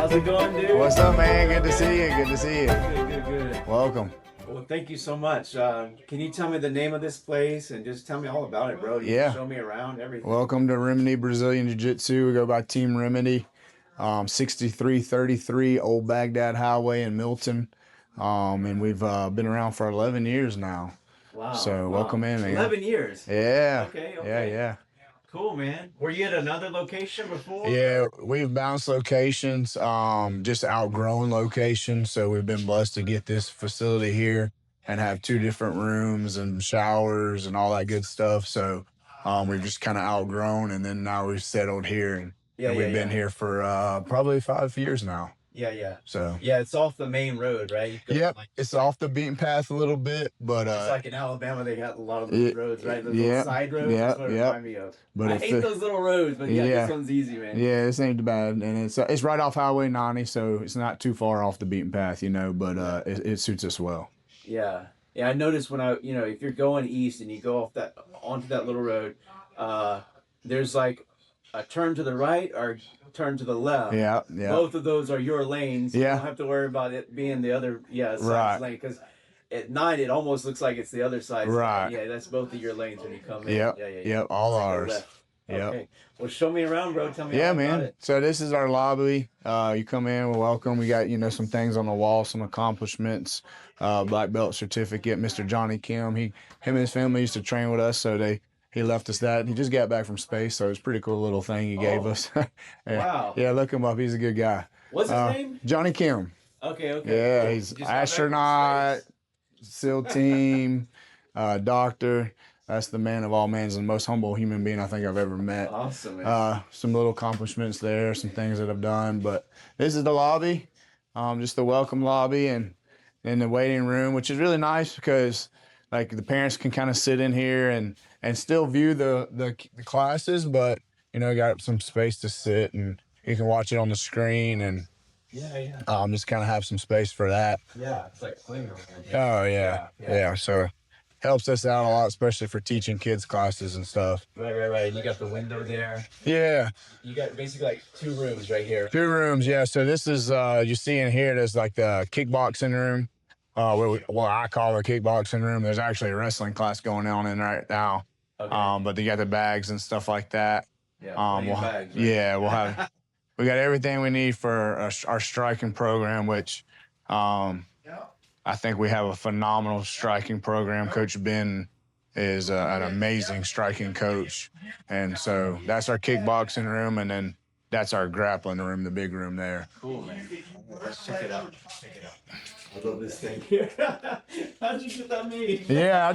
How's it going, dude? What's up, man? Good to see you. Good to see you. Good. Welcome. Well, thank you so much. Can you tell me the name of this place and just tell me all about it, bro? You Yeah. can show me around everything. Welcome to Remedy Brazilian Jiu-Jitsu. We go by Team Remedy. 6333 Old Baghdad Highway in Milton. And we've been around for 11 years now. Wow. So welcome in, man. 11 years. Yeah. Okay. Yeah. Cool, man. Were you at another location before? Yeah, we've bounced locations, just outgrown locations. So we've been blessed to get this facility here and have 2 different rooms and showers and all that good stuff. So we've just kind of outgrown, and then now we've settled here, and we've been here for probably 5 years now. Yeah. So yeah, it's off the main road, right? You go, yep, it's off the beaten path a little bit, but it's like in Alabama, they got a lot of those roads, right? Those little side roads. That's what it reminds me of. But I hate those little roads, but this one's easy, man. Yeah, this ain't bad, and it's right off Highway 90, so it's not too far off the beaten path, but it suits us well. Yeah, I noticed when if you're going east and you go onto that little road, there's like a turn to the right or turn to the left. Yeah. Both of those are your lanes. Yeah. You don't have to worry about it being the other side's lane, because at night it almost looks like it's the other side's right. lane. Yeah, that's both of your lanes when you come in. Yep, all ours. Yep. Okay. Well, show me around, bro. Tell me all about it. So this is our lobby. You come in, we're welcome. We got, some things on the wall, some accomplishments, black belt certificate. Mr. Johnny Kim, him and his family used to train with us, so he left us that. He just got back from space, so it's a pretty cool little thing he gave us. Wow. Yeah, look him up. He's a good guy. What's his name? Johnny Kim. Okay. Yeah, he's astronaut, SEAL team, doctor. That's the man of all men, and the most humble human being I think I've ever met. Awesome, man. Some little accomplishments there, some things that I've done. But this is the lobby, just the welcome lobby, and in the waiting room, which is really nice because like the parents can kind of sit in here and still view the classes, but got some space to sit, and you can watch it on the screen, and just kind of have some space for that. Yeah, it's like clean over here. Oh yeah. So helps us out a lot, especially for teaching kids classes and stuff. Right. You got the window there. Yeah. You got basically like 2 rooms right here. 2 rooms, yeah. So this is you see in here, there's like the kickboxing room. What I call the kickboxing room. There's actually a wrestling class going on in right now. Okay. But they got the bags and stuff like that. Yeah, bags, right? Yeah, we got everything we need for our striking program, which I think we have a phenomenal striking program. Coach Ben is an amazing striking coach. And so that's our kickboxing room, and then that's our grappling room, the big room there. Cool, man. Let's check it out. I love this thing here. How'd you get that made? Yeah,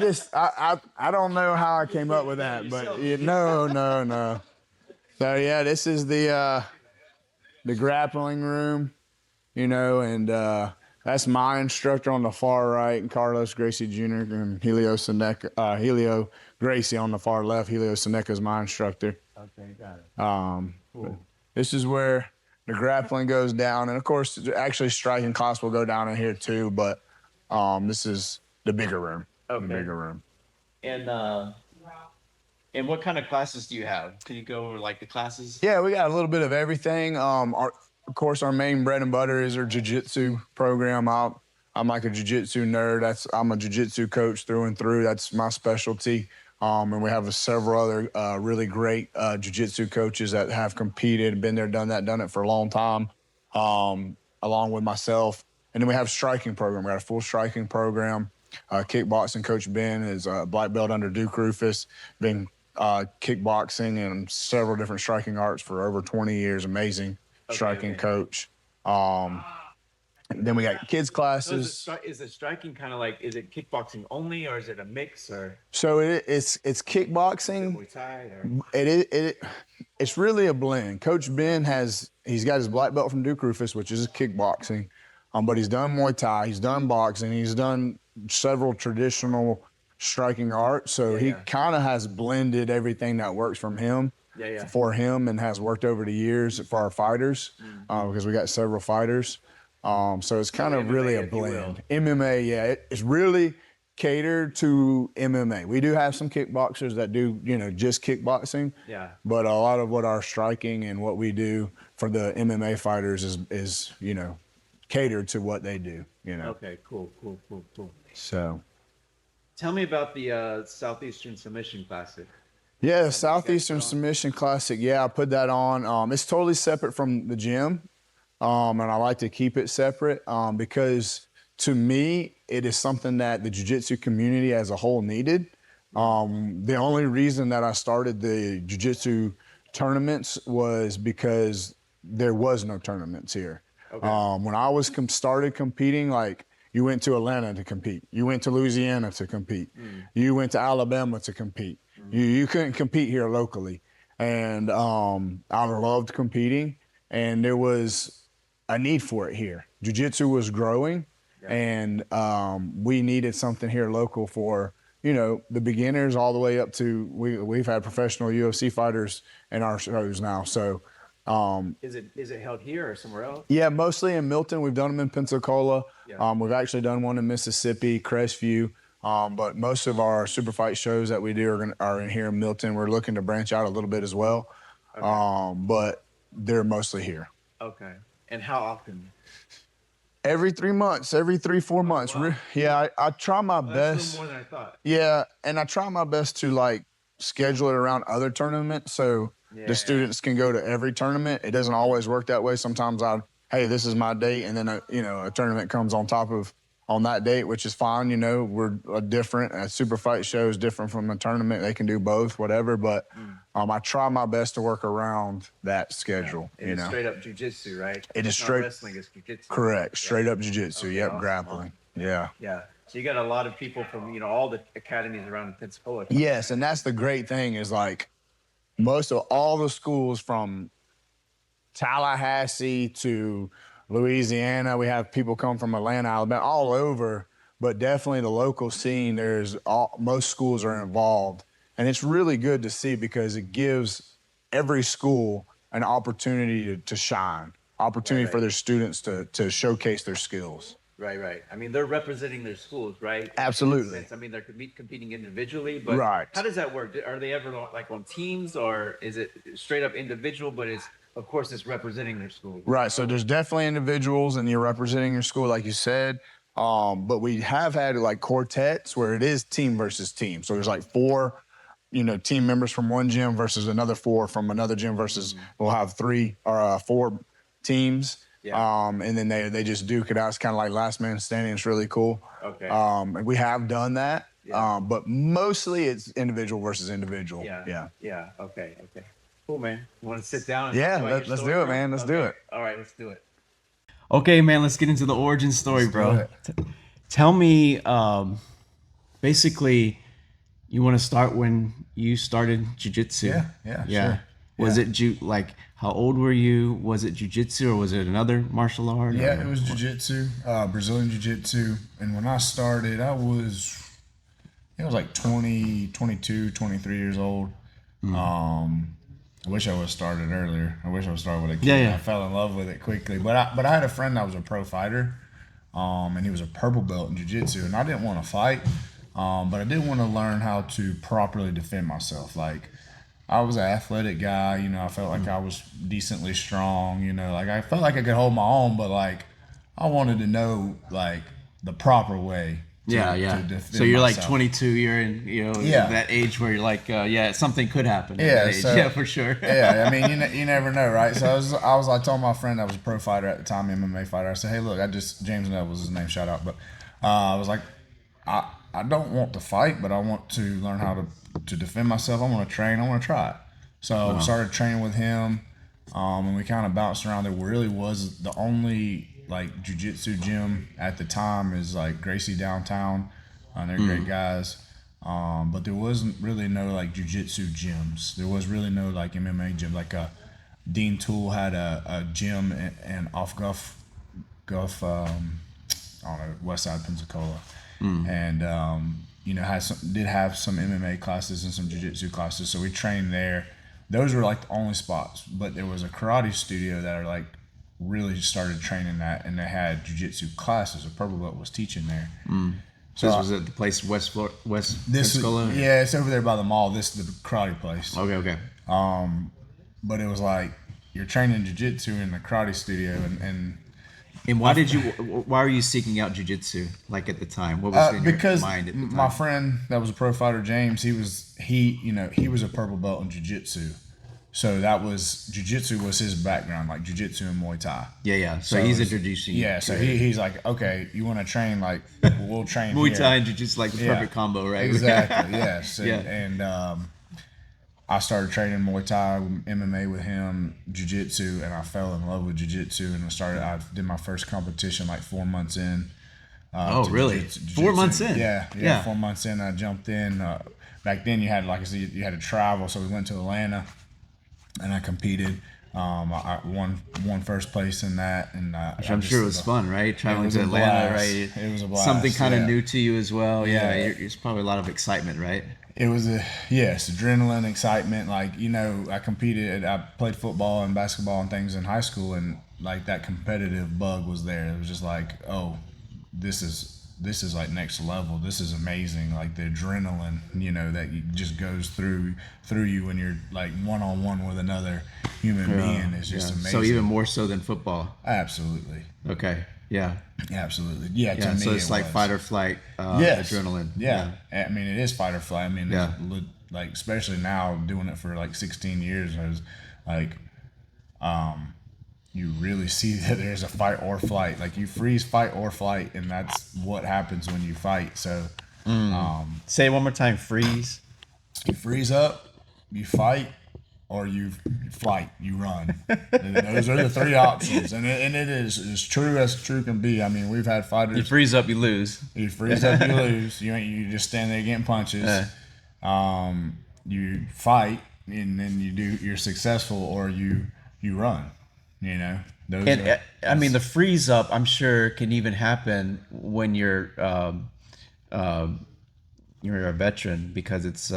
I don't know how I came up with that, but no. So yeah, this is the grappling room, and that's my instructor on the far right, and Carlos Gracie Jr. and Helio Gracie on the far left. Helio Seneca is my instructor. Okay, got it. Cool. This is where the grappling goes down, and of course, actually striking class will go down in here too. But this is the bigger room. Okay. The bigger room. And what kind of classes do you have? Can you go over like the classes? Yeah, we got a little bit of everything. Of course, our main bread and butter is our jiu-jitsu program. I'm like a jiu-jitsu nerd. I'm a jiu-jitsu coach through and through. That's my specialty. And we have several other really great jiu-jitsu coaches that have competed, been there, done it for a long time, along with myself. And then we have a striking program. We got a full striking program. Kickboxing coach Ben is a black belt under Duke Rufus, been kickboxing and several different striking arts for over 20 years. Amazing striking coach. Then we got kids classes. So is it striking kind of like, is it kickboxing only, or is it a mix? Or so it's kickboxing. Muay Thai, or? It's really a blend. Coach Ben he's got his black belt from Duke Rufus, which is kickboxing, but he's done Muay Thai, he's done boxing, he's done several traditional striking arts. So he kind of has blended everything that works from him. For him, and has worked over the years for our fighters, because we got several fighters. So it's kind of really a blend. MMA, it's really catered to MMA. We do have some kickboxers that do, just kickboxing. Yeah. But a lot of what our striking and what we do for the MMA fighters is catered to what they do, Okay, cool. So, Tell me about the Southeastern Submission Classic. yeah, Southeastern Submission Classic. Yeah, I put that on. It's totally separate from the gym. And I like to keep it separate because to me, it is something that the jiu-jitsu community as a whole needed. The only reason that I started the jiu-jitsu tournaments was because there was no tournaments here. Okay. When I was started competing, like you went to Atlanta to compete, you went to Louisiana to compete, you went to Alabama to compete. You couldn't compete here locally. And I loved competing, and there was a need for it here. Jiu-jitsu was growing, and we needed something here local for, the beginners all the way up to, we've had professional UFC fighters in our shows now. So, is it held here or somewhere else? Yeah, mostly in Milton. We've done them in Pensacola. Yeah. We've actually done one in Mississippi, Crestview. But most of our super fight shows that we do are in here in Milton. We're looking to branch out a little bit as well. Okay. But they're mostly here. Okay. And how often? Every 3 months, every 3-4 months. Wow. Yeah, I try my best. That's a little more than I thought. Yeah, and I try my best to schedule it around other tournaments so the students can go to every tournament. It doesn't always work that way. Sometimes hey, this is my date, and then a tournament comes on that date, which is fine. We're different. A super fight show is different from a tournament. They can do both, whatever. But I try my best to work around that schedule. Yeah. It's straight up jiu-jitsu, right? It is straight wrestling. It's jiu-jitsu. Correct. Straight up jiu-jitsu. Okay, Yep. awesome. Grappling. Yeah. Yeah. So you got a lot of people from all the academies around Pensacola. Yes, and that's the great thing is most of all the schools from Tallahassee to Louisiana, we have people come from Atlanta, Alabama, all over, but definitely the local scene, most schools are involved. And it's really good to see because it gives every school an opportunity to shine, opportunity for their students to showcase their skills. Right. I mean, they're representing their schools, right? Absolutely. I mean, they're competing individually, but how does that work? Are they ever on teams, or is it straight up individual, but of course, it's representing their school? Right. So there's definitely individuals, and you're representing your school, like you said. But we have had quartets where it is team versus team. So there's 4, team members from one gym versus another 4 from another gym versus we'll have 3 or 4 teams. Yeah. And then they just duke it out. It's kind of like last man standing. It's really cool. Okay. And we have done that. Yeah. But mostly it's individual versus individual. Yeah. Okay. Cool, man. You want to sit down? And let's do it, man. Let's do it. All right, let's do it. Okay, man. Let's get into the origin story, bro. Tell me, basically, you want to start when you started jiu-jitsu? Yeah. Sure. Was it how old were you? Was it jiu-jitsu or was it another martial art? Yeah, it was jiu-jitsu, Brazilian Jiu-Jitsu. And when I started, it was 20, 22, 23 years old. I wish I would have started earlier. I wish I would have started with a kid. Yeah. I fell in love with it quickly. But I had a friend that was a pro fighter, and he was a purple belt in jiu-jitsu. And I didn't want to fight, but I did want to learn how to properly defend myself. I was an athletic guy, I felt like I was decently strong, I felt like I could hold my own, but I wanted to know the proper way to defend So you're myself. 22, you're in that age where you're something could happen. Yeah, for sure. Yeah, I mean you never know, right? So I told my friend I was a pro fighter at the time, MMA fighter. I said, hey, look, James Nell was his name, shout out, but I was like, I don't want to fight, but I want to learn how to defend myself. I want to train. I want to try it. So I started training with him, and we kind of bounced around. There really was the only jiu-jitsu gym at the time is Gracie Downtown. They're great guys, but there wasn't really no jiu-jitsu gyms. There was really no MMA gym. Dean Toole had a gym in off Gulf, I don't know, west side Pensacola. And did have some MMA classes and some jiu-jitsu classes, so we trained there. Those were the only spots, but there was a karate studio that really started training that, and they had jiu-jitsu classes. A purple belt was teaching there, So This was at the place West this is, Pensacola? yeah, it's over there by the mall. This is the karate place. Okay. But it was like you're training jiu-jitsu in the karate studio, and And why were you seeking out jiu-jitsu like at the time? What was in because your mind at the time? my friend that was a pro fighter, James, he was a purple belt in jiu-jitsu. So that was jiu-jitsu was his background, like jiu-jitsu and Muay Thai. Yeah. So he's introducing you. Yeah, so he's like, okay, you want to train, like, we'll train Muay here. Thai and jiu-jitsu, like the perfect combo, right? Exactly, yes. Yeah. And I started training Muay Thai, MMA with him, jiu-jitsu, and I fell in love with jiu-jitsu and I did my first competition like 4 months in. Oh, really? Jiu-jitsu. 4 months in? Yeah. 4 months in, I jumped in. Back then, you had, like I said, you had to travel, so we went to Atlanta, and I competed. I won first place in that, and I'm sure it was fun, right? Traveling to Atlanta, right? It was a blast. Something kind of new to you as well. Yeah, it's probably a lot of excitement, right? It was adrenaline, excitement. Like, I competed. I played football and basketball and things in high school, and like that competitive bug was there. It was just like, oh, this is like next level. This is amazing. Like the adrenaline, that just goes through you when you're like one-on-one with another human being is just amazing. So even more so than football. Absolutely. Okay. Yeah. Absolutely. Yeah. To me, so it's like fight or flight adrenaline. Yeah. I mean, it is fight or flight. I mean, like especially now doing it for like 16 years, I was like, you really see that there's a fight or flight. Like you freeze, fight or flight, and that's what happens when you fight. So, say it one more time. Freeze. You freeze up, you fight, or you flight, you run. And those are the three options, and it is as true as true can be. I mean, we've had fighters. You freeze up, you lose. You freeze up, you lose. You just stand there getting punches. You fight, and then you're successful, or you run. I mean, the freeze up, I'm sure, can even happen when you're a veteran because it's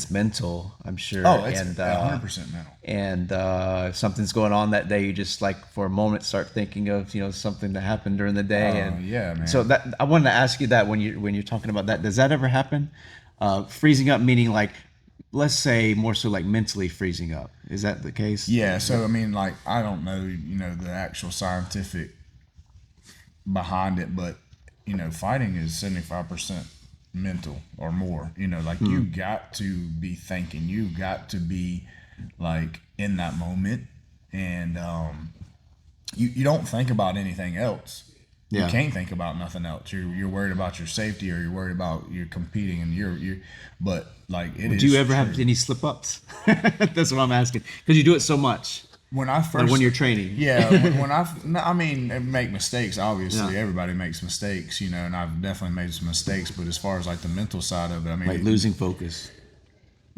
mental. I'm sure. Oh, it's 100% mental. And if something's going on that day, you just like for a moment start thinking of something that happened during the day. Yeah, man. So that I wanted to ask you that when you're talking about that, does that ever happen? Freezing up meaning like, let's say more so like mentally freezing up. Is that the case? Yeah. So I mean, like I don't know, the actual scientific behind it, but fighting is 75% mental or more. Like you got to be thinking, you got to be like in that moment, and you don't think about anything else. Yeah. You can't think about nothing else. You're worried about your safety, or you're worried about you're competing, and you're. But like it is. Do you ever have any slip ups? That's what I'm asking, because you do it so much. When I first, like when you're training, yeah. I mean, make mistakes. Obviously, everybody makes mistakes, and I've definitely made some mistakes. But as far as like the mental side of it, I mean, like losing focus.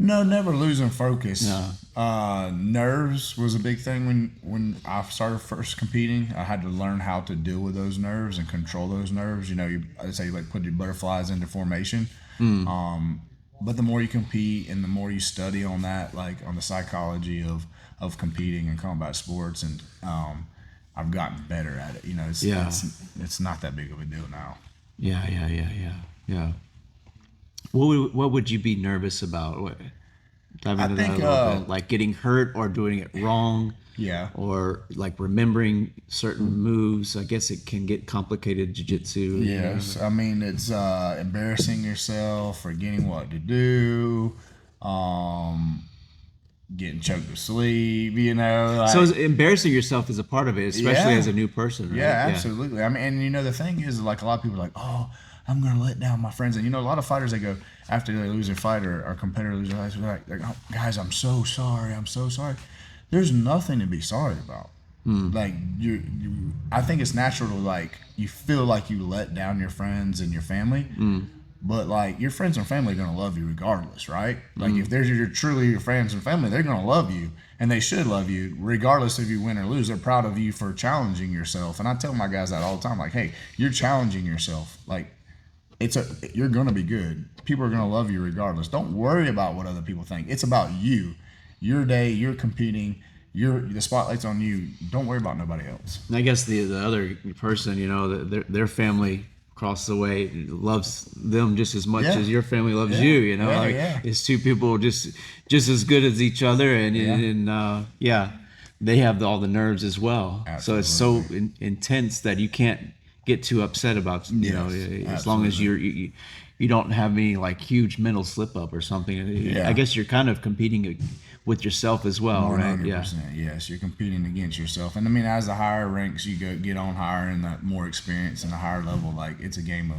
No, never losing focus. No. Nerves was a big thing when I started first competing. I had to learn how to deal with those nerves and control those nerves. I'd say like put your butterflies into formation. But the more you compete and the more you study on that, like on the psychology of competing and combat sports, and I've gotten better at it. It's not that big of a deal now. Yeah. What would you be nervous about? Dive into that a little bit. Like getting hurt or doing it wrong. Yeah. Or like remembering certain moves. I guess it can get complicated, jiu-jitsu. Yes. I mean, it's embarrassing yourself, forgetting what to do, getting choked to sleep, Like, so embarrassing yourself is a part of it, especially as a new person, right? Yeah, absolutely. I mean, and the thing is, like, a lot of people are like, oh, I'm going to let down my friends. And, a lot of fighters, they go, after they lose their fight or competitor loses their fight, they're like, oh, guys, I'm so sorry. There's nothing to be sorry about. Like, I think it's natural to, like, you feel like you let down your friends and your family. But, like, your friends and family are going to love you regardless, right? Like, if they're truly your friends and family, they're going to love you. And they should love you regardless if you win or lose. They're proud of you for challenging yourself. And I tell my guys that all the time. Like, hey, you're challenging yourself. Like, you're going to be good. People are going to love you regardless. Don't worry about what other people think. It's about you. Your day, you're competing. The spotlight's on you. Don't worry about nobody else. And I guess the other person, their family, of across the way loves them just as much Yeah. as your family loves Yeah. you. You know, Yeah, like yeah. it's two people just as good as each other, and they have all the nerves as well. So it's so Absolutely. intense that you can't get too upset about. You know, Yes, as long as absolutely. you don't have any like huge mental slip up or something. Yeah. I guess you're kind of competing with yourself as well, right? Yeah. 100%. Yes, you're competing against yourself, and I mean, as the higher ranks you get on higher, and the more experience and the higher level, like it's a game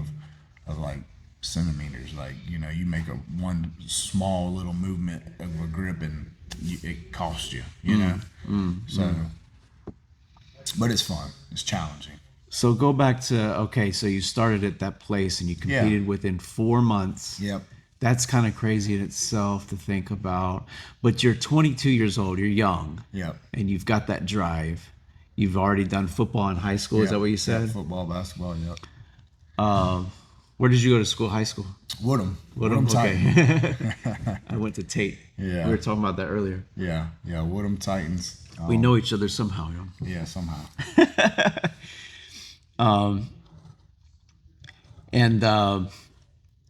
of like centimeters. Like you make a one small little movement of a grip, and it costs you. So, but it's fun. It's challenging. So go back to so you started at that place and you competed within 4 months. Yep. That's kind of crazy in itself to think about. But you're 22 years old. You're young. Yep. And you've got that drive. You've already done football in high school. Is that what you said? Yep. Football, basketball. Yep. Where did you go to school? High school. Woodham. Woodham. Titans. Okay. I went to Tate. Yeah. We were talking about that earlier. Yeah. Woodham Titans. We know each other somehow. Yeah, somehow.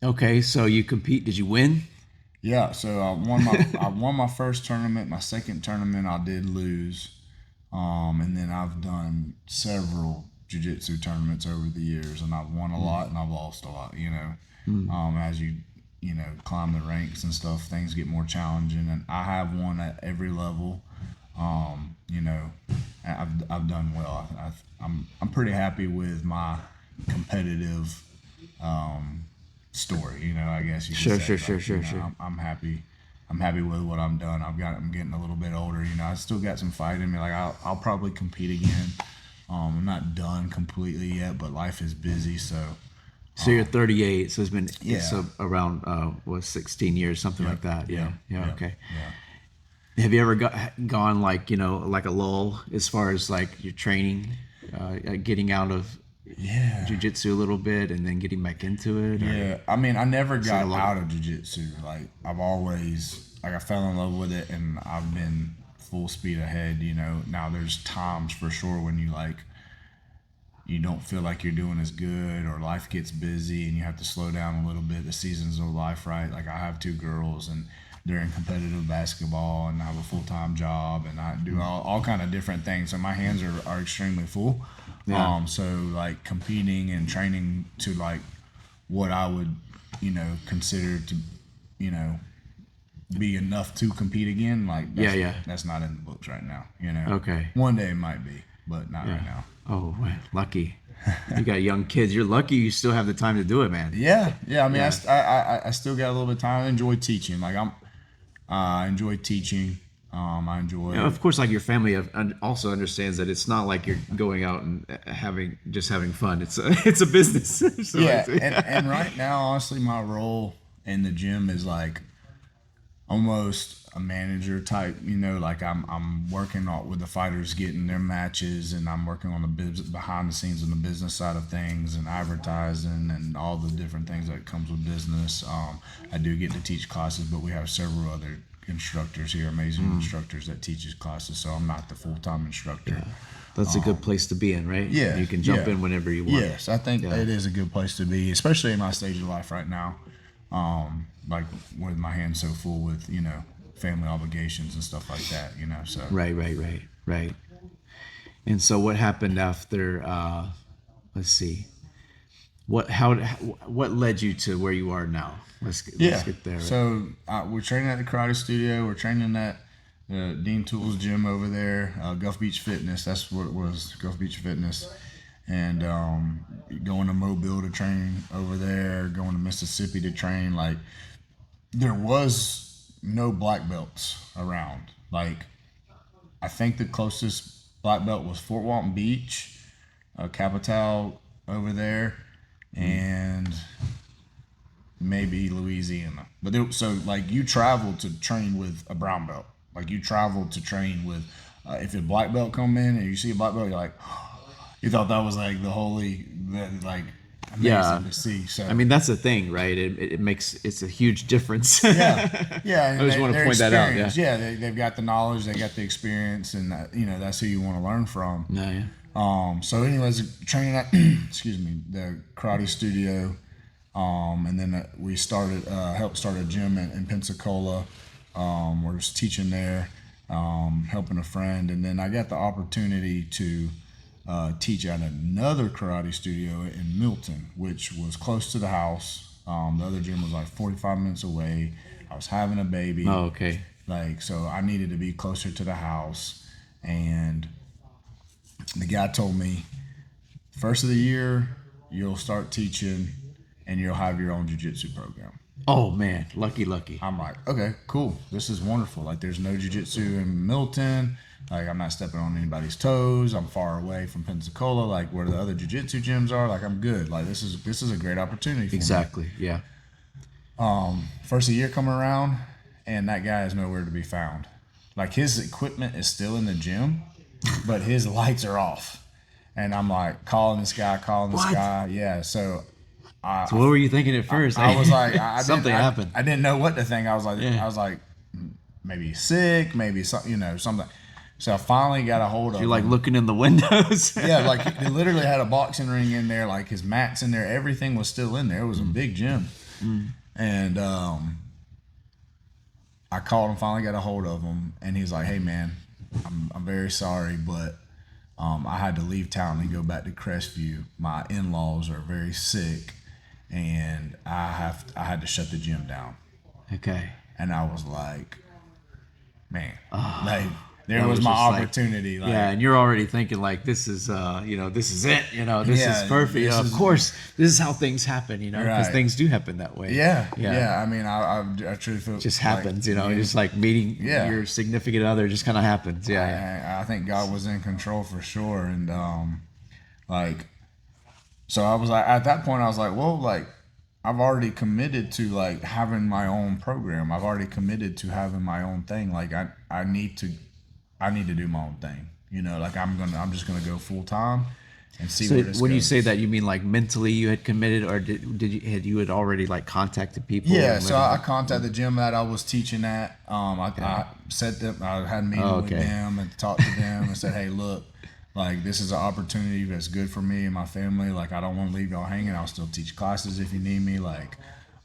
Okay, so you compete. Did you win? Yeah, so I won my first tournament. My second tournament I did lose, and then I've done several jiu-jitsu tournaments over the years, and I've won a lot and I've lost a lot. As you climb the ranks and stuff, things get more challenging, and I have won at every level. I've done well. I'm pretty happy with my competitive story. I guess you could say. Sure. I'm happy. I'm happy with what I'm done. I'm getting a little bit older. I still got some fight in me. Like I'll probably compete again. I'm not done completely yet, but life is busy. So you're 38. So it's Yeah. around 16 years, something like that. Yeah. Okay. Yeah. Have you ever gone like like a lull as far as like your training, getting out of jiu-jitsu a little bit and then getting back into it? Yeah, I mean, I never got a lot out of jiu-jitsu. Like I've always I fell in love with it, and I've been full speed ahead. Now there's times for sure when you don't feel like you're doing as good, or life gets busy and you have to slow down a little bit. The seasons of life, right? Like I have 2 girls, and they're in competitive basketball, and I have a full-time job, and I do all kind of different things. So my hands are extremely full. Yeah. So like competing and training to like what I would, consider to, be enough to compete again. Like that's not in the books right now. Okay. One day it might be, but not right now. Oh, well, lucky. You got young kids. You're lucky you still have the time to do it, man. Yeah. I mean, I still got a little bit of time. I enjoy teaching. Like I enjoy teaching. I enjoy. Of course, like your family also understands that it's not like you're going out and having fun. It's a business. So and right now, honestly, my role in the gym is like almost a manager type. Like I'm working with the fighters getting their matches, and I'm working on the behind the scenes on the business side of things, and advertising and all the different things that comes with business. I do get to teach classes, but we have several other instructors here, amazing instructors that teaches classes. So I'm not the full-time instructor. Yeah. That's a good place to be in, right? Yeah, you can jump in whenever you want. Yes, I think it is a good place to be, especially in my stage of life right now. Like with my hands so full with family obligations and stuff like that. So Right. And so what happened after? Let's see. What led you to where you are now? Let's get there. So we're training at the karate studio. We're training at the Dean Tools gym over there, Gulf Beach Fitness. That's what it was, Gulf Beach Fitness. And going to Mobile to train over there, going to Mississippi to train. Like there was no black belts around. Like I think the closest black belt was Fort Walton Beach, Capital over there, and maybe Louisiana. But so like you traveled to train with a brown belt. Like you traveled to train with if a black belt come in and you see a black belt, you're like, you thought that was like the holy, like amazing to see. So I mean that's the thing, right? It's a huge difference. yeah. I just want to point that out. They've got the knowledge, they got the experience, and that's who you want to learn from. Yeah. So anyways, training at excuse me, the karate studio, and then we started helped start a gym in Pensacola. We're just teaching there, helping a friend, and then I got the opportunity to teach at another karate studio in Milton, which was close to the house. The other gym was like 45 minutes away. I was having a baby. Oh, okay. Like, so I needed to be closer to the house. And the guy told me, first of the year, you'll start teaching and you'll have your own jiu-jitsu program. Oh man, lucky. I'm like, okay, cool. This is wonderful. Like, there's no jiu-jitsu in Milton. Like, I'm not stepping on anybody's toes. I'm far away from Pensacola, like where the other jiu-jitsu gyms are. Like, I'm good. Like, this is a great opportunity for me. Exactly. Yeah. First of the year coming around, and that guy is nowhere to be found. Like, his equipment is still in the gym, but his lights are off. And I'm like calling this guy. Yeah. So what were you thinking at first? I was like, something happened. I didn't know what to think. I was like, maybe sick, maybe something, something. So I finally got a hold of him. You're like looking in the windows. Yeah, like he literally had a boxing ring in there, like his mats in there, everything was still in there. It was a big gym. And I called him, finally got a hold of him, and he's like, "Hey man, I'm very sorry, but I had to leave town and go back to Crestview. My in-laws are very sick, and I had to shut the gym down." Okay. And I was like, man, like there was was my just like- opportunity. Like, Yeah, and you're already thinking like this is this is it, this Yeah, is perfect. this Of is- course, this is how things happen, because Right. things do happen that way. yeah. I mean, I truly feel It just like, happens, just like meeting Yeah. your significant other just kind of happens. Yeah. I think God was in control for sure. And so I was like, at that point, I was like, well, like, I've already committed to like having my own program. I've already committed to having my own thing. Like, I need to do my own thing. Like I'm just gonna go full time and see So where this when goes. you say that, you mean like mentally you had committed, or did you had already like contacted people? Yeah, and so let I them- contacted the gym that I was teaching at. I said them. I had a meeting Oh, with okay. them and talked to them and said, "Hey, look, like this is an opportunity that's good for me and my family. Like I don't want to leave y'all hanging. I'll still teach classes if you need me. Like,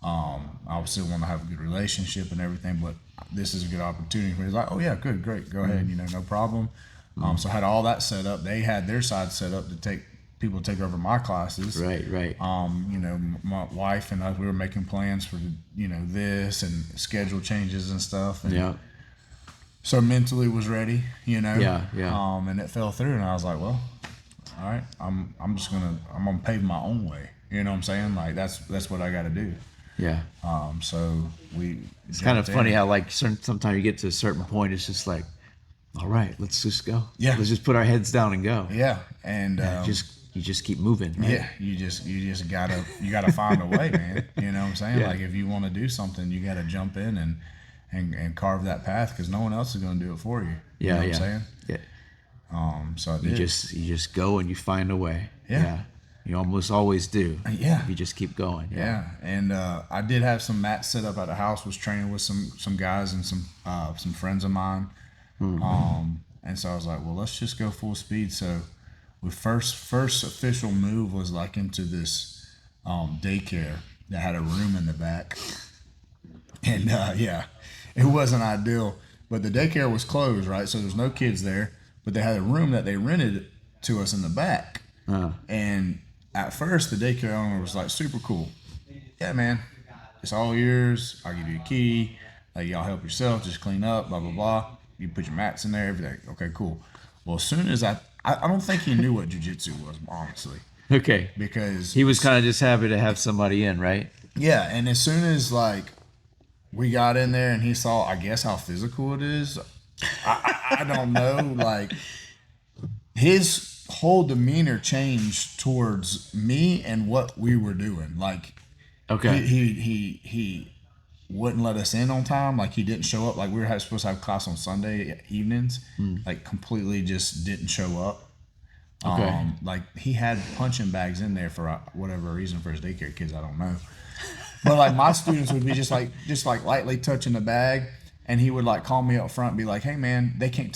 I still want to have a good relationship and everything. But this is a good opportunity." He's like, "Oh yeah, good, great, go ahead. No problem." So I had all that set up. They had their side set up to take over my classes. Right. My wife and I, we were making plans for this and schedule changes and stuff. And Yeah. so mentally was ready, Yeah. and it fell through, and I was like, well, all right, I'm gonna pave my own way. You know what I'm saying? Like that's what I got to do. Yeah. So It's kind of jumped funny in. how like sometimes you get to a certain point, it's just like, all right, let's just go. Yeah. Let's just put our heads down and go. Yeah, and You just keep moving. Right? yeah, you just gotta find a way, man. You know what I'm saying? Yeah. Like if you want to do something, you got to jump in and carve that path because no one else is gonna do it for you. You know what I'm saying? Yeah. So I You did. just go and you find a way. Yeah. You almost always do. Yeah. You just keep going. Yeah, and I did have some mats set up at the house. Was training with some guys and some friends of mine, and so I was like, well, let's just go full speed. So, the first official move was like into this daycare that had a room in the back, and it wasn't ideal. But the daycare was closed, right? So there's no kids there, but they had a room that they rented to us in the back, and at first, the daycare owner was like super cool. Yeah, man, it's all yours. I'll give you a key. Like, y'all help yourself. Just clean up, blah, blah, blah. You put your mats in there, everything. Okay, cool. Well, as soon as I don't think he knew what jiu-jitsu was, honestly. Okay. Because He was kind of just happy to have somebody in, right? yeah, and as soon as, like, we got in there and he saw, I guess, how physical it is, I don't know, like, his whole demeanor changed towards me and what we were doing. Like, Okay. he wouldn't let us in on time. Like, he didn't show up. Like, we were supposed to have class on Sunday evenings. Like, completely just didn't show up. Okay. Like, he had punching bags in there for whatever reason for his daycare kids. I don't know. But like my students would be just like lightly touching the bag, And he would like call me up front and be like, "Hey man, they can't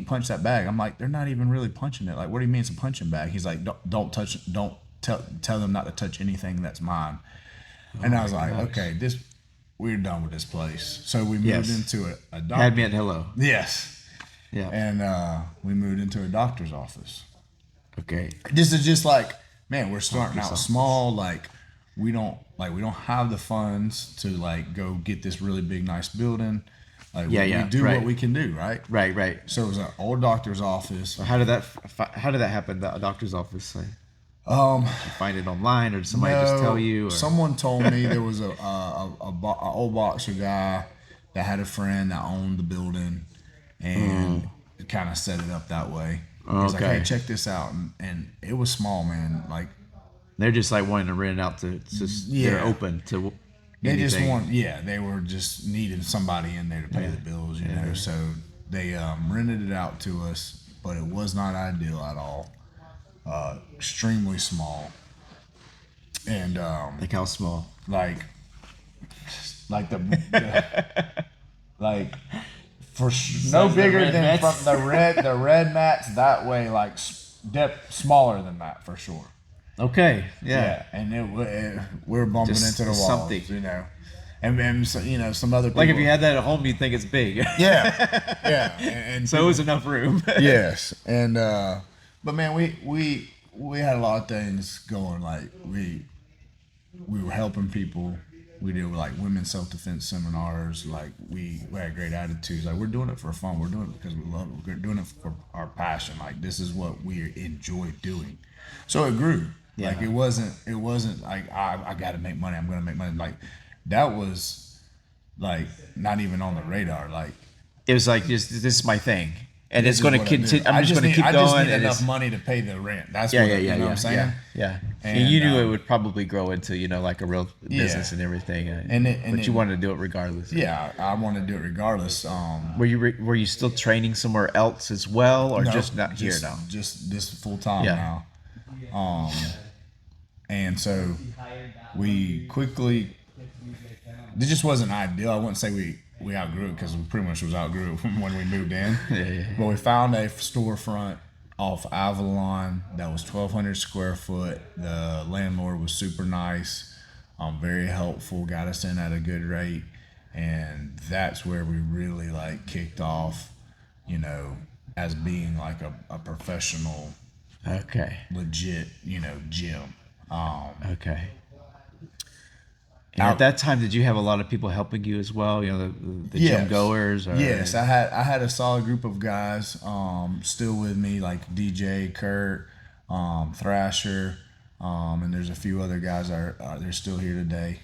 punch that bag." I'm like, "They're not even really punching it. Like, what do you mean it's a punching bag?" He's like, don't touch, don't tell them not to touch anything that's mine." And I was like, gosh. "Okay, we're done with this place." So we moved into a doctor. Had me at hello. Yes. Yeah. And we moved into a doctor's office. Okay. This is just like, man, we're starting out small. Like, we don't have the funds to like go get this really big, nice building. Like, we do what we can do, right? Right. So it was an old doctor's office. So how did that happen? The doctor's office. Like, Um, you find it online, or did somebody just tell you? Or? Someone told me there was a old boxer guy that had a friend that owned the building, and kind of set it up that way. He's like, "Hey, check this out," and it was small, man. Like, they're just like wanting to rent it out to just they're open to. They just they were just needing somebody in there to pay the bills, you know. So they rented it out to us, but it was not ideal at all. Extremely small, and Like how small? like the like no bigger than from the red mats that way, like depth smaller than that for sure. Okay. Yeah. And we're bumping Just into the walls, something. you know. And so, you know, some other people. Like if you had that at home, you'd think it's big. Yeah. And So it was enough room. yes. And but man, we had a lot of things going. Like we were helping people. We did like women's self-defense seminars. Like we had great attitudes. Like, we're doing it for fun. We're doing it because we love it. We're doing it for our passion. Like, this is what we enjoy doing. So it grew. Yeah. Like it wasn't like I got to make money. I'm gonna make money. Like that was like not even on the radar. Like It was like, this is my thing. And it's going to continue. I'm just going to keep I going. just need and enough money to pay the rent. That's Yeah, what, you know what I'm saying? Yeah. And, And you knew it would probably grow into, like a real business Yeah. and everything. And you wanted to do it regardless. Yeah, I want to do it regardless. Were you still training somewhere else as well, or No, just not here now? Just this full time Yeah. now. And so we quickly. It just wasn't ideal. I wouldn't say we outgrew it, because we pretty much was outgrew it when we moved in. Yeah. But we found a storefront off Avalon that was 1,200 square foot. The landlord was super nice, very helpful, got us in at a good rate, and that's where we really like kicked off, as being like a professional, Okay. legit, gym. Okay. And at that time, did you have a lot of people helping you as well? The gym goers? Or? Yes, I had a solid group of guys still with me, like DJ, Kurt, Thrasher, and there's a few other guys that they're still here today.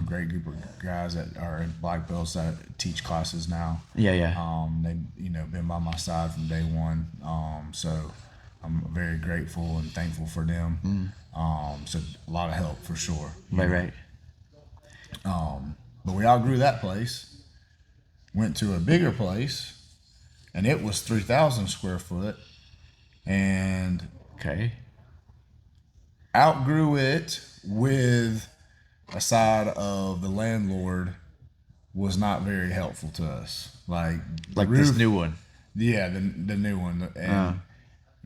Great group of guys that are in black belts that teach classes now. Yeah. They've been by my side from day one. So I'm very grateful and thankful for them. So a lot of help for sure. Right. But we outgrew that place, went to a bigger place, and it was 3,000 square foot, and Okay. outgrew it with a side of the landlord was not very helpful to us. Like This new one. Yeah, the new one. And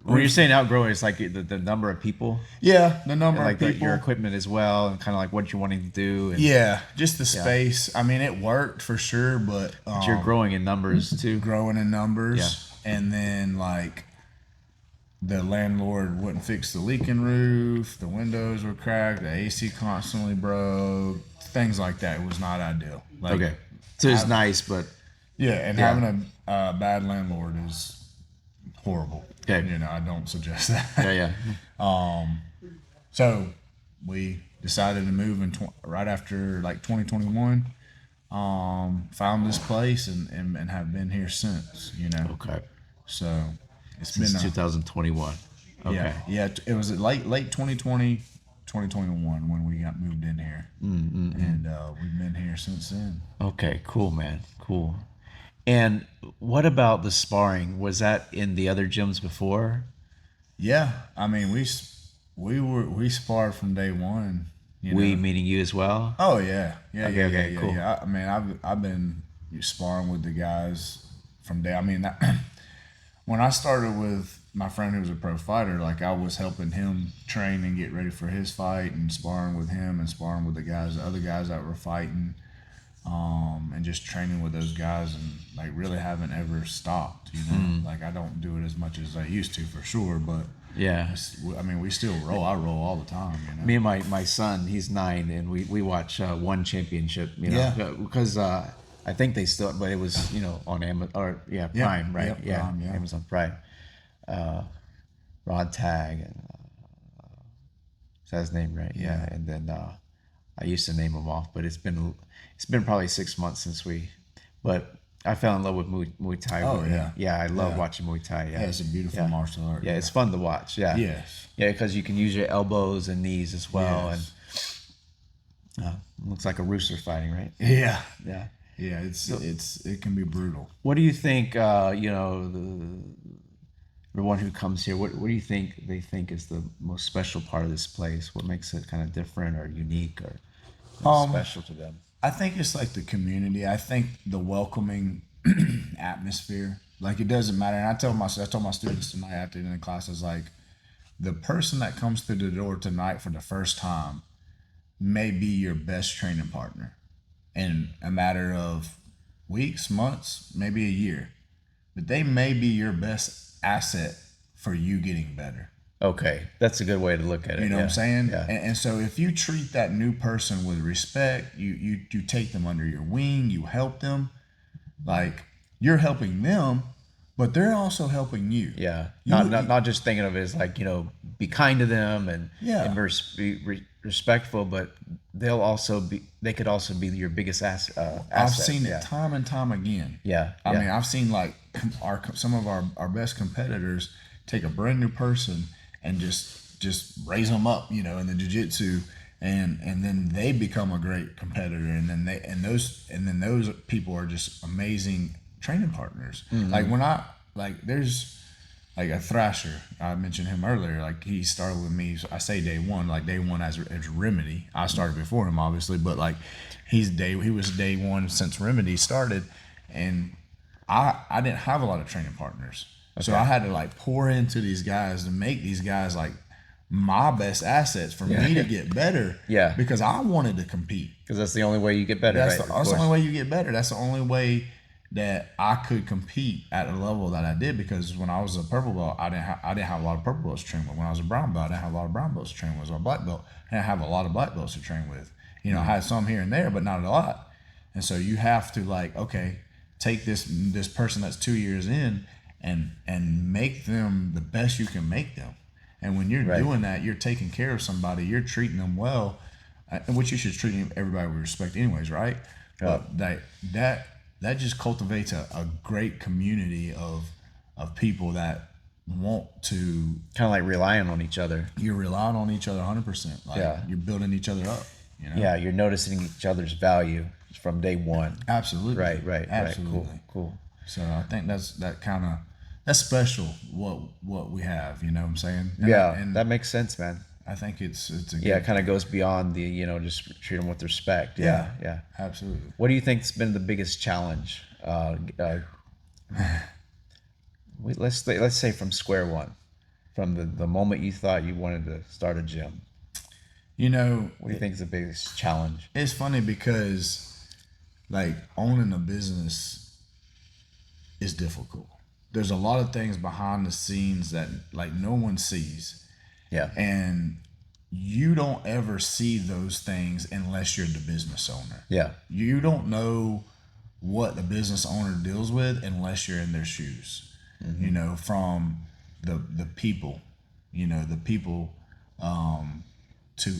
When you're saying outgrowing, it's like the number of people, yeah, the number and like of people. your equipment as well, and kind of like what you're wanting to do. And Yeah, just the space. I mean, it worked for sure, but you're growing in numbers too. growing in numbers, and then like the landlord wouldn't fix the leaking roof, the windows were cracked, the AC constantly broke, things like that. It was not ideal. Like, Okay. So it's nice, but having a bad landlord is horrible. Okay. I don't suggest that. yeah. So we decided to move right after like 2021. Found this place and have been here since. Okay. So it's Since been 2021. Okay. Yeah. It was late 2020, 2021 when we got moved in here, and we've been here since then. Okay. Cool, man. Cool. And what about the sparring? Was that in the other gyms before? Yeah, I mean we sparred from day one. We meaning you as well? Oh yeah. Okay, cool. Yeah. I mean I've been you sparring with the guys from day. I mean, when I started with my friend who was a pro fighter, like I was helping him train and get ready for his fight, and sparring with him and sparring with the other guys that were fighting, and just training with those guys, and like really haven't ever stopped. Like I don't do it as much as I used to for sure, but Yeah. I mean, we still roll. I roll all the time. Me and my son, he's 9, and we watch One Championship. Yeah. Because I think they still, but it was on Amazon or Prime, right? Yep, Prime, yeah. Amazon Prime. Rod Tag, and is that his name, right? Yeah. And then I used to name him off, but it's been probably 6 months since but I fell in love with Muay Thai. Oh, yeah. Yeah, I love watching Muay Thai. Yeah, it's a beautiful martial art. Yeah, it's fun to watch. Yeah. Yes. Yeah, because you can use your elbows and knees as well, Yes. and looks like a rooster fighting, right? Yeah. Yeah. Yeah, it can be brutal. What do you think? Everyone who comes here, what do you think they think is the most special part of this place? What makes it kind of different or unique or special to them? I think it's like the community. I think the welcoming atmosphere. Like it doesn't matter. And I told my students tonight after the class, is like the person that comes through the door tonight for the first time may be your best training partner in a matter of weeks, months, maybe a year. But they may be your best asset for you getting better. Okay, that's a good way to look at it. You know what I'm saying? Yeah. And so if you treat that new person with respect, you take them under your wing, you help them, like you're helping them, but they're also helping you. Yeah. Not just thinking of it as like, be kind to them and be respectful, but they could also be your biggest asset. I've seen it time and time again. Yeah. I mean, I've seen like some of our best competitors take a brand new person and just raise them up, in the jiu-jitsu, and then they become a great competitor, and then those people are just amazing training partners. Like there's like a Thrasher, I mentioned him earlier, like he started with me, I say day one as Remedy. I started before him obviously, but like he was day one since Remedy started, and I didn't have a lot of training partners. Okay. So I had to like pour into these guys to make these guys like my best assets for me to get better. Yeah. Because I wanted to compete. Because that's the only way you get better. That's the only way you get better. That's the only way that I could compete at a level that I did. Because when I was a purple belt, I didn't have a lot of purple belts to train with. When I was a brown belt, I didn't have a lot of brown belts to train with. As a black belt, I didn't have a lot of black belts to train with. I had some here and there, but not a lot. And so you have to like, okay, take this person that's 2 years in and make them the best you can make them. And when you're doing that, you're taking care of somebody, you're treating them well, which you should treat everybody with respect anyways, right? But that just cultivates a great community of people that want to kind of like relying on each other. You're relying on each other 100%. Like you're building each other up. Yeah, you're noticing each other's value from day one. Absolutely. Right. Absolutely. Right. Cool. So I think that's special what we have, you know what I'm saying? And that makes sense, man. I think it's it kind of goes beyond the just treat them with respect. Yeah. Absolutely. What do you think's been the biggest challenge? Let's say from square one, from the moment you thought you wanted to start a gym. What do you think is the biggest challenge? It's funny because like owning a business is difficult. There's a lot of things behind the scenes that like no one sees. Yeah. And you don't ever see those things unless you're the business owner. Yeah. You don't know what the business owner deals with unless you're in their shoes. Mm-hmm. From the people,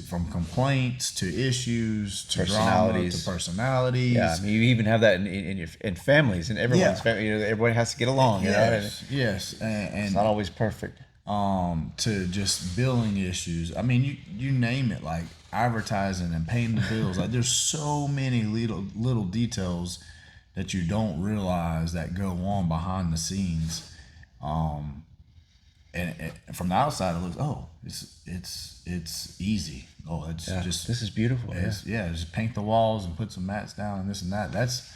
from complaints to issues to drama to personalities. Yeah, I mean, you even have that in families, and everyone's family. Everybody has to get along. Yes, and it's not always perfect. To just billing issues. I mean, you name it, like advertising and paying the bills. Like there's so many little details that you don't realize that go on behind the scenes. And from the outside, it looks, it's easy. It's just, this is beautiful. Just paint the walls and put some mats down and this and that. That's,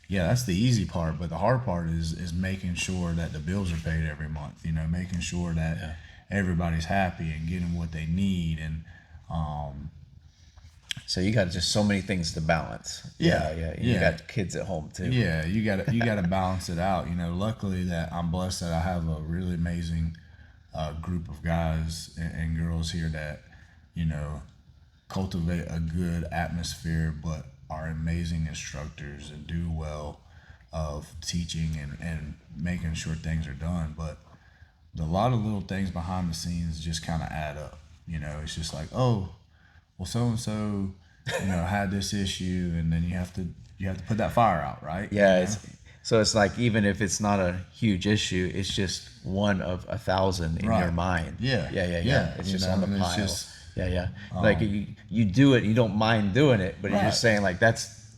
Yeah, that's the easy part, but the hard part is making sure that the bills are paid every month. You know, making sure that everybody's happy and getting what they need, and um, So you got just so many things to balance. Yeah, Yeah. And you yeah. got kids at home too. yeah, you gotta balance it out. You know, luckily that I'm blessed that I have a really amazing group of guys and girls here that you know cultivate a good atmosphere, but are amazing instructors and do well of teaching and making sure things are done. But a lot of little things behind the scenes just kind of add up. You know, it's just like, oh, well, so and so, had this issue, and then you have to put that fire out, right? Yeah, You know? so it's like even if it's not a huge issue, it's just one of 1,000 in your Right. mind. Yeah. Yeah. It's You just know, on the and it's pile. just- Yeah. Like you do it, you don't mind doing it, but you're just Right. saying like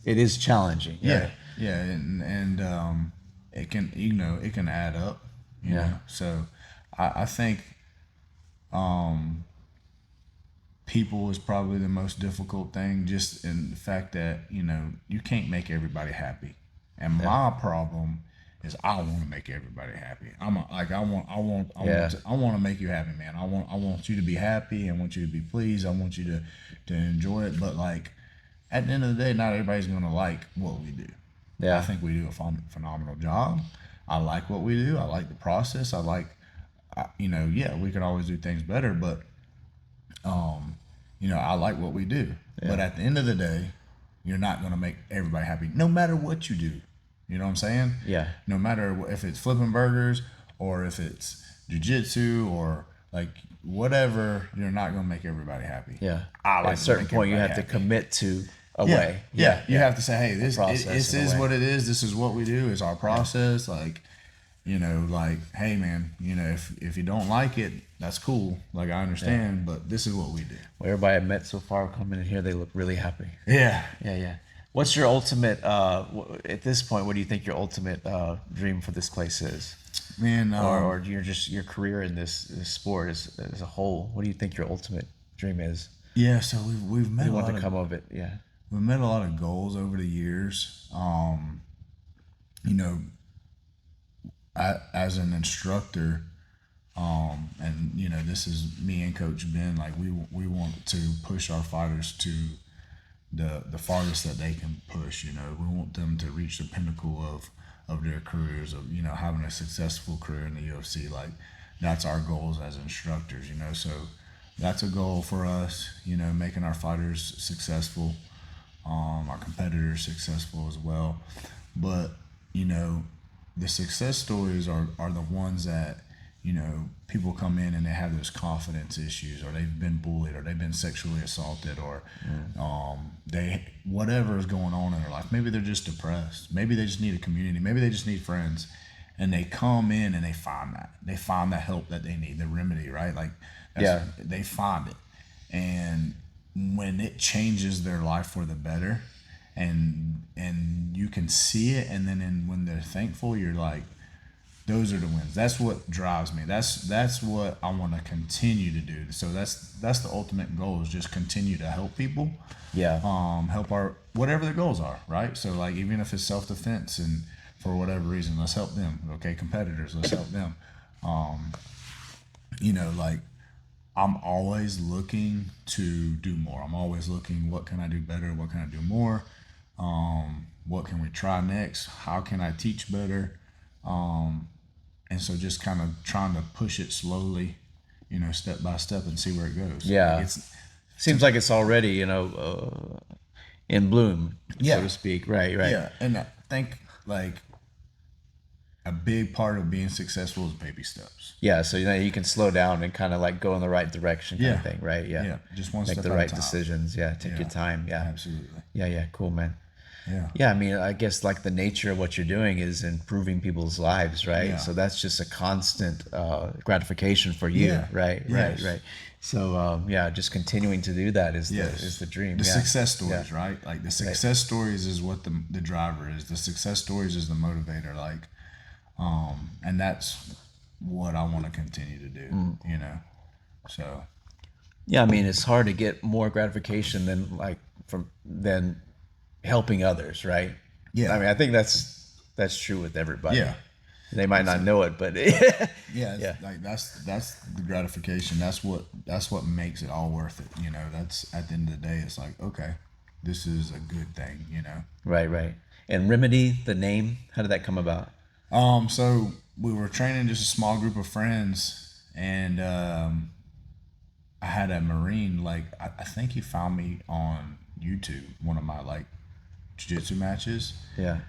it is challenging. Yeah, Right? yeah, and it can it can add up. You Yeah. know, so I think people is probably the most difficult thing, just in the fact that you can't make everybody happy, and my problem is I want to make everybody happy. Yeah. I want to make you happy, man. I want you to be happy. I want you to be pleased. I want you to enjoy it. But like at the end of the day, not everybody's gonna like what we do. Yeah. I think we do a phenomenal job. I like what we do. I like the process. Yeah, we could always do things better, but I like what we do. But at the end of the day, you're not going to make everybody happy, no matter what you do. You know what I'm saying? Yeah. No matter if it's flipping burgers or if it's jujitsu or like whatever, you're not going to make everybody happy. Yeah. I like At a certain point, you have happy. to commit to a Yeah, way. yeah. You have to say, hey, this process in a is way. what it is. This is what we do. It's our process. Like, hey, man, if you don't like it, that's cool. Like, I understand, but this is what we do. Well, everybody I've met so far coming in here, they look really happy. Yeah. Yeah. What's your ultimate, at this point, what do you think your ultimate dream for this place is? Man, Or your career in this sport as a whole? What do you think your ultimate dream is? yeah, so we've met You a want lot to of come of it? Yeah. we've met a lot of goals over the years. You know, as an instructor, and this is me and Coach Ben. Like we want to push our fighters to the farthest that they can push. We want them to reach the pinnacle of their careers, of having a successful career in the UFC. Like that's our goals as instructors. So that's a goal for us. Making our fighters successful, our competitors successful as well. But the success stories are the ones that people come in and they have those confidence issues, or they've been bullied, or they've been sexually assaulted, or they whatever is going on in their life. Maybe they're just depressed. Maybe they just need a community. Maybe they just need friends, and they come in and they find that help that they need, the remedy, right? Like they find it, and when it changes their life for the better, and you can see it, and then when they're thankful, you're like, those are the wins. That's what drives me. That's what I want to continue to do. So that's the ultimate goal, is just continue to help people. Yeah. Help our whatever their goals are, right? So like even if it's self-defense and for whatever reason, let's help them. Okay, competitors, let's help them. Like I'm always looking to do more. I'm always looking, what can I do better? What can I do more? What can we try next? How can I teach better? And so just kind of trying to push it slowly, step by step, and see where it goes. Yeah. Like Seems like it's already, in bloom, Yeah. so to speak. Right. yeah. And I think like a big part of being successful is baby steps. Yeah, so you can slow down and kind of like go in the right direction kind of thing, right? Yeah. Yeah. Just one Make step the at a right time. decisions. Yeah, take your time. Yeah. Absolutely. Yeah, cool, man. Yeah. Yeah, I mean, I guess like the nature of what you're doing is improving people's lives, right? Yeah. So that's just a constant gratification for you, Yeah. right? Yes. Right. So just continuing to do that is Yes. the dream. The yeah. success stories, Yeah. right? Like the success stories is what the driver is. The success stories is the motivator. Like, and that's what I want to continue to do. So Yeah, I mean, it's hard to get more gratification than helping others, right? Yeah. I mean, I think that's true with everybody. Yeah. They might not know it, but Yeah, yeah. like that's the gratification. That's what makes it all worth it. You know, that's at the end of the day, it's like, okay, this is a good thing. You know. Right, right. And Remedy, the name, how did that come about? So we were training just a small group of friends, and I had a Marine. Like I think he found me on YouTube, one of my like jiu-jitsu matches, Yeah.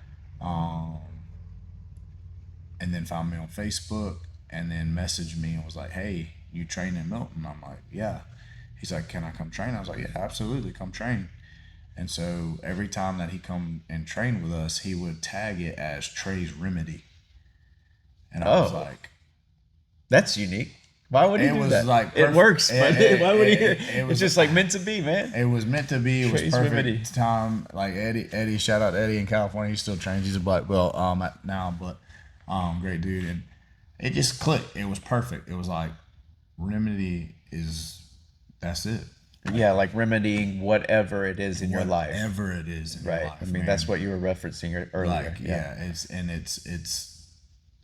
and then found me on Facebook, and then messaged me and was like, "Hey, you train in Milton?" I'm like, "Yeah." He's like, "Can I come train?" I was like, "Yeah, absolutely, come train." And so every time that he come and train with us, he would tag it as Trey's Remedy, and I was Oh, like, that's unique. Why would he it do was that? like It perfect. works, but why would he? It was It's just like meant to be, man. It was meant to be. It was Trey's perfect Remedy. time. Like Eddie, shout out to Eddie in California. He still trains. He's a black belt now, but great dude. And it just clicked. It was perfect. It was like Remedy that's it. Yeah, like remedying whatever it is in your life. Whatever it is in your Right. life, I mean, man. that's what you were referencing earlier. Like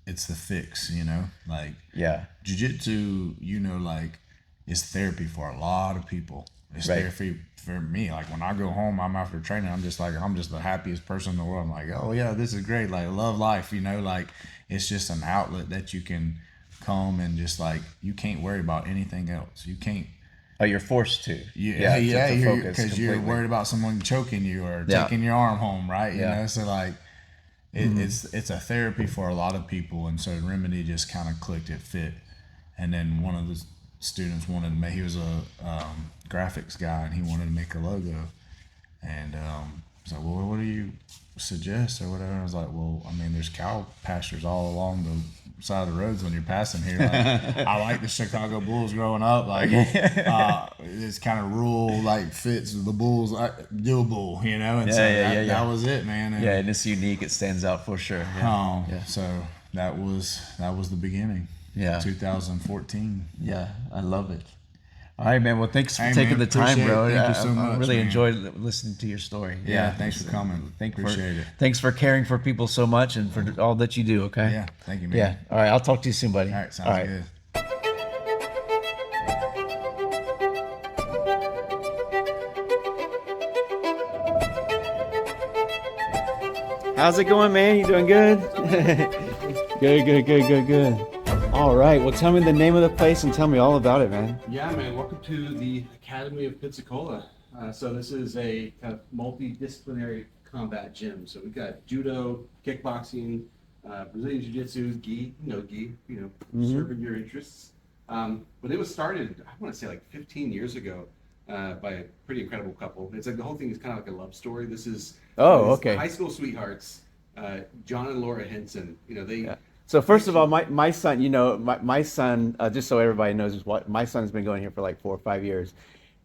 it's the fix, you know. Like Yeah. jiu-jitsu, you know, like it's therapy for a lot of people. It's Right. therapy for me. Like when I go home, I'm after training, I'm just the happiest person in the world. I'm like, oh yeah, this is great. Like I love life, you know. Like it's just an outlet that you can come and just like you can't worry about anything else. You can't. Oh, you're forced to. Yeah, focus because you're completely. worried about someone choking you or Yeah. taking your arm home, right? You Yeah. know, so like it's a therapy for a lot of people, and so Remedy just kind of clicked, it fit. And then one of the students wanted to make, he was a graphics guy, and he wanted to make a logo, and he's like, well, what do you suggest or whatever? And I was like, well, I mean, there's cow pastures all along the side of the roads when you're passing here. Like, I like the Chicago Bulls growing up. Like, it's kind of rural, like fits the Bulls, doable, you know. And so that was it, man. And, Yeah, and it's unique. It stands out for sure. Yeah. So that was the beginning. Yeah. 2014. Yeah, I love it. All right, man. Well, thanks for Hey, taking man, the time, appreciate bro. it. Thank you so I much, really man. enjoyed listening to your story. Yeah, thanks for coming. Appreciate it. Thanks for caring for people so much and for all that you do. Okay. Yeah, thank you, man. Yeah. All right. I'll talk to you soon, buddy. All right, sounds good. How's it going, man? You doing good? Good. All right. Well, tell me the name of the place and tell me all about it, man. Yeah, man. Welcome to the Academy of Pensacola. So this is a kind of multidisciplinary combat gym. So we've got judo, kickboxing, Brazilian Jiu-Jitsu, gi, serving your interests. But it was started, I want to say like 15 years ago by a pretty incredible couple. It's like the whole thing is kind of like a love story. This is Okay. high school sweethearts, John and Laura Henson. They. Yeah. So first of all, my son, my son, just so everybody knows, is what my son's been going here for like 4 or 5 years,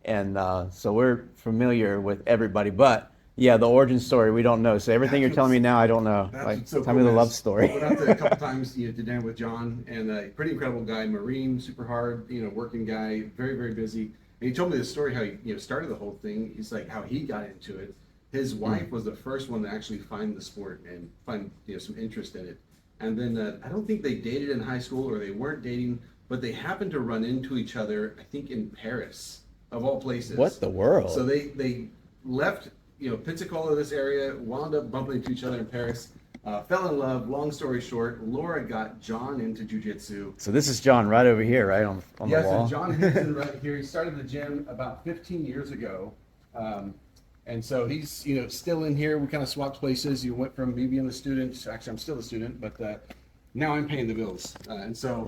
and so we're familiar with everybody. But yeah, the origin story we don't know. So everything you're telling me now, I don't know. That's Like, what's so tell cool, me the man. love story. Went out there a couple times, to dinner with John, and a pretty incredible guy, Marine, super hard, working guy, very, very busy. And he told me the story how he, started the whole thing. He's like how he got into it. His wife was the first one to actually find the sport and find some interest in it. And then I don't think they dated in high school or they weren't dating, but they happened to run into each other, I think in Paris, of all places. What the world? So they left, Pensacola, this area, wound up bumping into each other in Paris, fell in love. Long story short, Laura got John into jiu-jitsu. So this is John right over here, right on the wall. So John Henson right here. He started the gym about 15 years ago. And so he's, still in here. We kind of swapped places. You went from me being the student. Actually, I'm still a student, but now I'm paying the bills. And so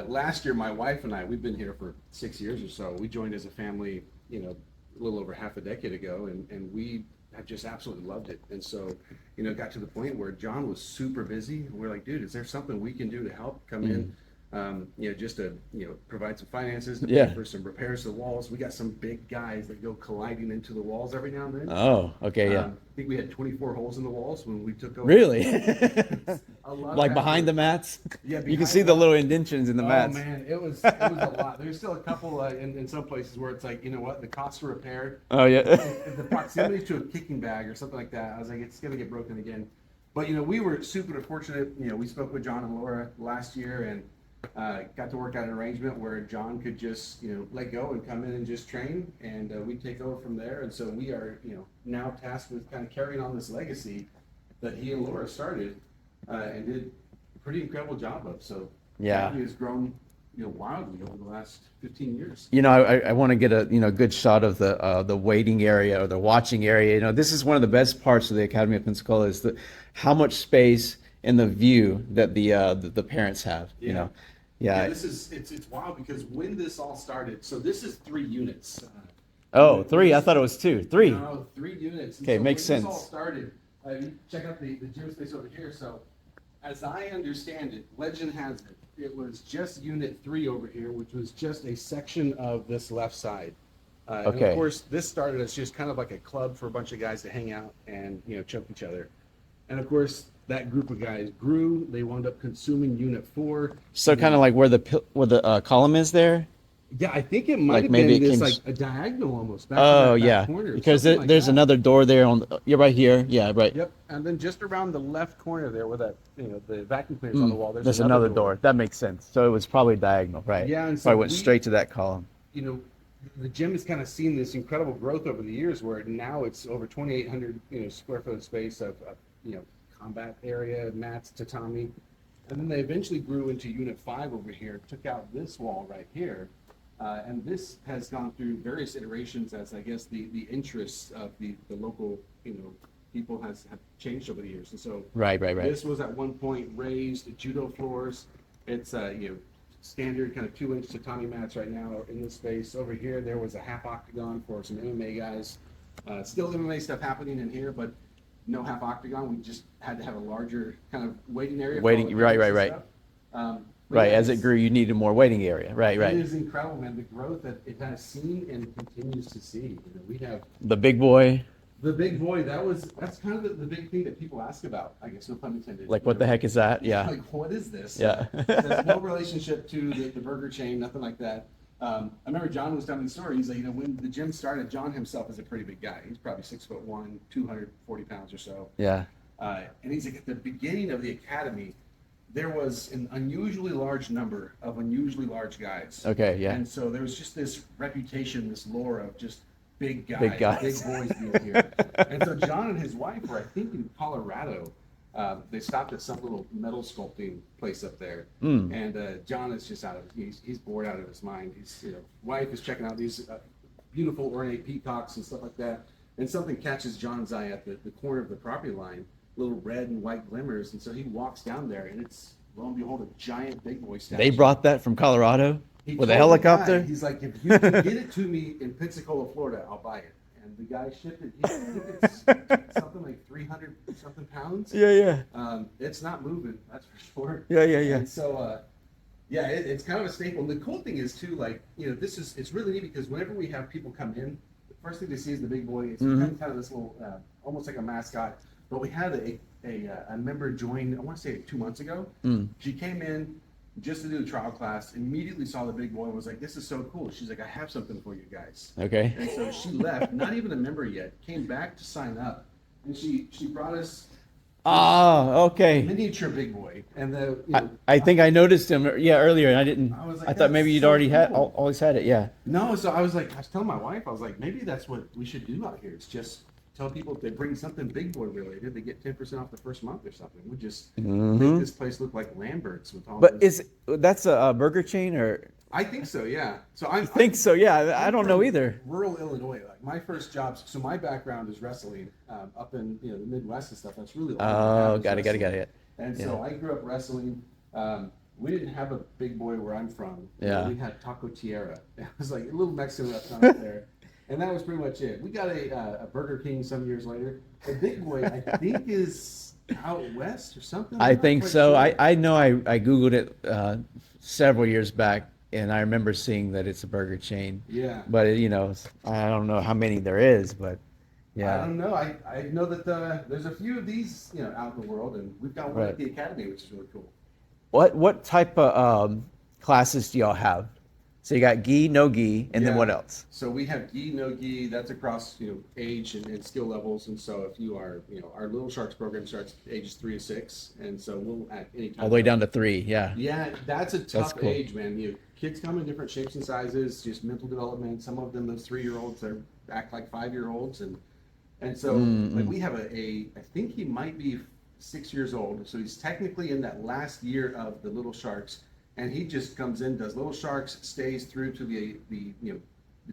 last year, my wife and I, we've been here for 6 years or so. We joined as a family, a little over half a decade ago, and we have just absolutely loved it. And so, got to the point where John was super busy. And we're like, dude, is there something we can do to help? Come in. just to, provide some finances to Yeah. pay for some repairs to the walls. We got some big guys that go colliding into the walls every now and then. Oh, okay, yeah. I think we had 24 holes in the walls when we took over. Really? A lot Like of behind the effort. mats? Yeah, You can behind see the the mat. little indentions in the Oh mats. man, it was a lot. There's still a couple in some places where it's like, you know what, the cost to repair, Oh, yeah. the proximity to a kicking bag or something like that. I was like, it's gonna get broken again. But we were super fortunate. We spoke with John and Laura last year and got to work out an arrangement where John could just let go and come in and just train, and we'd take over from there. And so we are now tasked with kind of carrying on this legacy that he and Laura started and did a pretty incredible job of. So Yeah. Academy has grown wildly over the last 15 years. I want to get a good shot of the waiting area or the watching area. This is one of the best parts of the Academy of Pensacola is how much space and the view that the parents have. Yeah, this is it's wild because when this all started, so this is 3 units. Oh, 3. I thought it was 2. 3. No, 3 units. And Okay, so makes when sense. This all started. You check out the gym space over here. So, as I understand it, legend has it was just Unit 3 over here, which was just a section of this left side. And Okay. of course, this started as just kind of like a club for a bunch of guys to hang out and choke each other. And of course, that group of guys grew. They wound up consuming Unit 4. So kind of like where the column is there. Yeah, I think it might Like have maybe been it this came like s- a diagonal almost. Back to Oh that back yeah, corner, because something like there's that. another door there you're right here. Yeah, right. Yep, and then just around the left corner there, where that the vacuum cleaner's on the wall, There's another door. That makes sense. So it was probably diagonal, right? Yeah, and so probably went we- straight to that column. The gym has kind of seen this incredible growth over the years, where now it's over 2,800 square foot of space of combat area, mats, tatami, and then they eventually grew into Unit 5 over here. Took out this wall right here. And this has gone through various iterations as I guess the interests of the local people have changed over the years. And so Right. this was at one point raised judo floors. It's standard kind of 2-inch tatami mats right now in this space. Over here there was a half octagon for some MMA guys. Still MMA stuff happening in here, but no half octagon. We just had to have a larger kind of waiting area. for all the Right. parents and stuff. But Right. yeah, As it it's- grew, you needed more waiting area. Right. It Right. is incredible, man. The growth that it has seen and continues to see. We have The big boy. the big boy. That's kind of the big thing that people ask about. I guess no pun intended. Like, what the heck is that? Yeah. Like, what is this? Yeah. There's no relationship to the burger chain, nothing like that. I remember John was telling me the story. He's like, when the gym started, John himself is a pretty big guy. He's probably 6'1", 240 pounds or so. Yeah. And he's like, at the beginning of the academy, there was an unusually large number of unusually large guys. Okay. Yeah. And so there was just this reputation, this lore of just big guys, Big guys. boys being here. And so John and his wife were, I think, in Colorado. They stopped at some little metal sculpting place up there. And John is just he's bored out of his mind. His wife is checking out these beautiful ornate peacocks and stuff like that. And something catches John's eye at the corner of the property line, little red and white glimmers. And so he walks down there, and it's, lo and behold, a giant big boy statue. They brought that from Colorado He with a told the guy, helicopter. he's like, if you can get it to me in Pensacola, Florida, I'll buy it. And the guy shipped it. I think it's something like 300 something pounds. Yeah. It's not moving, that's for sure. Yeah. And so, it's kind of a staple. And the cool thing is too, it's really neat because whenever we have people come in, the first thing they see is the big boy. It's become kind of this little, almost like a mascot. But we had a member join, I want to say 2 months ago. She came in just to do the trial class, immediately saw the big boy and was like, this is so cool. She's like, I have something for you guys. Okay. And so she left, not even a member yet, came back to sign up. And she brought us Ah, okay. miniature big boy. And I think I noticed him. Yeah, earlier, and I didn't. I was like, I thought maybe that's you'd so already had cool. always had it. Yeah. No, so I was telling my wife, I was like, maybe that's what we should do out here. It's just tell people if they bring something big boy related, they get 10% off the first month or something. We just make this place look like Lambert's with all But this. that's a burger chain or? I think so, yeah. So I think so. Yeah, I don't know from either. Rural Illinois, like my first jobs. So my background is wrestling, up in the Midwest and stuff. That's really all I Oh, have is got it. wrestling. And so I grew up wrestling. We didn't have a big boy where I'm from. Yeah. We had Taco Tierra. It was like a little Mexican restaurant up there. And that was pretty much it. We got a Burger King some years later. The big boy, I think, is out west or something. I I'm not think quite so. sure. I know I Googled it several years back, and I remember seeing that it's a burger chain. Yeah. But I don't know how many there is, but I yeah, don't know. I know that there's a few of these, out in the world, and we've got one Right. at the academy, which is really cool. What type of classes do y'all have? So you got gi, no gi, and then Yeah. what else? So we have gi, no gi. That's across age and skill levels. And so if you are our Little Sharks program starts ages 3 to 6, and so we'll at any time All the way down to 3. Yeah. Yeah, that's a tough cool. age, man. Kids come in different shapes and sizes, just mental development. Some of them, those 3-year-olds, they act like 5-year-olds, and so like we have I think he might be 6 years old, so he's technically in that last year of the Little Sharks, and he just comes in, does Little Sharks, stays through to the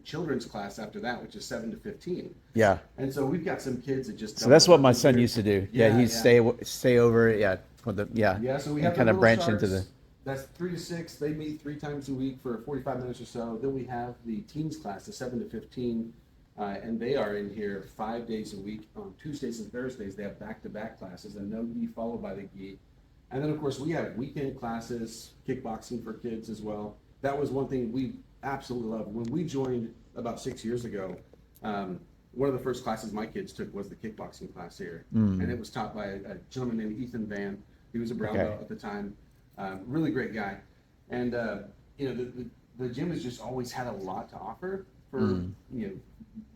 children's class after that, which is 7 to 15. Yeah. And so we've got some kids that just So that's what my double son here. used to do. Yeah, he'd stay over. Yeah, for the Yeah, so we have kind the of Little branch Sharks. into the. That's 3 to 6. They meet 3 times a week for 45 minutes or so. Then we have the teens class, the 7 to 15, and they are in here 5 days a week. On Tuesdays and Thursdays, they have back-to-back classes, and no gi followed by the gi. And then, of course, we have weekend classes, kickboxing for kids as well. That was one thing we absolutely loved. When we joined about 6 years ago, one of the first classes my kids took was the kickboxing class here. And it was taught by a gentleman named Ethan Van. He was a brown belt at the time. Really great guy. And, the gym has just always had a lot to offer for,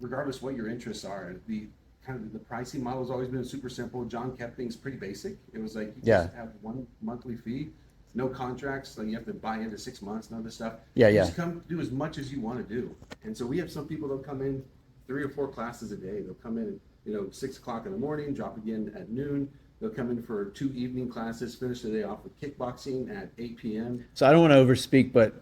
regardless what your interests are. The pricing model has always been super simple. John kept things pretty basic. It was like you just have one monthly fee, no contracts, then you have to buy into 6 months and other stuff. Yeah, You yeah. just come do as much as you want to do. And so we have some people that'll come in 3 or 4 classes a day. They'll come in, 6 o'clock in the morning, drop again at noon. They'll come in for 2 evening classes, finish the day off with kickboxing at 8 p.m. So I don't want to overspeak, but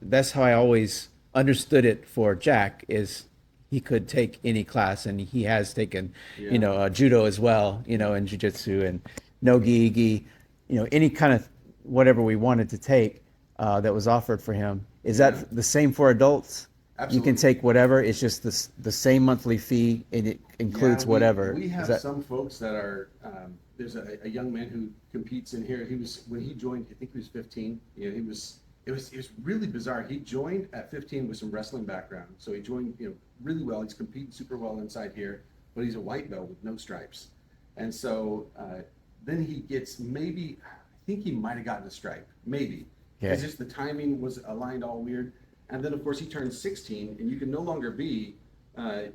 that's how I always understood it for Jack is he could take any class, and he has taken, judo as well, and jiu-jitsu and no gi, any kind of whatever we wanted to take that was offered for him. Is that the same for adults? You can Absolutely. take whatever. It's just the same monthly fee, and it includes whatever. We have Is that- some folks that are. There's a young man who competes in here. When he joined, I think he was 15. It was really bizarre. He joined at 15 with some wrestling background, so he joined really well. He's competing super well inside here, but he's a white belt with no stripes, and so then he gets maybe. I think he might have gotten a stripe, maybe. It's just the timing was aligned all weird. And then, of course, he turns 16, and you can no longer be, in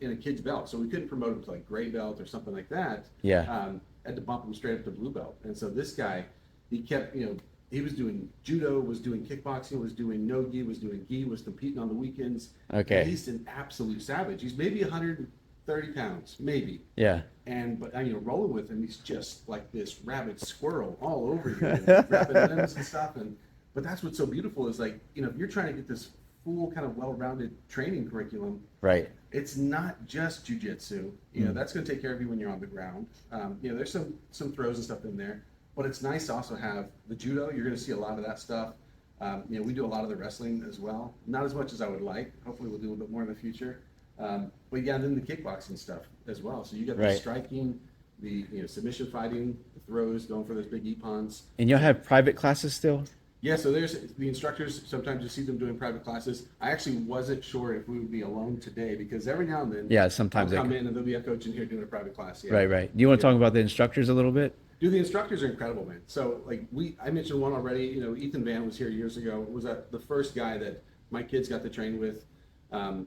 a kid's belt. So we couldn't promote him to like gray belt or something like that. Yeah. Had to bump him straight up to blue belt. And so this guy, he kept, he was doing judo, was doing kickboxing, was doing no gi, was doing gi, was competing on the weekends. Okay. And he's an absolute savage. He's maybe 130 pounds, maybe. Yeah. But rolling with him, he's just like this rabid squirrel all over you, and grabbing limbs and stuff. But that's what's so beautiful is like, if you're trying to get this full kind of well-rounded training curriculum, Right. it's not just jujitsu. That's going to take care of you when you're on the ground. There's some throws and stuff in there, but it's nice to also have the judo. You're going to see a lot of that stuff. We do a lot of the wrestling as well. Not as much as I would like. Hopefully we'll do a little bit more in the future. But yeah, and then the kickboxing stuff as well. So you got the Right. striking, the submission fighting, the throws, going for those big ippons. And you'll have private classes still? Yeah, so there's the instructors. Sometimes you see them doing private classes. I actually wasn't sure if we would be alone today because every now and then, Yeah, sometimes I'll they come in and there'll be a coach in here doing a private class. Yeah. Right. Do you want to talk about the instructors a little bit? Dude, the instructors are incredible, man. So I mentioned one already. Ethan Van was here years ago. Was the first guy that my kids got to train with.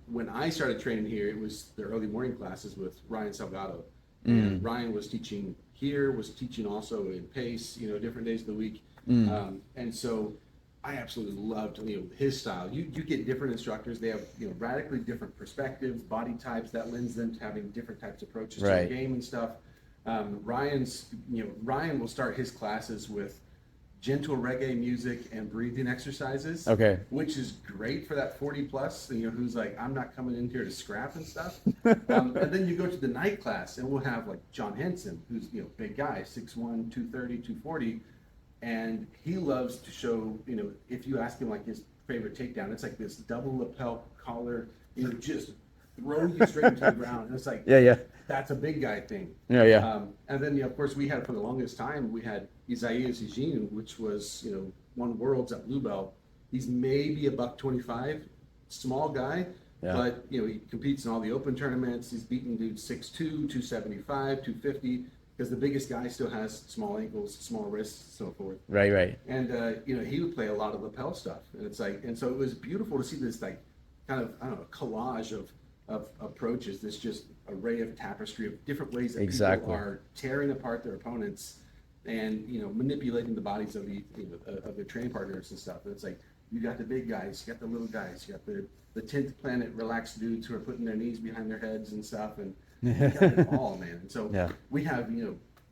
When I started training here, it was the early morning classes with Ryan Salgado. And Ryan was teaching here, was teaching also in Pace, different days of the week. And so I absolutely loved his style. You get different instructors. They have radically different perspectives, body types that lends them to having different types of approaches to the game and stuff. Ryan will start his classes with gentle reggae music and breathing exercises. Okay. Which is great for that 40 plus, who's like, I'm not coming in here to scrap and stuff. And then you go to the night class and we'll have like John Henson, who's, big guy, 6'1", 230, 240. And he loves to show, if you ask him like his favorite takedown, it's like this double lapel collar, just throw you straight into the ground. And it's like, Yeah. that's a big guy thing. Yeah. And then, of course, we had for the longest time, we had Isaiah Eugene, which was, won worlds at blue belt. He's maybe a $125, small guy, Yeah. but he competes in all the open tournaments. He's beaten dudes 6'2", 275, 250, because the biggest guy still has small ankles, small wrists, so forth. Right. And he would play a lot of lapel stuff, and it's like, and so it was beautiful to see this like kind of, I don't know, collage of approaches, this just array of tapestry of different ways that people are tearing apart their opponents and manipulating the bodies of the of their training partners and stuff. And it's like, you got the big guys, you got the little guys, you got the 10th planet relaxed dudes who are putting their knees behind their heads and stuff, and you got it all, man. And so we have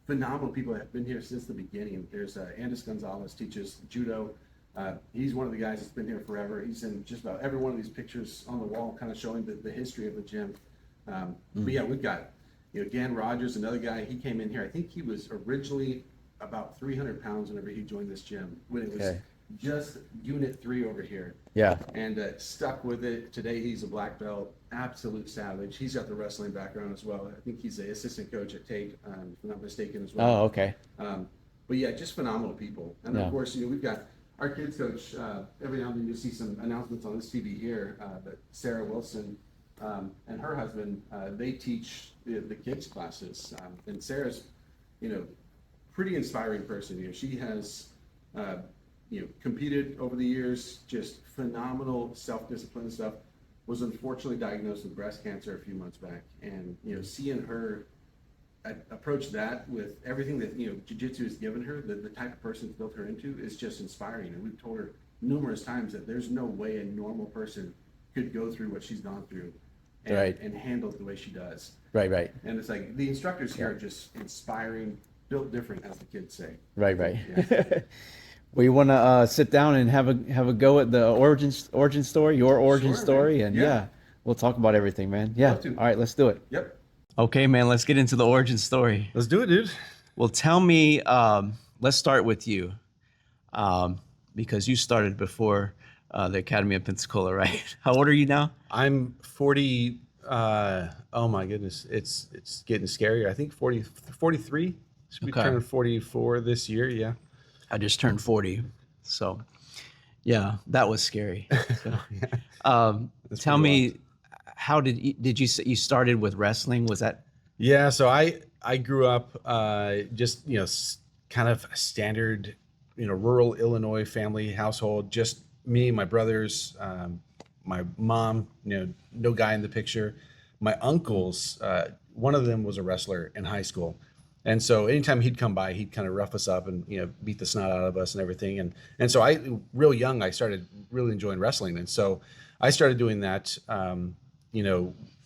phenomenal people that have been here since the beginning. There's Andres Gonzalez, teaches judo. He's one of the guys that's been here forever. He's in just about every one of these pictures on the wall, kind of showing the history of the gym. But yeah, we've got Dan Rogers, another guy. He came in here. I think he was originally about 300 pounds whenever he joined this gym, when it was just Unit 3 over here. Yeah. And stuck with it. Today he's a black belt, absolute savage. He's got the wrestling background as well. I think he's the assistant coach at Tate, if I'm not mistaken, as well. Oh, okay. But yeah, just phenomenal people. And of course, we've got our kids coach. Every now and then you see some announcements on this TV here, but Sarah Wilson and her husband, they teach the kids classes. And Sarah's, pretty inspiring person. She has, competed over the years, just phenomenal self-discipline stuff. Was unfortunately diagnosed with breast cancer a few months back, and seeing her approach that with everything that jiu-jitsu has given her, the type of person it's built her into, is just inspiring. And we've told her numerous times that there's no way a normal person could go through what she's gone through and handle it the way she does. Right. And it's like the instructors here are just inspiring, built different, as the kids say. Right. Yeah. Well, you want to sit down and have a go at the origin story, your origin story, man. and Yeah. we'll talk about everything, man. Yeah. Love to. All right, let's do it. Yep. Okay, man, let's get into the origin story. Let's do it, dude. Well, tell me, let's start with you, because you started before the Academy of Pensacola, right? How old are you now? I'm 40. Oh my goodness, it's getting scary. I think 43. Should be turning 44 this year. Yeah. I just turned 40, so yeah, that was scary. So, tell me, how did you started with wrestling? Was that? Yeah. So I grew up just kind of a standard rural Illinois family household. Just me, my brothers, my mom. No guy in the picture. My uncles. One of them was a wrestler in high school. And so anytime he'd come by, he'd kind of rough us up and beat the snot out of us and everything. And so real young, I started really enjoying wrestling. And so I started doing that,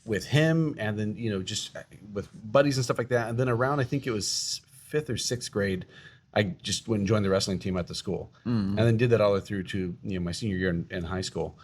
with him, and then just with buddies and stuff like that. And then around, I think it was 5th or 6th grade, I just went and joined the wrestling team at the school, and then did that all the way through to my senior year in high school.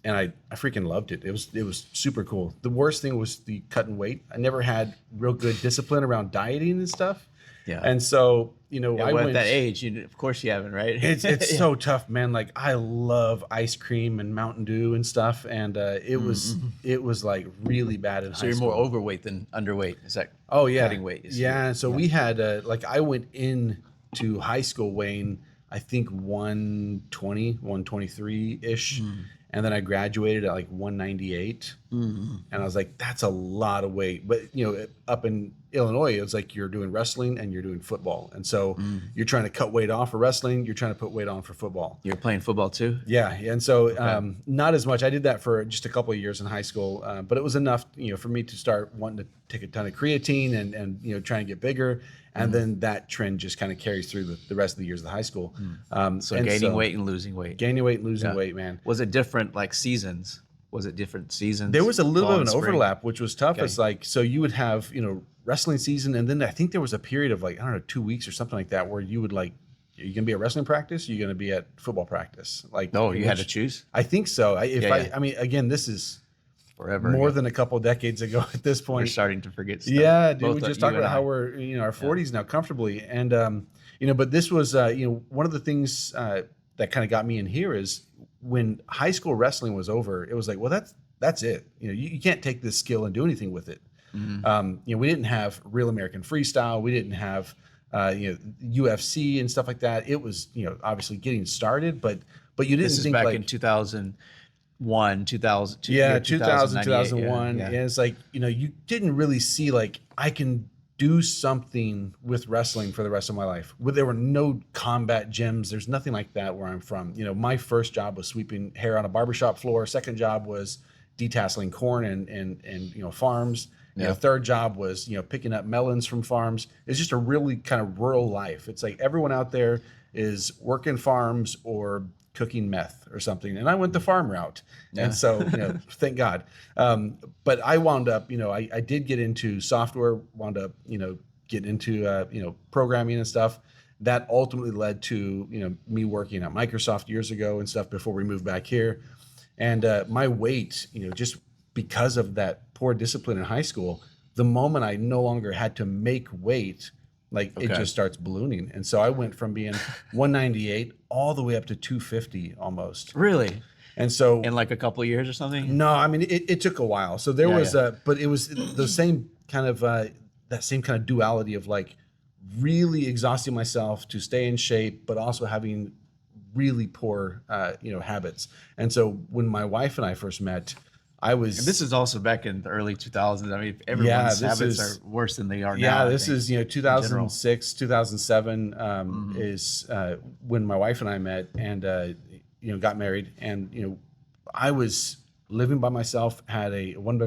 And I freaking loved it. It was super cool. The worst thing was the cutting weight. I never had real good discipline around dieting and stuff. Yeah. And so, I went at that age. Of course you haven't, right? It's so tough, man. Like, I love ice cream and Mountain Dew and stuff. And it was like really bad in high school. So you're more overweight than underweight. Is that? Oh yeah. Cutting weight. Yeah. So we had I went into high school weighing, I think 120, 123 ish. And then I graduated at like 198. And I was like, that's a lot of weight. But, up in Illinois, it's like you're doing wrestling and you're doing football. And so you're trying to cut weight off for wrestling. You're trying to put weight on for football. You're playing football too? Yeah. And so not as much. I did that for just a couple of years in high school. But it was enough, for me to start wanting to take a ton of creatine and try and get bigger. And then that trend just kind of carries through the rest of the years of the high school. So gaining weight and losing weight. Gaining weight and losing weight, man. Was it different, like seasons? Was it different seasons? There was a little bit of an spring? overlap, which was tough. Okay. It's like, so you would have, wrestling season. And then I think there was a period of 2 weeks or something like that where you would are you going to be at wrestling practice? Are you going to be at football practice? No, you had to choose? I think so. I mean, again, this is forever more ago. than a couple decades ago at this point. We're starting to forget stuff. Yeah, dude, Both we just you talked and about how I. we're our 40s now comfortably, and but this was one of the things that kind of got me in here is when high school wrestling was over. It was like, well, that's it. You can't take this skill and do anything with it. We didn't have Real American Freestyle. We didn't have, UFC and stuff like that. It was, obviously getting started, but you didn't This is think back like in 2001, 2000. yeah, 2000, 2001. Yeah. And it's like, you didn't really see like I can do something with wrestling for the rest of my life. There were no combat gyms. There's nothing like that where I'm from. My first job was sweeping hair on a barbershop floor. Second job was detasseling corn and farms. Yeah. Third job was, picking up melons from farms. It's just a really kind of rural life. It's like everyone out there is working farms or cooking meth or something. And I went the farm route. Yeah. And so, thank God. But I wound up, I did get into software, wound up, getting into, programming and stuff. That ultimately led to, me working at Microsoft years ago and stuff before we moved back here. And my weight, just because of that poor discipline in high school, the moment I no longer had to make weight, it just starts ballooning. And so I went from being 198 all the way up to 250 almost. Really? And so In like a couple of years or something? no, I mean, it took a while. So there was, but it was the same kind of, that same kind of duality of like really exhausting myself to stay in shape, but also having really poor, habits. And so when my wife and I first met, And this is also back in the early 2000s. I mean, everyone's habits are worse than they are now. Yeah, I this think, is 2006, 2007 is when my wife and I met and got married, and I was living by myself, had a one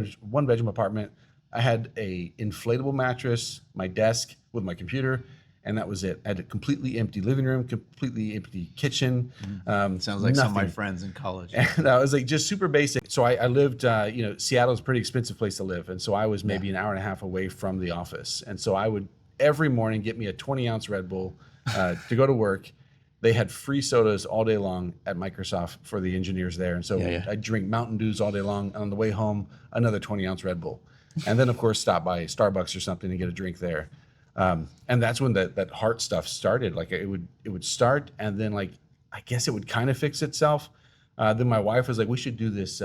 bedroom apartment. I had a inflatable mattress, my desk with my computer, and that was it. I had a completely empty living room, completely empty kitchen. Sounds like some of my nothing. friends in college. And I was like just super basic. So I lived, Seattle's a pretty expensive place to live. And so I was maybe an hour and a half away from the office. And so I would every morning get me a 20-ounce Red Bull to go to work. They had free sodas all day long at Microsoft for the engineers there. And so I'd drink Mountain Dews all day long. On the way home, another 20-ounce Red Bull. And then, of course, stop by Starbucks or something and get a drink there. And that's when that heart stuff started. Like it would start, and then like I guess it would kind of fix itself. Then my wife was like, "We should do this,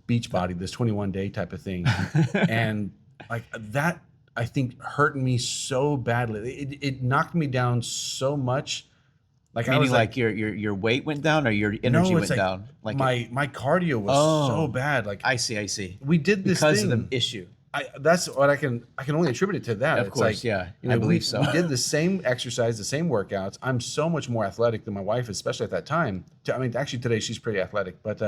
beach body, this 21-day type of thing," and like that, I think hurt me so badly. It knocked me down so much. Like I Meaning was like your weight went down or your energy went down? Like my cardio was so bad. Like I see. we did this Because thing. of the issue. That's what I can only attribute it to that. Of It's course, like, yeah, I believe so. We did the same exercise, the same workouts. I'm so much more athletic than my wife, especially at that time. I mean, actually today she's pretty athletic, but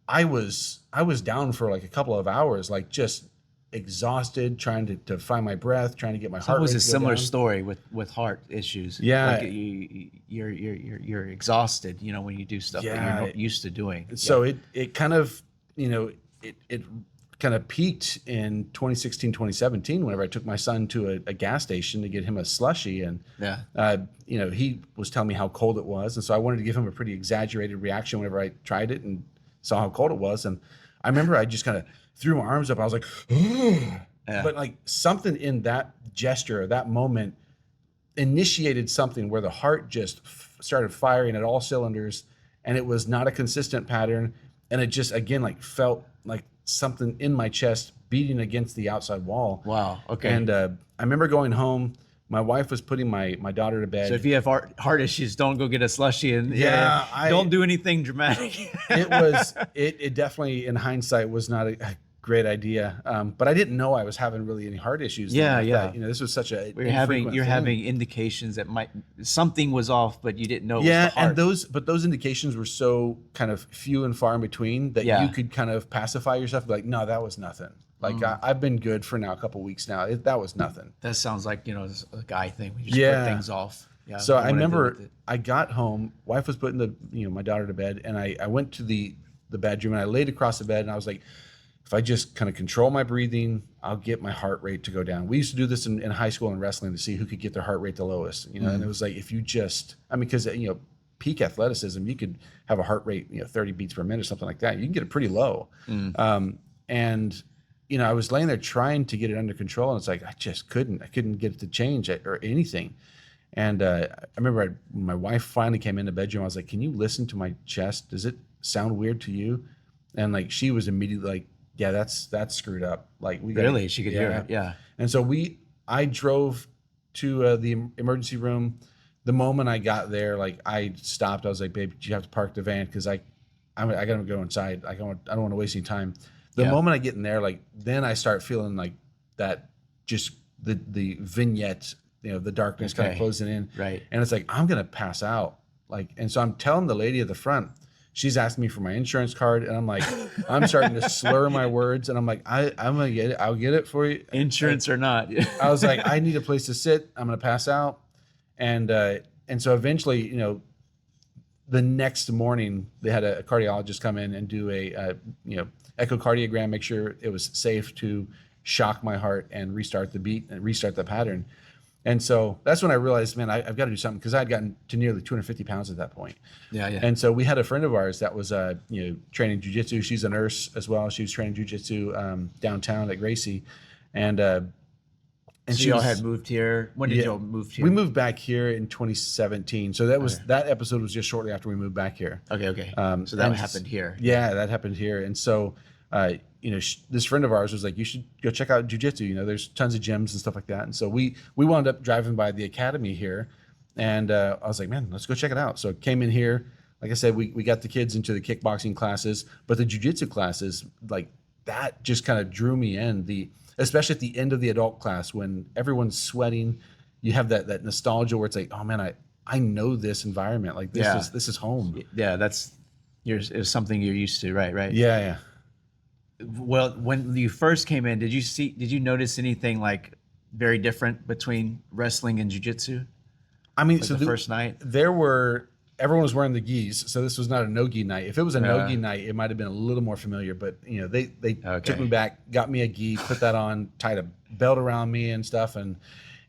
I was down for like a couple of hours, like just exhausted, trying to find my breath, trying to get my So heart it was rate a to go similar down. story with heart issues. Yeah. Like you're exhausted, when you do stuff that you're not used to doing. So it kind of, it kind of peaked in 2016, 2017, whenever I took my son to a gas station to get him a slushie. And, he was telling me how cold it was. And so I wanted to give him a pretty exaggerated reaction whenever I tried it and saw how cold it was. And I remember I just kind of threw my arms up. I was like, but like something in that gesture, that moment initiated something where the heart just started firing at all cylinders, and it was not a consistent pattern. And it just, again, like felt like something in my chest beating against the outside wall. Wow. Okay. And I remember going home. My wife was putting my daughter to bed. So if you have heart issues, don't go get a slushie and don't do anything dramatic. It definitely, in hindsight, was not a great idea. But I didn't know I was having really any heart issues. Yeah, like yeah. that. This was such a You're having indications that something was off, but you didn't know. It yeah, was the heart. and those indications were so kind of few and far in between that you could kind of pacify yourself, be like, no, that was nothing. Like I've been good for now a couple weeks now. That was nothing. That sounds like a guy thing. We just put things off. Yeah. So I don't wanna deal remember with it. I got home, wife was putting my daughter to bed, and I went to the bedroom and I laid across the bed, and I was like, if I just kind of control my breathing, I'll get my heart rate to go down. We used to do this in high school and wrestling to see who could get their heart rate the lowest, and it was like, if you just, because peak athleticism, you could have a heart rate, 30 beats per minute or something like that. You can get it pretty low. And I was laying there trying to get it under control, and it's like, I couldn't get it to change or anything. And I remember when my wife finally came in the bedroom, I was like, can you listen to my chest? Does it sound weird to you? And like, she was immediately like, yeah, that's screwed up. Like, we gotta, Really? She could hear it. Yeah. And so I drove to the emergency room. The moment I got there, like, I stopped. I was like, babe, you have to park the van, because I gotta go inside. I don't want to waste any time. The moment I get in there, like, then I start feeling like that, just the vignette, the darkness kind of closing in. Right. And it's like, I'm gonna pass out. Like, and so I'm telling the lady at the front, she's asking me for my insurance card, and I'm like, I'm starting to slur my words, and I'm like, I'm gonna get it. I'll get it for you. Insurance or not. I was like, I need a place to sit. I'm gonna pass out. And so eventually, the next morning they had a cardiologist come in and do a echocardiogram, make sure it was safe to shock my heart and restart the beat and restart the pattern. And so that's when I realized, man, I've got to do something, because I had gotten to nearly 250 pounds at that point. Yeah. And so we had a friend of ours that was training jiu-jitsu. She's a nurse as well. She was training jiu-jitsu downtown at Gracie, and So y'all had moved here. When did y'all move here? We moved back here in 2017. So that episode was just shortly after we moved back here. Okay. So that happened here. Yeah, that happened here. And so, this friend of ours was like, you should go check out jiu-jitsu. There's tons of gyms and stuff like that. And so we wound up driving by the academy here, and I was like, man, let's go check it out. So came in here. Like I said, we got the kids into the kickboxing classes, but the jiu-jitsu classes, like, that just kind of drew me in. Especially at the end of the adult class, when everyone's sweating, you have that nostalgia where it's like, oh man, I know this environment. Like, this is home. Yeah, it's something you're used to, right? Yeah. Well, when you first came in, did you notice anything like very different between wrestling and jiu-jitsu? I mean, Like so the first night, everyone was wearing the gis, so this was not a no-gi night. If it was a no-gi night, it might have been a little more familiar, but they took me back, got me a gi, put that on, tied a belt around me and stuff, and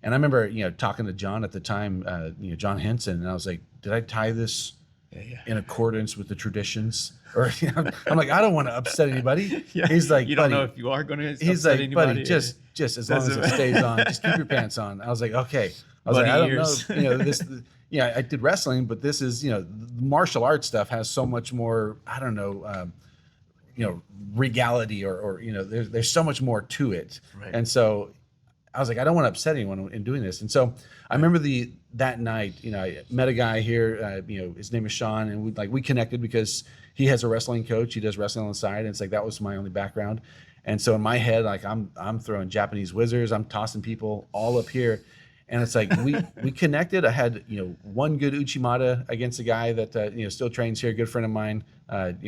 I remember talking to John at the time, John Henson, and I was like, did I tie this in accordance with the traditions? Or I'm like, I don't want to upset anybody. He's like, you don't know if you are going to upset anybody. Buddy, just as long as it stays on, just keep your pants on. I was like, okay. I was Bunny like, I don't ears. know, this. Yeah, I did wrestling, but this is, the martial arts stuff has so much more, I don't know, regality or there's so much more to it. Right. And so I was like, I don't want to upset anyone in doing this. And so I remember that night, I met a guy here, his name is Sean, and we connected because he has a wrestling coach. He does wrestling on the side. And it's like, that was my only background. And so in my head, like, I'm throwing Japanese whizzers, I'm tossing people all up here. And it's like, we connected. I had, one good Uchimata against a guy that, still trains here, a good friend of mine,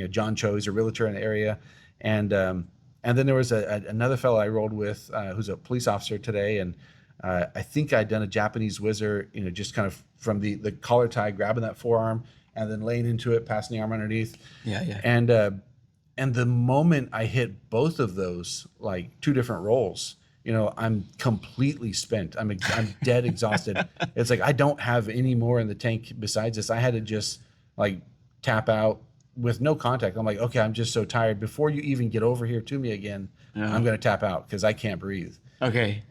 John Cho, he's a realtor in the area. And then there was another fellow I rolled with, who's a police officer today. And I think I'd done a Japanese whizzer, just kind of from the collar tie, grabbing that forearm and then laying into it, passing the arm underneath. Yeah. And the moment I hit both of those, like, two different rolls, I'm completely spent. I'm dead exhausted. It's like, I don't have any more in the tank besides this. I had to just, like, tap out with no contact. I'm like, okay, I'm just so tired. Before you even get over here to me again, I'm going to tap out because I can't breathe. Okay.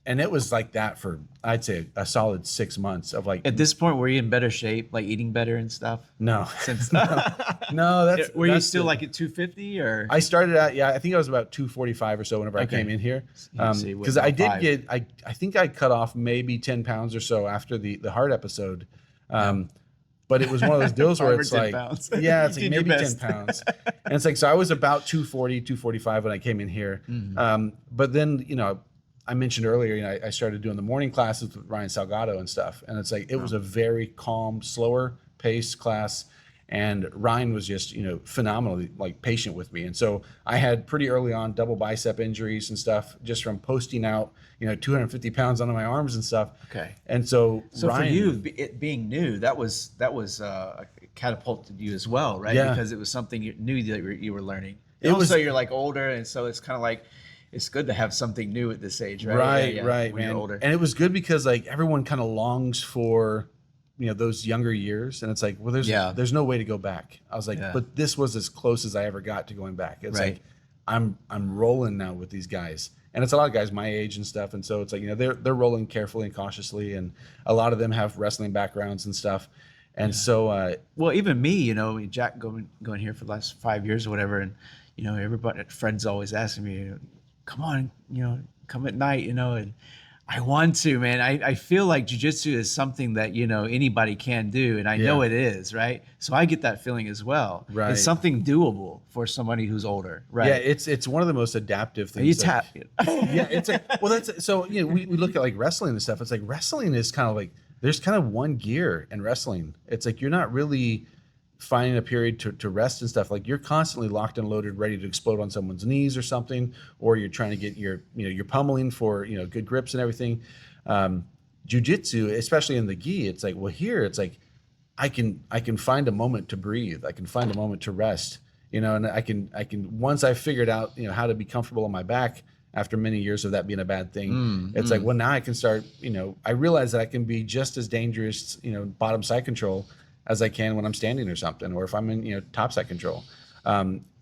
And it was like that for, I'd say, a solid 6 months of, like. At this point, were you in better shape, like eating better and stuff? No. Since No, that's. Were you still like at 250 or? I started at, I think I was about 245 or so whenever I came in here. Because I did get, I think I cut off maybe 10 pounds or so after the heart episode. But it was one of those deals where it's like, pounds. it's You like did your maybe 10 best. pounds. And it's like, so I was about 240, 245 when I came in here. But then, I mentioned earlier, I started doing the morning classes with Ryan Salgado and stuff. And it's like, it was a very calm, slower paced class. And Ryan was just, phenomenally, like, patient with me. And so I had pretty early on double bicep injuries and stuff just from posting out, 250 pounds onto my arms and stuff. Okay. And so Ryan, for you, it being new, that was catapulted you as well, right? Yeah. Because it was something new that you were learning. It And was- also, you're like older, and so it's kind of like, it's good to have something new at this age, right? Right, Yeah, right, when man. you're older. And it was good because, like, everyone kind of longs for, those younger years, and it's like, well, there's no way to go back. I was like, but this was as close as I ever got to going back. It's Right. like, I'm rolling now with these guys, and it's a lot of guys my age and stuff, and so it's like, they're rolling carefully and cautiously, and a lot of them have wrestling backgrounds and stuff. And so, Well, even me, Jack going here for the last 5 years or whatever, and everybody, friends always asking me, come on, come at night, and I want to, man. I feel like jujitsu is something that anybody can do, and I know Yeah. it is, right? So I get that feeling as well. Right. It's something doable for somebody who's older, right? yeah, it's one of the most adaptive things. You like- tap. yeah, it's like, well, that's so we look at like wrestling and stuff. It's like wrestling is kind of like there's kind of one gear in wrestling. It's like you're not really finding a period to rest and stuff. Like you're constantly locked and loaded, ready to explode on someone's knees or something, or you're trying to get your pummeling for good grips and everything. Jiu-jitsu, especially in the gi, it's like, well, here it's like I can find a moment to breathe. I can find a moment to rest. And I can once I figured out how to be comfortable on my back after many years of that being a bad thing. It's like, well, now I can start. I realize that I can be just as dangerous bottom side control as I can when I'm standing or something, or if I'm in top side control.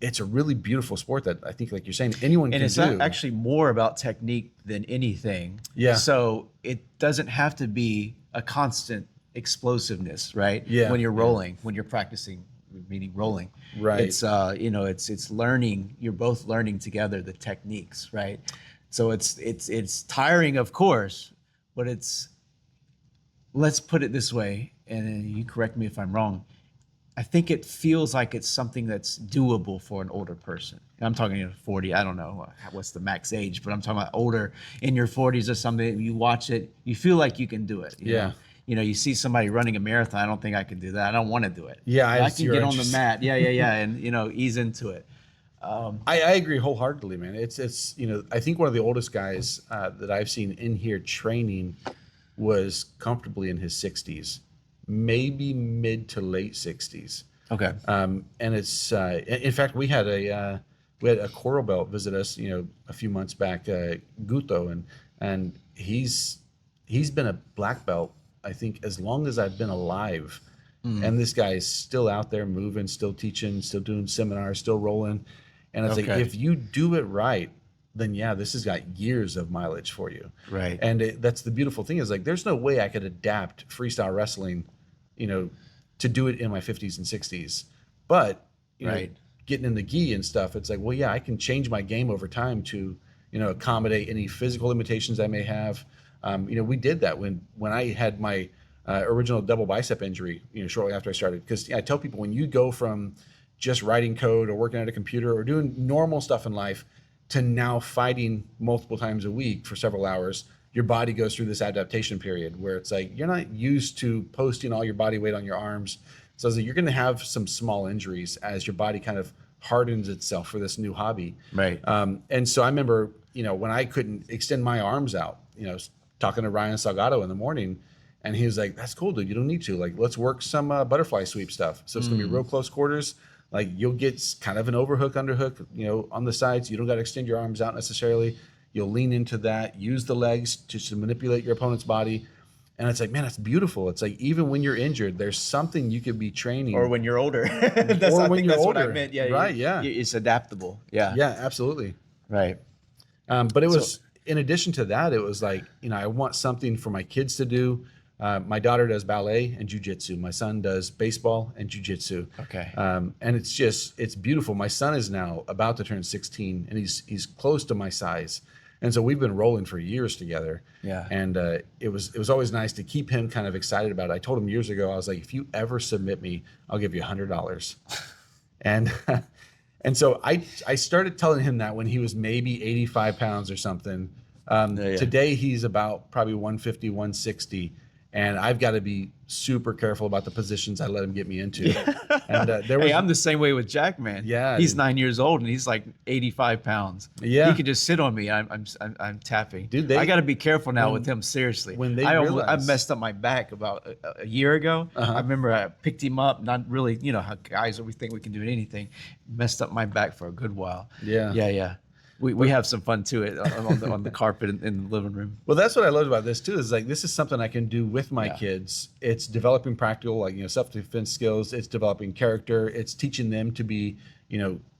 It's a really beautiful sport that I think, like you're saying, anyone And can it's do. actually more about technique than anything. Yeah. So it doesn't have to be a constant explosiveness, right? Yeah. When you're rolling, when you're practicing, meaning rolling. Right. It's it's learning. You're both learning together the techniques, right? So it's tiring, of course, but let's put it this way, and you correct me if I'm wrong. I think it feels like it's something that's doable for an older person. And I'm talking 40. I don't know what's the max age, but I'm talking about older, in your 40s or something. You watch it, you feel like you can do it. You know, you see somebody running a marathon. I don't think I can do that. I don't want to do it. Yeah, I see can your get on the interest. mat. Yeah, and ease into it. I agree wholeheartedly, man. It's I think one of the oldest guys that I've seen in here training was comfortably in his 60s, maybe mid to late 60s. Okay. And it's in fact we had a coral belt visit us a few months back, Guto, and he's been a black belt I think as long as I've been alive. And this guy is still out there moving, still teaching, still doing seminars, still rolling. And it's like, Okay. if you do it right, then this has got years of mileage for you. Right. And that's the beautiful thing is like, there's no way I could adapt freestyle wrestling, to do it in my 50s and 60s. But, Right. getting in the gi and stuff, it's like, well, I can change my game over time to, accommodate any physical limitations I may have. We did that when I had my original double bicep injury, shortly after I started. Because I tell people, when you go from just writing code or working at a computer or doing normal stuff in life to now fighting multiple times a week for several hours, your body goes through this adaptation period where it's like you're not used to posting all your body weight on your arms. So it's like you're going to have some small injuries as your body kind of hardens itself for this new hobby. Right. And so I remember, when I couldn't extend my arms out, talking to Ryan Salgado in the morning, and he was like, "That's cool, dude. You don't need to. Like, let's work some butterfly sweep stuff. So it's gonna be real close quarters. Like, you'll get kind of an overhook, underhook, on the sides. You don't got to extend your arms out necessarily. You'll lean into that. Use the legs to manipulate your opponent's body." And it's like, man, that's beautiful. It's like even when you're injured, there's something you could be training. Or when you're older. Or when you're What I older. meant. Yeah. Right, yeah. It's adaptable. Yeah. Yeah, absolutely. Right. But it was, in addition to that, it was like, I want something for my kids to do. My daughter does ballet and jiu-jitsu. My son does baseball and jiu-jitsu. Okay. And it's beautiful. My son is now about to turn 16, and he's close to my size. And so we've been rolling for years together. Yeah. And it was always nice to keep him kind of excited about it. I told him years ago, I was like, if you ever submit me, I'll give you $100. And and so I started telling him that when he was maybe 85 pounds or something. Yeah. Today he's about probably 150, 160. And I've got to be super careful about the positions I let him get me into. And there was, Hey, I'm the same way with Jack, man. Yeah, He's dude. 9 years old and he's like 85 pounds. Yeah. He can just sit on me. I'm tapping. Dude, I got to be careful now with him. Seriously. when they I realize- messed up my back about a year ago. Uh-huh. I remember I picked him up. Not really, how guys we think we can do anything. Messed up my back for a good while. Yeah. Yeah. We have some fun too on the carpet in the living room. Well, that's what I loved about this too. Is like this is something I can do with my Yeah. kids. It's developing practical, self-defense skills. It's developing character. It's teaching them to be,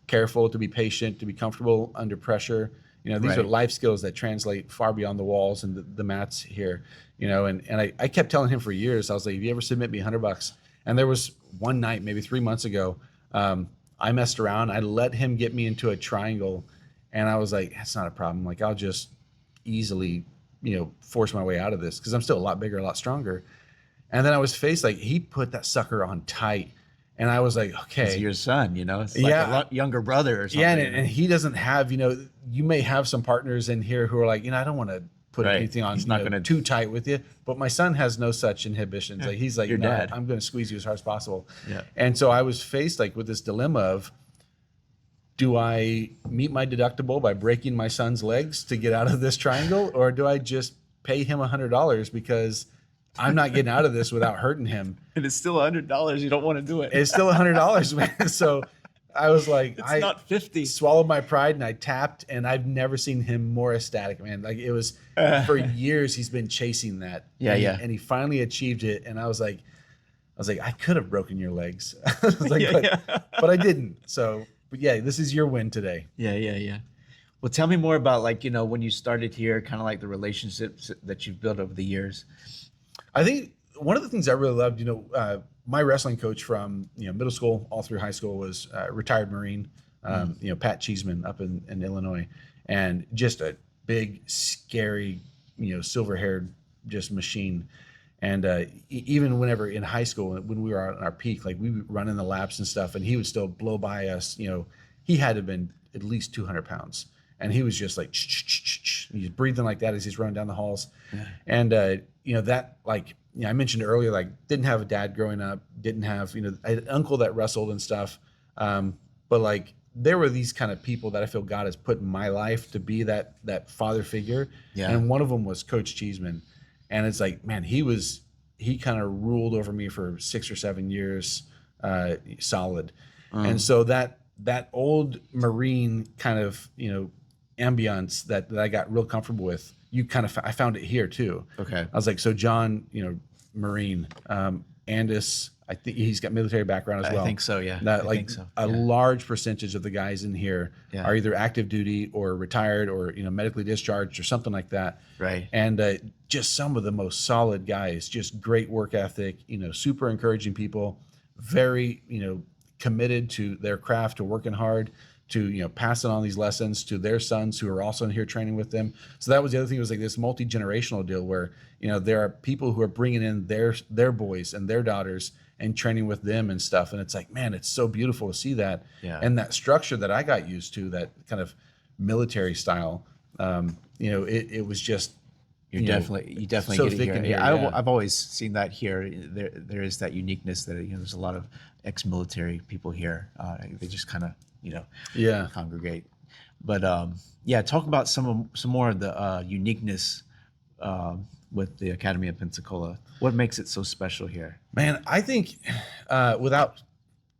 careful, to be patient, to be comfortable under pressure. These are Right. life skills that translate far beyond the walls and the mats here. And I kept telling him for years. I was like, if you ever submit me $100, And there was one night, maybe 3 months ago, I messed around. I let him get me into a triangle, and I was like, that's not a problem. Like, I'll just easily, force my way out of this because I'm still a lot bigger, a lot stronger. And then I was faced, like, he put that sucker on tight. And I was like, okay. It's your son, it's like Yeah. a lot younger brother or something. Yeah, and he doesn't have, you may have some partners in here who are like, I don't want to put Right. anything on He's not gonna- too tight with you. But my son has no such inhibitions. Like, he's like, Your dad. I'm going to squeeze you as hard as possible. Yeah. And so I was faced like with this dilemma of, do I meet my deductible by breaking my son's legs to get out of this triangle, or do I just pay him $100 because I'm not getting out of this without hurting him? And it's still $100. You don't want to do it. It's still $100, man. So I was like, It's not 50. swallowed my pride and I tapped, and I've never seen him more ecstatic, man. Like, it was for years he's been chasing that. Yeah, and yeah. And he finally achieved it. And I was like, I could have broken your legs. I was like, but I didn't. So, but yeah, this is your win today. Yeah. Well, tell me more about when you started here, kind of like the relationships that you've built over the years. I think one of the things I really loved, my wrestling coach from middle school all through high school was a retired Marine, Pat Cheeseman up in Illinois, and just a big, scary, silver-haired just machine. And even whenever in high school, when we were on our peak, like, we would run in the laps and stuff, and he would still blow by us. He had to have been at least 200 pounds. And he was just like, he's breathing like that as he's running down the halls. Yeah. And, that, like, I mentioned earlier, like, didn't have a dad growing up, didn't have, I had an uncle that wrestled and stuff. But like, there were these kind of people that I feel God has put in my life to be that father figure. Yeah. And one of them was Coach Cheeseman. And it's like, man, he kind of ruled over me for 6 or 7 years, solid. And so that old Marine kind of, ambiance that I got real comfortable with, I found it here too. Okay. I was like, so John, Marine, Andis, I think he's got military background as well. I think so, yeah. That, I like, think so. a large percentage of the guys in here are either active duty or retired or, medically discharged or something like that. Right. And just some of the most solid guys, just great work ethic, super encouraging people, very, committed to their craft, to working hard, to passing on these lessons to their sons who are also in here training with them. So that was the other thing. It was like this multi-generational deal where there are people who are bringing in their boys and their daughters and training with them and stuff. And it's like, man, it's so beautiful to see that. Yeah. And that structure that I got used to, that kind of military style, it was just You definitely so get it thick here. in here, Yeah, yeah. I've always seen that here. There is that uniqueness that there's a lot of ex-military people here. They just kind of congregate. But talk about some more of the uniqueness with the Academy of Pensacola. What makes it so special here? Man, I think without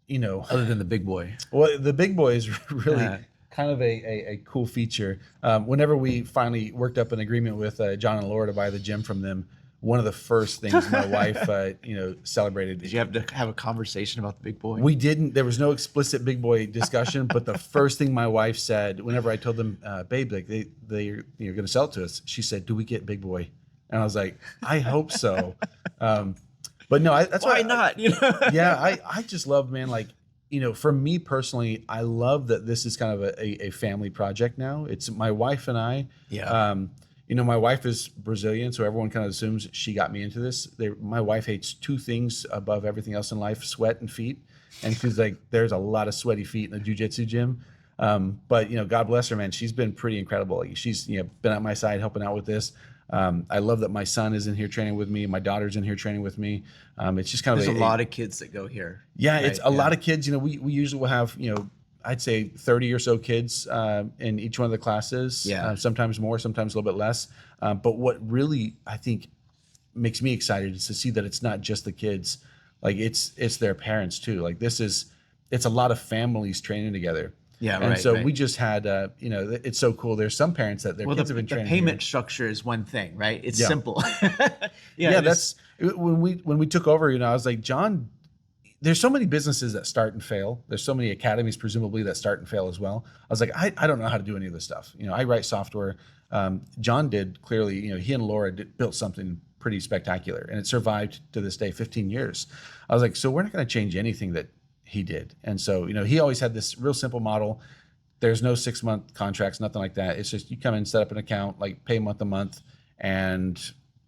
Other than the big boy. well, the big boy is really kind of a cool feature. Whenever we finally worked up an agreement with John and Laura to buy the gym from them, one of the first things my wife, celebrated. Did you have to have a conversation about the big boy? We didn't. There was no explicit big boy discussion, but the first thing my wife said, whenever I told them, "Babe, like they're going to sell it to us," she said, "Do we get big boy?" And I was like, "I hope so." But no, that's Why not? Yeah, I just love, man, like, for me personally, I love that this is kind of a family project now. It's my wife and I. Yeah. My wife is Brazilian, so everyone kind of assumes she got me into this. My wife hates two things above everything else in life: sweat and feet. And she's like, there's a lot of sweaty feet in the jiu-jitsu gym. But God bless her, man. She's been pretty incredible. Like, she's been at my side helping out with this. I love that my son is in here training with me. My daughter's in here training with me. It's just kind of There's a lot of kids that go here. Yeah, right? It's a lot of kids. We usually will have, I'd say 30 or so kids in each one of the classes. Yeah. Sometimes more, sometimes a little bit less. But what really, I think, makes me excited is to see that it's not just the kids. Like, it's their parents too. Like, it's a lot of families training together. Yeah, and right, so right. we just had, it's so cool. There's some parents that their kids have been the training. payment here. structure is one thing, right? It's Yeah. simple. That's when we took over. I was like, John, there's so many businesses that start and fail. There's so many academies presumably that start and fail as well. I was like, I don't know how to do any of this stuff. I write software. John did clearly. He and Laura built something pretty spectacular, and it survived to this day, 15 years. I was like, so we're not going to change anything that he did. And so, he always had this real simple model. There's no 6-month contracts, nothing like that. It's just you come in, set up an account, like pay month to month, and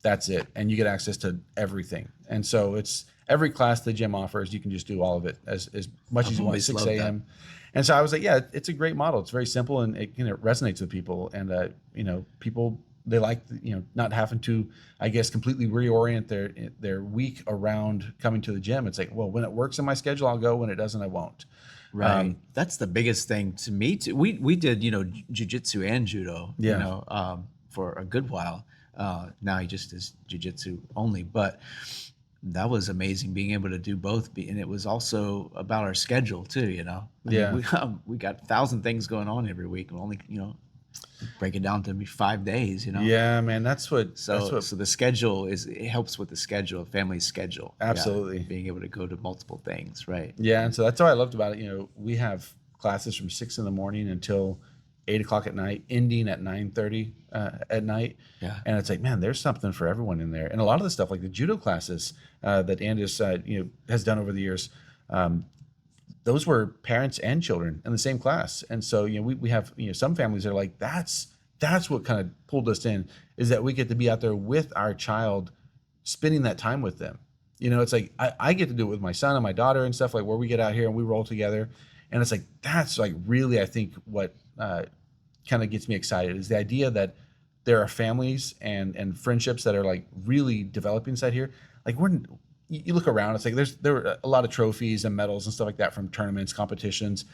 that's it. And you get access to everything. And so it's every class the gym offers, you can just do all of it as much as you want, 6 a.m. And so I was like, yeah, it's a great model. It's very simple, and it resonates with people. And people, they like not having to, I guess, completely reorient their week around coming to the gym. It's like, well, when it works in my schedule, I'll go. When it doesn't, I won't. Right. That's the biggest thing to me too. We did, jiu-jitsu and judo, for a good while. Now he just is jiu-jitsu only, but that was amazing being able to do both. And it was also about our schedule too, I mean, we got 1,000 things going on every week. And only, break it down to be 5 days, Yeah, man, that's what. So the schedule it helps with the schedule, family schedule. Absolutely. Yeah, being able to go to multiple things, right? Yeah, and so that's what I loved about it. We have classes from 6 in the morning until 8 o'clock at night, ending at 9:30 at night. Yeah. And it's like, man, there's something for everyone in there. And a lot of the stuff, like the judo classes that Andis has done over the years, those were parents and children in the same class. And so, we have, some families that are like, that's what kind of pulled us in, is that we get to be out there with our child, spending that time with them. It's like, I get to do it with my son and my daughter and stuff, like where we get out here and we roll together. And it's like, that's like really, I think what kind of gets me excited is the idea that there are families and friendships that are like really developing inside here. Like you look around, it's like there were a lot of trophies and medals and stuff like that from tournaments, competitions.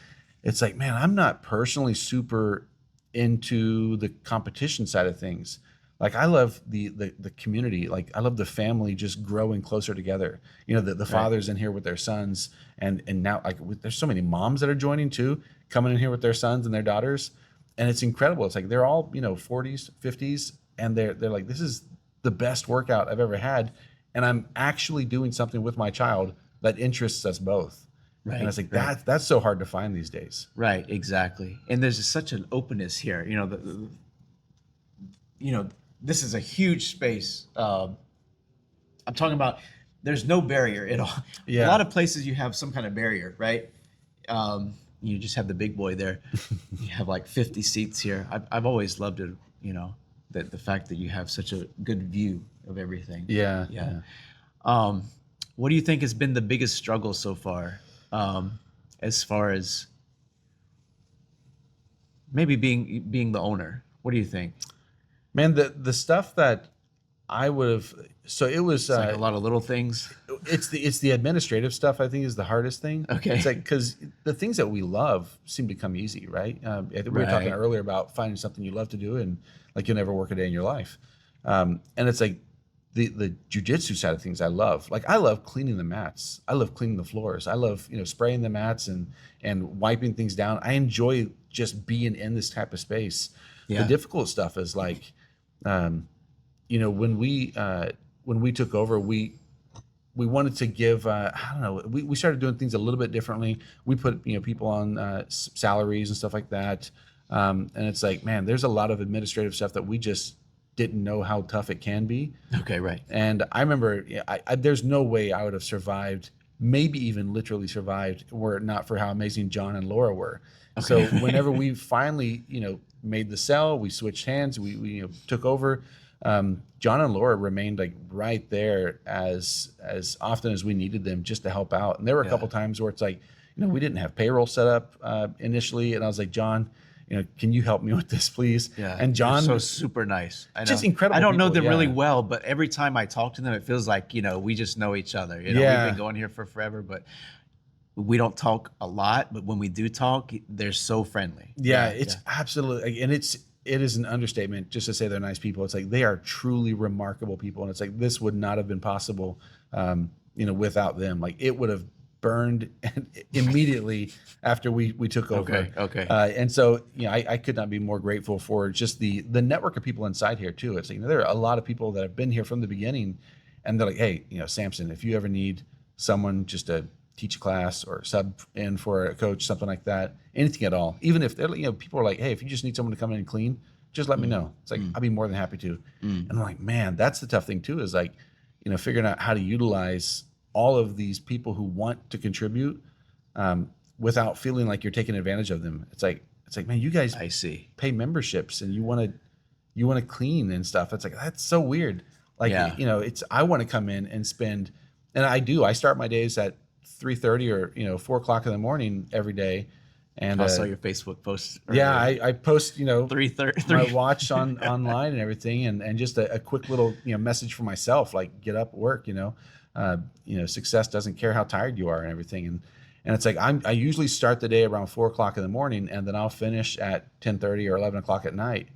It's like, man, I'm not personally super into the competition side of things. Like I love the community. Like I love the family just growing closer together. The fathers in here with their sons, and now like there's so many moms that are joining too, coming in here with their sons and their daughters, and it's incredible. It's like they're all 40s, 50s, and they're like, this is the best workout I've ever had. And I'm actually doing something with my child that interests us both. Right. And I was like, that's so hard to find these days. Right, exactly. And there's just such an openness here. This is a huge space. I'm talking about there's no barrier at all. Yeah. A lot of places you have some kind of barrier, right? You just have the big boy there. You have like 50 seats here. I've always loved it, the fact that you have such a good view of everything. Yeah. What do you think has been the biggest struggle so far, as far as maybe being the owner? What do you think? Man, the stuff that I would have, so it was It's like a lot of little things. it's the administrative stuff I think is the hardest thing. Okay. It's like, because the things that we love seem to come easy, right? I think we were talking earlier about finding something you love to do, and like you'll never work a day in your life. And it's like the jiu-jitsu side of things I love. Like I love cleaning the mats. I love cleaning the floors. I love, spraying the mats and wiping things down. I enjoy just being in this type of space. Yeah. The difficult stuff is like, when we took over, we wanted to give, we started doing things a little bit differently. We put, people on salaries and stuff like that. And it's like, man, there's a lot of administrative stuff that we just didn't know how tough it can be. Okay, right. And I remember, there's no way I would have survived, maybe even literally survived, were it not for how amazing John and Laura were. Okay. So whenever we finally, made the sell, we switched hands, we took over. John and Laura remained like right there as often as we needed them just to help out. And there were a couple times where it's like, we didn't have payroll set up initially, and I was like, John, can you help me with this, please? Yeah. And John, so super nice. I know. Just incredible. I don't know people, them really well, but every time I talk to them, it feels like we just know each other. We've been going here for forever, but we don't talk a lot. But when we do talk, they're so friendly. Yeah, it's absolutely, and it is an understatement just to say they're nice people. It's like they are truly remarkable people, and it's like this would not have been possible, without them. Like it would have burned immediately after we took over. Okay. And so, I could not be more grateful for just the network of people inside here too. It's like, there are a lot of people that have been here from the beginning, and they're like, hey, Sampson, if you ever need someone just to teach a class or sub in for a coach, something like that, anything at all, even if they're, people are like, hey, if you just need someone to come in and clean, just let me know. It's like, I'll be more than happy to. And I'm like, man, that's the tough thing too, is like, figuring out how to utilize all of these people who want to contribute without feeling like you're taking advantage of them. It's like, man, you guys I see. pay memberships and you want to clean and stuff. It's like, that's so weird. Like, Yeah. I want to come in and spend, and I start my days at 3:30 or 4 o'clock in the morning every day. And I saw your Facebook post. yeah, I post 3:30. my watch online and everything, and just a quick little message for myself, like get up, work. Success doesn't care how tired you are and everything. And it's like I usually start the day around 4 o'clock in the morning, and then I'll finish at 10:30 or 11 o'clock at night.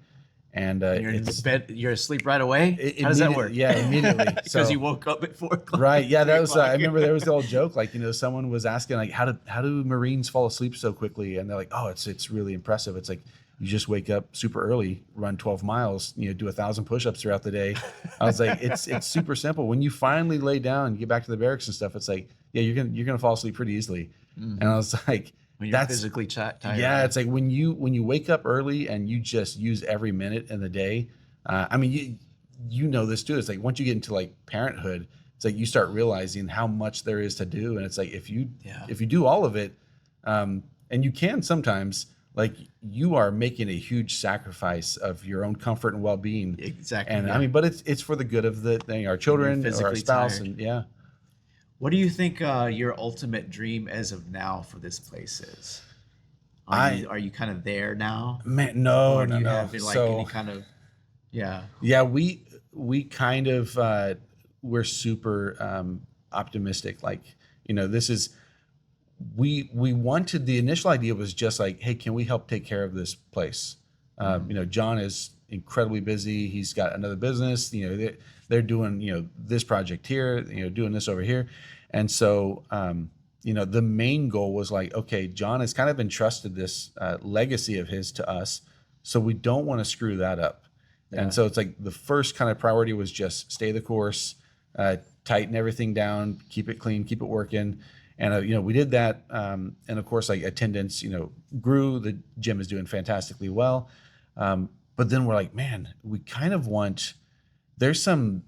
And You're in bed. You're asleep right away. How does that work? Yeah, immediately. Because you woke up at 4 o'clock. Right. Yeah, that was. I remember there was the old joke, like someone was asking, like, how do Marines fall asleep so quickly? And they're like, oh, it's really impressive. It's like you just wake up super early, run 12 miles, do 1,000 push-ups throughout the day. I was like, it's super simple. When you finally lay down and get back to the barracks and stuff, it's like, yeah, you're gonna fall asleep pretty easily. And I was like, When you're physically tired. yeah, it's like when you wake up early and you just use every minute in the day. I mean, you know this too. It's like once you get into like parenthood, it's like you start realizing how much there is to do, and it's like if you do all of it, and you can sometimes, like you are making a huge sacrifice of your own comfort and well-being. Exactly. And I mean, but it's for the good of our children or our spouse, tired. and yeah. What do you think your ultimate dream as of now for this place is? Are you kind of there now? Man, no, Or do no, you no. have like any kind of Yeah, we kind of we're super optimistic. Like, this is we wanted, the initial idea was just like, hey, can we help take care of this place? John is incredibly busy. He's got another business. They're doing this project here. Doing this over here, and so the main goal was like, okay, John has kind of entrusted this legacy of his to us, so we don't want to screw that up. And so it's like the first kind of priority was just stay the course, tighten everything down, keep it clean, keep it working. And we did that. And of course, like attendance, grew. The gym is doing fantastically well. But then we're like, man, we kind of want. There's some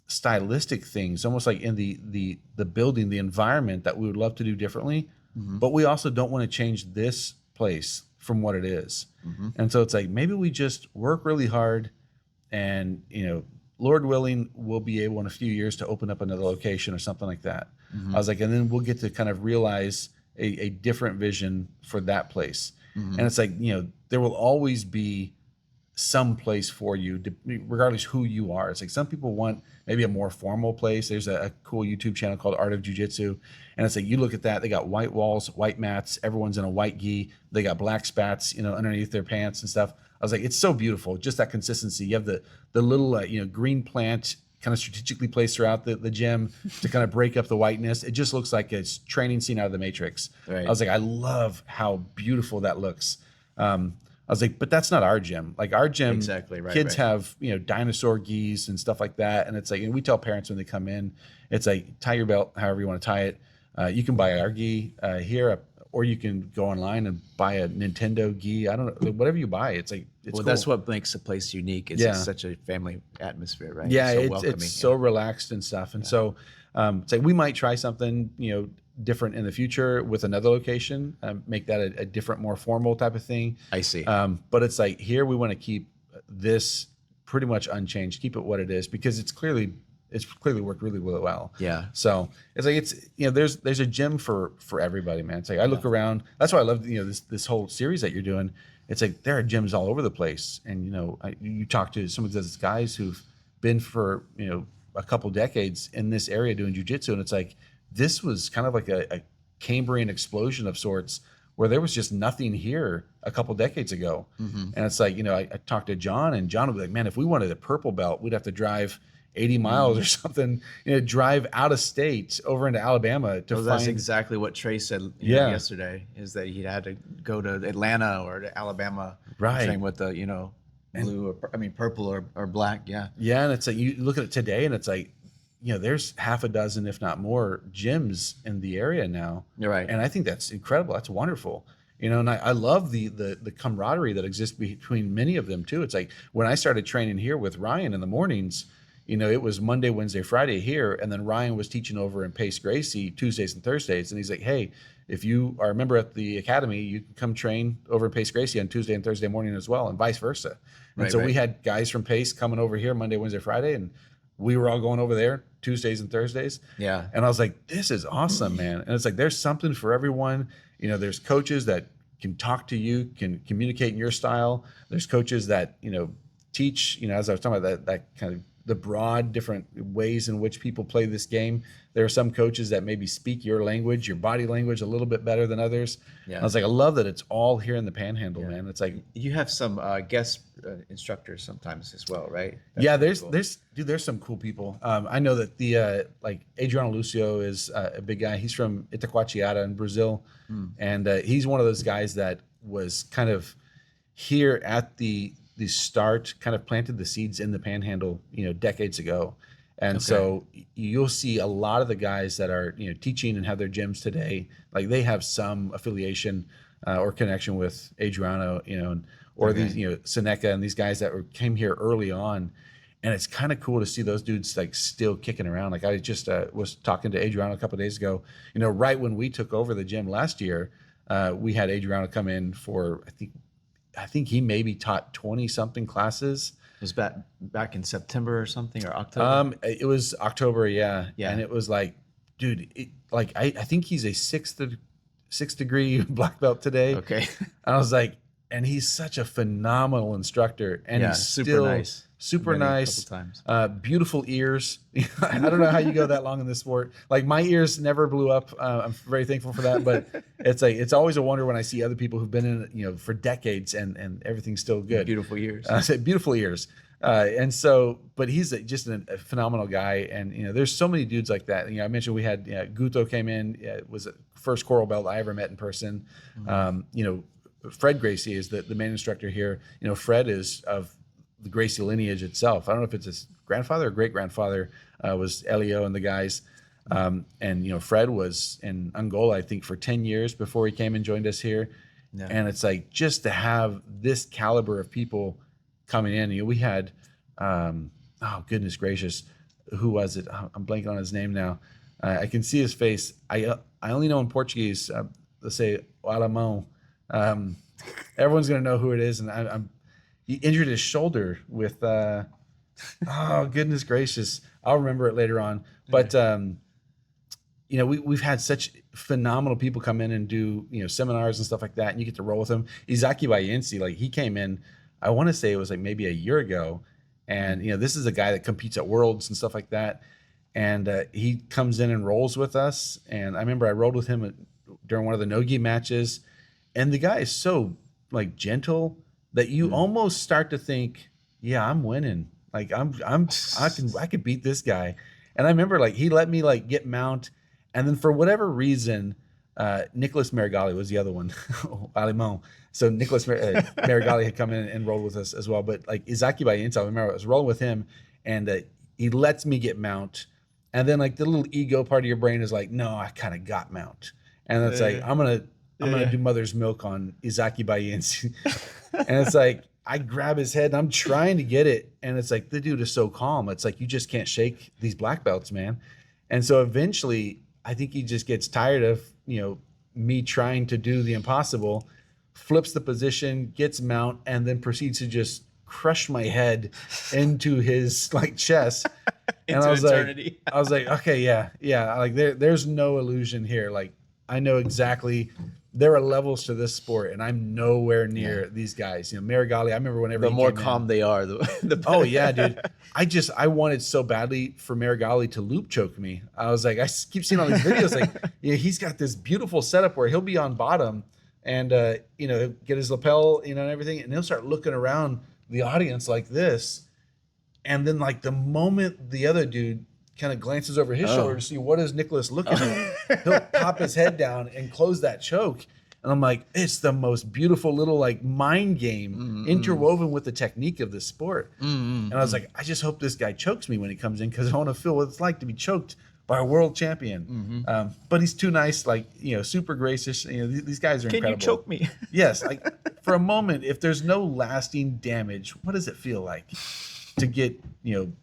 stylistic things, almost like in the building, the environment, that we would love to do differently. But we also don't want to change this place from what it is. And so it's like maybe we just work really hard, and Lord willing, we'll be able in a few years to open up another location or something like that. I was like, and then we'll get to kind of realize a different vision for that place. And it's like, there will always be some place for you, regardless who you are. It's like some people want maybe a more formal place. There's a cool YouTube channel called Art of Jiu-Jitsu. And it's like, you look at that, they got white walls, white mats, everyone's in a white gi, they got black spats, underneath their pants and stuff. I was like, it's so beautiful, just that consistency. You have the little, green plant kind of strategically placed throughout the gym to kind of break up the whiteness. It just looks like it's training scene out of the Matrix. Right. I was like, I love how beautiful that looks. I was like, but that's not our gym. Like our gym, Exactly, right, kids right. have, dinosaur gis and stuff like that. And it's like, and we tell parents when they come in, it's like, tie your belt however you want to tie it. You can buy our gi here, or you can go online and buy a Nintendo gi. I don't know, whatever you buy. It's like, it's Well, cool. that's what makes the place unique. It's Yeah. such a family atmosphere, right? Yeah, so it's welcoming. so relaxed and stuff. And so it's like we might try something, different in the future with another location, make that a different, more formal type of thing. I see. But it's like here we want to keep this pretty much unchanged, keep it what it is, because it's clearly worked really, really well. Yeah. So it's like there's a gym for everybody, man. It's like I look around. That's why I love this whole series that you're doing. It's like there are gyms all over the place, and you talk to some of those guys who've been for a couple decades in this area doing jiu-jitsu, and it's like this was kind of like a Cambrian explosion of sorts, where there was just nothing here a couple decades ago. And it's like, I talked to John, and John would be like, man, if we wanted a purple belt, we'd have to drive 80 miles or something, drive out of state over into Alabama to Well, find. that's exactly what Trey said yesterday, is that he had to go to Atlanta or to Alabama Right. to train with the, blue, purple or black. Yeah. Yeah, and it's like you look at it today, and it's like, there's half a dozen, if not more, gyms in the area now. You're right. And I think that's incredible. That's wonderful. you know, and I love the camaraderie that exists between many of them too. It's like when I started training here with Ryan in the mornings, you know, it was Monday, Wednesday, Friday here, and then Ryan was teaching over in Pace Gracie Tuesdays and Thursdays, and he's like, hey, if you are a member at the academy, you can come train over in Pace Gracie on Tuesday and Thursday morning as well, and vice versa. And so we had guys from Pace coming over here Monday, Wednesday, Friday, and we were all going over there Tuesdays and Thursdays. Yeah. And I was like, this is awesome, man. And it's like, there's something for everyone. You know, there's coaches that can talk to you, can communicate in your style. There's coaches that, you know, teach, you know, as I was talking about that kind of the broad different ways in which people play this game. There are some coaches that maybe speak your language, your body language a little bit better than others. Yeah. I was like, I love that it's all here in the Panhandle, man. It's like, You have some guest instructors sometimes as well, right? That's yeah, pretty cool. there's some cool people. I know that the like Adriano Lucio is a big guy. He's from Itacoatiara in Brazil, and he's one of those guys that was kind of here at the start, kind of planted the seeds in the Panhandle, you know, decades ago. And so you'll see a lot of the guys that are, you know, teaching and have their gyms today, like they have some affiliation or connection with Adriano, you know, or these, you know, Seneca and these guys that came here early on. And it's kind of cool to see those dudes like still kicking around. Like I just was talking to Adriano a couple of days ago, you know, right when we took over the gym last year, we had Adriano come in for, I think he maybe taught 20 something classes. It was back in September or something, or October. It was October, yeah. Yeah. And it was like, dude, I think he's a sixth degree black belt today. Okay. And I was like, and he's such a phenomenal instructor, and Yeah, he's super still nice. super Met him a nice. couple times. Beautiful ears. I don't know how you go that long in this sport. Like my ears never blew up. I'm very thankful for that. But it's always a wonder when I see other people who've been in it, you know, for decades and everything's still good. Beautiful ears. I said beautiful ears. And so, but he's just a phenomenal guy. And, you know, there's so many dudes like that. You know, I mentioned we had Guto came in, was the first coral belt I ever met in person. You know, Fred Gracie is the main instructor here. You know, Fred is of the Gracie lineage itself. I don't know if it's his grandfather or great grandfather was Elio and the guys. And, you know, Fred was in Angola, I think, for 10 years before he came and joined us here. Yeah. And it's like just to have this caliber of people coming in. You know, we had, oh, goodness gracious, who was it? I'm blanking on his name now. I can see his face. I only know in Portuguese, let's say, Alemão. Everyone's going to know who it is. And he injured his shoulder with, oh, goodness gracious. I'll remember it later on. But, you know, we've had such phenomenal people come in and do, you know, seminars and stuff like that. And you get to roll with them. Izaki Bayensi, like he came in, I want to say it was like maybe a year ago. And, you know, this is a guy that competes at Worlds and stuff like that. And he comes in and rolls with us. And I remember I rolled with him during one of the no-gi matches. And the guy is so like gentle that you almost start to think, yeah, I'm winning. Like I could beat this guy. And I remember like he let me like get mount. And then for whatever reason, Nicholas Marigali was the other one, Alemão. So Nicholas Marigali had come in and rolled with us as well. But like Izaki Bayensa, I remember I was rolling with him, and he lets me get mount. And then like the little ego part of your brain is like, no, I kind of got mount. And it's like, I'm gonna do mother's milk on Izaki Bayensa. And it's like, I grab his head and I'm trying to get it. And it's like, the dude is so calm. It's like, you just can't shake these black belts, man. And so eventually I think he just gets tired of, you know, me trying to do the impossible, flips the position, gets mount, and then proceeds to just crush my head into his like chest. And I was eternity. I was like, okay, yeah. Like there's no illusion here. Like I know exactly there are levels to this sport, and I'm nowhere near these guys. You know, Marigali, I remember whenever the more calm they are, the better. Oh yeah, dude. I wanted so badly for Marigali to loop choke me. I was like, I keep seeing all these videos, like, you know, he's got this beautiful setup where he'll be on bottom and you know, get his lapel, you know, and everything, and he'll start looking around the audience like this. And then like the moment the other dude kind of glances over his shoulder to see what is Nicholas looking at, he'll pop his head down and close that choke. And I'm like, it's the most beautiful little like mind game interwoven with the technique of the sport. And I was like, I just hope this guy chokes me when he comes in, because I want to feel what it's like to be choked by a world champion. But he's too nice, like, super gracious. These guys are incredible. Can you choke me? Yes, like for a moment, if there's no lasting damage, what does it feel like to get,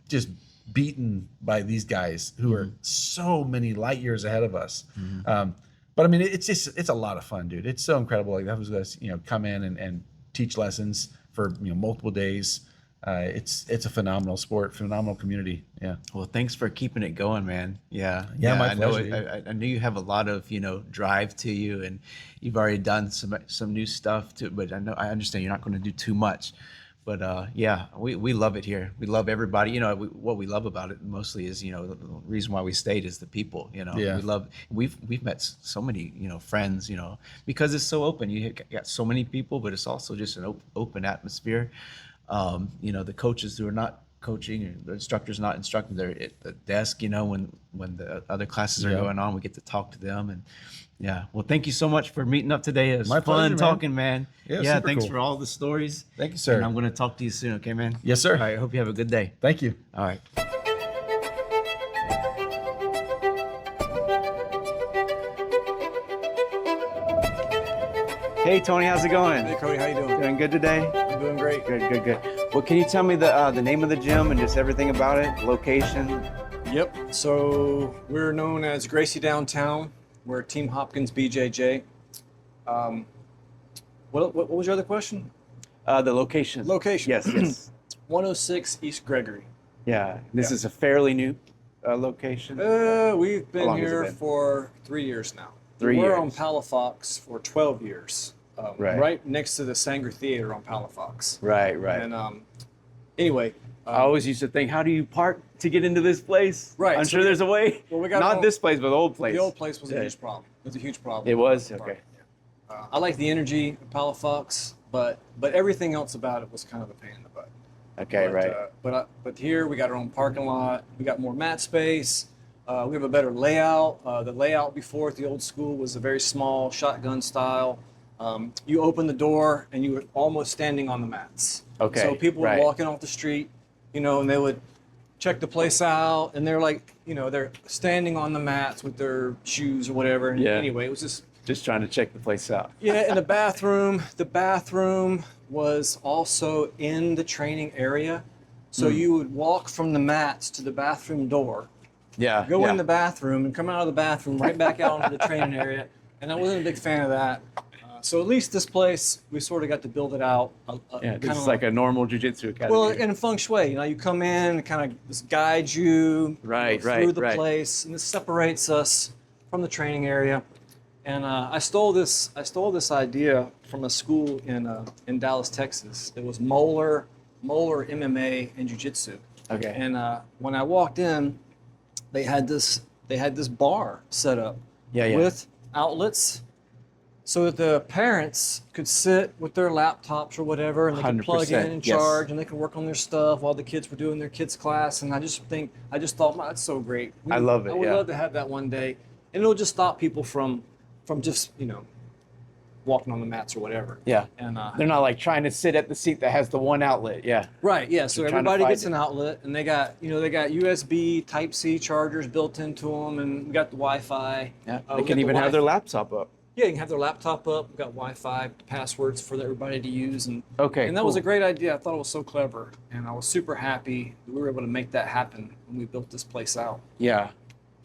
just beaten by these guys who are so many light years ahead of us? But I mean, it's a lot of fun, dude. It's so incredible. Like that was us, come in and teach lessons for multiple days. It's a phenomenal sport, phenomenal community. Yeah. Well, thanks for keeping it going, man. Yeah. Yeah, my I know. pleasure. I knew you have a lot of drive to you, and you've already done some new stuff too. But I understand you're not going to do too much. But yeah, we love it here. We love everybody. What we love about it mostly is the reason why we stayed is the people. Yeah. We've met so many friends. Because it's so open. You got so many people, but it's also just an open atmosphere. The coaches who are not coaching, or the instructors not instructing, they're at the desk. When the other classes are going on, we get to talk to them. And yeah, well, thank you so much for meeting up today. It was My fun pleasure, talking, man. Yeah, super thanks cool. for all the stories. Thank you, sir. And I'm going to talk to you soon, okay, man? Yes, sir. All right, I hope you have a good day. Thank you. All right. Hey, Tony, how's it going? Hey Cody, how you doing? Doing good today? I'm doing great. Good. Well, can you tell me the name of the gym and just everything about it, location? Yep. So we're known as Gracie Downtown. We're Team Hopkins BJJ. What was your other question? The location. Location. Yes. 106 East Gregory. Yeah. This Yeah. is a fairly new location. We've How been long has it here been? for 3 years now. 3 We're years. on Palafox for 12 years. Right. Next to the Sanger Theater on Palafox. Right. And anyway. I always used to think, how do you park to get into this place? Right, I'm so sure there's a way. well, we got Not our- this place, but the old place. The old place was a Yeah. huge problem. It was a huge problem. It was? Okay. I like the energy of Palafox, but everything else about it was kind of a pain in the butt. Okay, right. But here we got our own parking lot. We got more mat space. We have a better layout. The layout before at the old school was a very small shotgun style. You open the door and you were almost standing on the mats. Okay, So people were right. walking off the street, and they would check the place out, and they're like, they're standing on the mats with their shoes or whatever. And Yeah. anyway, it was just trying to check the place out. yeah, and the bathroom was also in the training area. So you would walk from the mats to the bathroom door, Yeah. go yeah. in the bathroom, and come out of the bathroom right back out into the training area. And I wasn't a big fan of that. So at least this place, we sort of got to build it out. Yeah, this kinda is like a normal jiu-jitsu academy. well, in feng shui, you come in and kind of this guides you Right, through the right. place, and this separates us from the training area. And I stole this idea from a school in Dallas, Texas. It was Moeller MMA and Jiu-Jitsu. Okay. And when I walked in, they had this bar set up Yeah. with outlets, so that the parents could sit with their laptops or whatever, and they could plug in 100%, and yes. charge, and they could work on their stuff while the kids were doing their kids class. And I just thought, wow, that's so great. I love it, I would yeah. love to have that one day, and it'll just stop people from just walking on the mats or whatever. Yeah. And They're not like trying to sit at the seat that has the one outlet. Yeah. right, yeah. So They're trying to everybody find gets it. an outlet, and they got USB Type-C chargers built into them, and we got the Wi-Fi. Yeah. We They got can the even have their laptop up. Yeah, you can have their laptop up. We've got Wi-Fi passwords for everybody to use, and Okay, and that was a cool. great idea. I thought it was so clever, and I was super happy that we were able to make that happen when we built this place out. Yeah.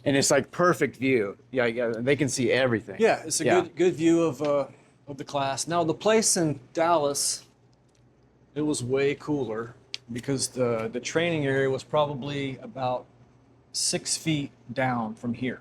And it's like perfect view. Yeah. They can see everything. Yeah, it's a good view of the class. Now the place in Dallas, it was way cooler because the training area was probably about 6 feet down from here.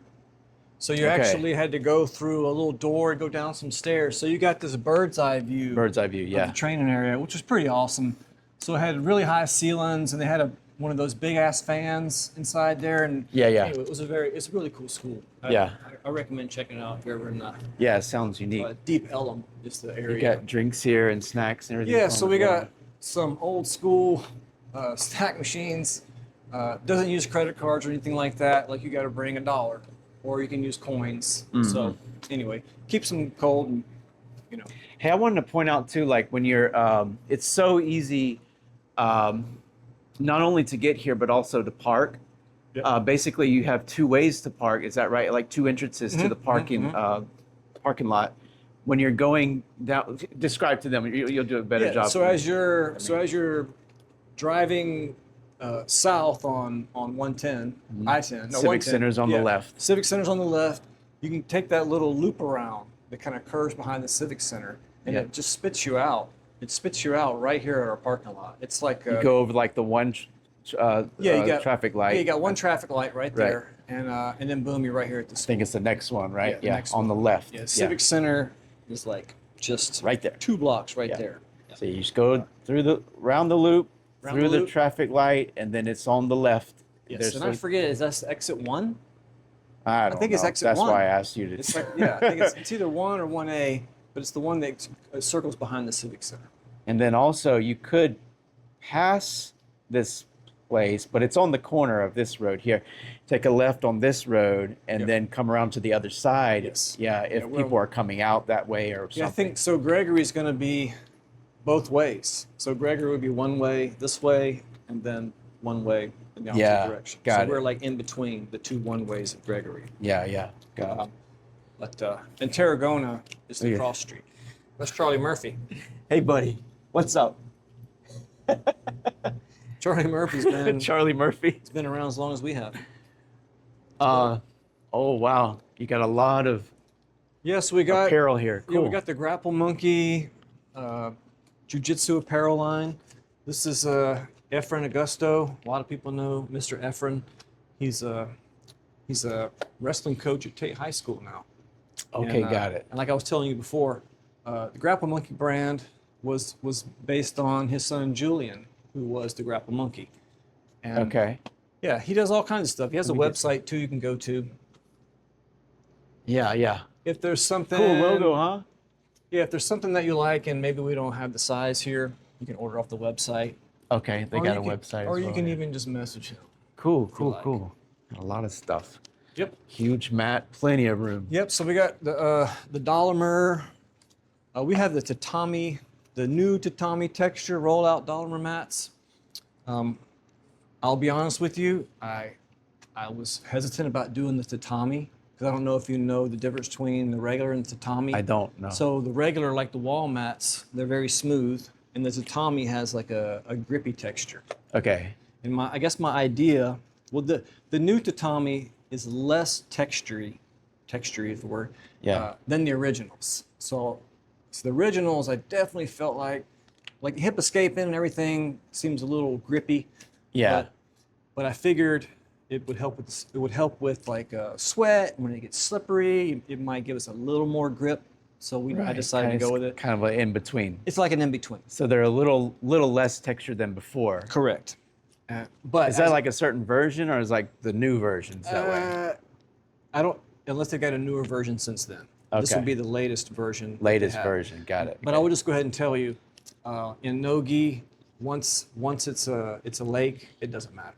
So you Okay. actually had to go through a little door and go down some stairs. So you got this bird's eye view. Bird's eye view. Of Yeah. the training area, which was pretty awesome. So it had really high ceilings, and they had one of those big ass fans inside there. And Yeah. anyway, it's a really cool school. Yeah. I recommend checking it out if you're ever in Yeah. It sounds unique. Deep Ellum, is the area. You got drinks here and snacks and everything. Yeah, going so as we well. got some old school stack machines. Doesn't use credit cards or anything like that. Like you got to bring $1, or you can use coins. So anyway, keeps them cold, and Hey, I wanted to point out too, like when you're, it's so easy, not only to get here but also to park. Basically, you have two ways to park. Is that right? Like two entrances to the parking lot. When you're going down, describe to them. You'll do a better job. So as you're driving south on 110, I-10, no, Civic Center's on the left. Civic Center's on the left. You can take that little loop around that kind of curves behind the Civic Center, and it just spits you out. It spits you out right here at our parking lot. It's like you go over like the one you got traffic light. Yeah, you got one traffic light right there, and then boom, you're right here at the I school. think it's the next one, right? the Yeah, next on one. the left. Yeah, Civic Center is like just Right there. 2 blocks right Yeah. there. So you just go round the loop, Round through the the loop. traffic light, and then it's on the left. Yes, and I forget, is that exit 1? I don't think it's know. exit That's 1. why I asked you to. It's like, I think it's either 1 or 1A, but it's the one that circles behind the Civic Center. And then also you could pass this place, but it's on the corner of this road here. Take a left on this road and then come around to the other side. Yes. Yeah, if we're- people are coming out that way or something. Yeah, I think so. Gregory's going to be both ways. So Gregory would be one way this way, and then one way in the opposite direction. got so it. we're like in between the 2 one ways of Gregory. Yeah. Got it. But and Tarragona is the Yeah. cross street. That's Charlie Murphy. Hey, buddy, what's up? Charlie Murphy's been Charlie Murphy. been around as long as we have. Oh, wow. You got a lot of Yes, we got apparel here. Cool. Yeah, we got the Grapple Monkey Jiu-Jitsu apparel line. This is Efren Augusto. A lot of people know Mr. Efren. He's a wrestling coach at Tate High School now. Okay, And, got it. And like I was telling you before, the Grapple Monkey brand was based on his son Julian, who was the Grapple Monkey. And Okay. yeah, he does all kinds of stuff. He has a website too you can go to. Yeah. If there's something Cool logo, huh? Yeah, if there's something that you like and maybe we don't have the size here, you can order off the website. Okay, they Or got you a can- website. Or as you well, can yeah. even just message him. Cool. like. A lot of stuff. Yep. Huge mat, plenty of room. Yep. So we got the Dolomer. We have the tatami, the new tatami texture rollout Dolomer mats. I'll be honest with you, I was hesitant about doing the tatami because I don't know if you know the difference between the regular and the tatami. I don't know. So the regular, like the wall mats, they're very smooth, and the tatami has like a grippy texture. Okay. And I guess my idea, well, the new tatami is less textury is the word, than the originals. So the originals, I definitely felt like hip escaping and everything seems a little grippy. Yeah. But I figured it would help with like sweat when it gets slippery. It might give us a little more grip. So I decided to go with it. Kind of an in between. It's like an in between. So they're a little less textured than before. Correct. But Is that like a certain version, or is like the new versions that way? I don't, unless they got a newer version since then. This Okay. would be the latest version. that they Latest have. version. Got it. But I would just go ahead and tell you, in no-gi, once it's a lake, it doesn't matter.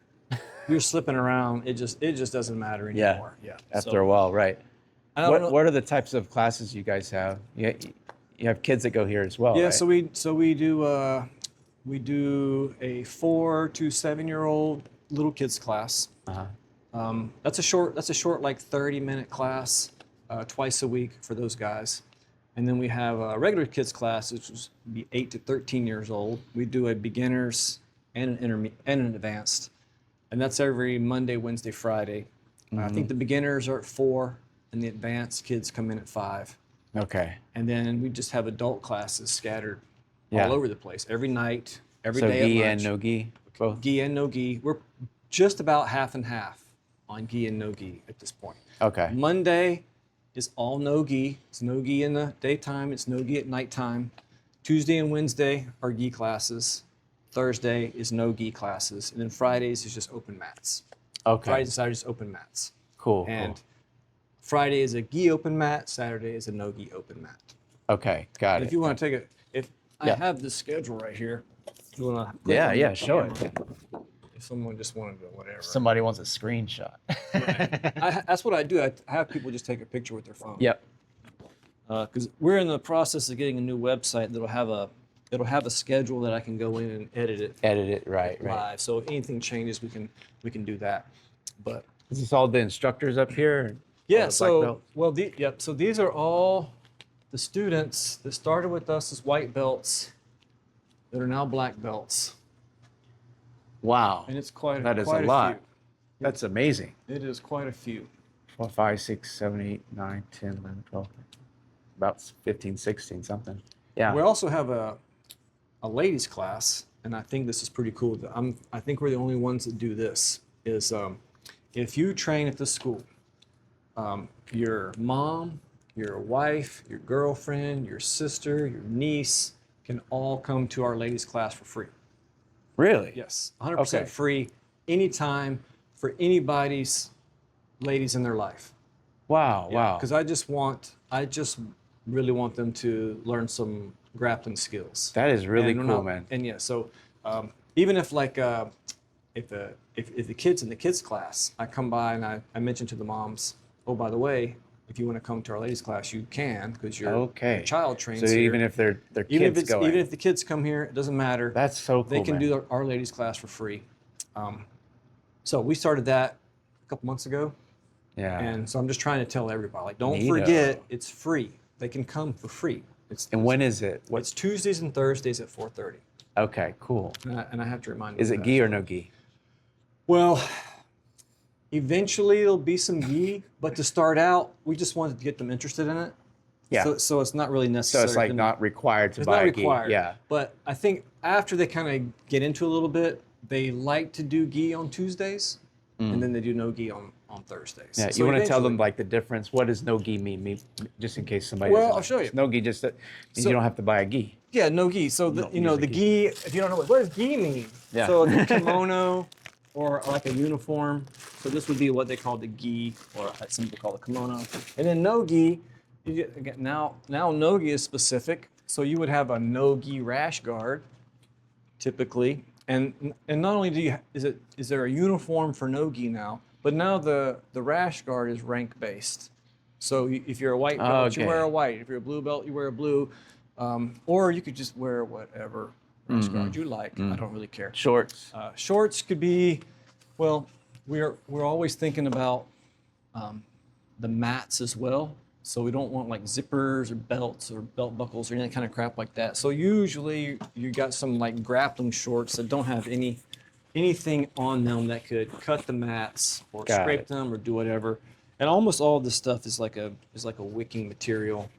You're slipping around, it just doesn't matter anymore. Yeah. After a while, right? I don't know- What are the types of classes you guys have? You have kids that go here as well. Yeah, right? so we do a 4 to 7-year-old little kids class. That's a short like 30-minute class twice a week for those guys. And then we have a regular kids class, which is be 8 to 13 years old. We do a beginners and an advanced. And that's every Monday, Wednesday, Friday. I think the beginners are at 4 and the advanced kids come in at 5. Okay. And then we just have adult classes scattered Yeah. all over the place, every night, every So day gi at and lunch. no gi, both. Gi and no gi. We're just about half and half on gi and no gi at this point. Okay. Monday is all no gi. It's no gi in the daytime. It's no gi at nighttime. Tuesday and Wednesday are gi classes. Thursday is no gi classes. And then Fridays is just open mats. Okay. Fridays and Saturdays open mats. Cool. And Friday is a gi open mat. Saturday is a no gi open mat. Okay. Got And it. if you want to take I Yeah. have this schedule right here. If you want to Yeah. Show it. If someone just wanted to whatever. Somebody wants a screenshot. That's what I do. I have people just take a picture with their phone. Yep. Because we're in the process of getting a new website that'll have a schedule that I can go in and edit it Edit it. Right. live. So if anything changes, we can do that. But Is this all the instructors up here? yeah, All the black so belts? well, yep. So these are all the students that started with us as white belts that are now black belts, Wow. and it's quite That is quite a lot. few. That's amazing. It is quite a few. 4, 5, 6, 7, 8, 9, 10, 11, 12. About 15, 16, something. Yeah. We also have a ladies class, and I think this is pretty cool. I think we're the only ones that do this. Is if you train at the school, your mom, your wife, your girlfriend, your sister, your niece can all come to our ladies class for free. Really? Yes, 100% Okay. free, anytime, for anybody's ladies in their life. Wow. Wow. Because I just really want them to learn some grappling skills. That is really And we're cool, not- man. And yeah, so even if like if the kids in the kids class, I come by and I mention to the moms, oh, by the way, if you want to come to our ladies class, you can, because your child trains So here. even if they're kids going, Even if the kids come here, it doesn't matter. that's so cool. They can man. do our ladies class for free. So we started that a couple months ago, Yeah. and so I'm just trying to tell everybody, like, don't Neato. forget, it's free. They can come for free. And when is it? It's Tuesdays and Thursdays at 4:30. Okay. Cool. And I have to remind you. Is of it that. gi or no gi? Well, eventually it'll be some gi, but to start out, we just wanted to get them interested in it. Yeah. So it's not really So necessary. it's like to- not required to It's buy not a gi. required. Yeah. But I think after they kind of get into it a little bit, they like to do gi on Tuesdays, and then they do no gi on Thursdays. Yeah. So You want to tell them eventually- like the difference? What does no gi mean? Just in case somebody. Well, doesn't I'll show know. you. No gi just means So- you don't have to buy a gi. Yeah, no gi. So the, don't you know use a the gi. If you don't know what does gi mean? Yeah. So the kimono, or like a uniform. So this would be what they call the gi, or some people call it kimono. And then no gi. You get, again, now no gi is specific. So you would have a no gi rash guard, typically. And not only is there a uniform for no gi now, but now the rash guard is rank based. So if you're a white belt, you Okay. wear a white. If you're a blue belt, you wear a blue. Or you could just wear whatever rash guard you like. I don't really care. Shorts. Shorts could be, well, we're always thinking about the mats as well. So we don't want like zippers or belts or belt buckles or any kind of crap like that. So usually you got some like grappling shorts that don't have anything on them that could cut the mats or Got scrape it. them or do whatever. And almost all this stuff is like a wicking material.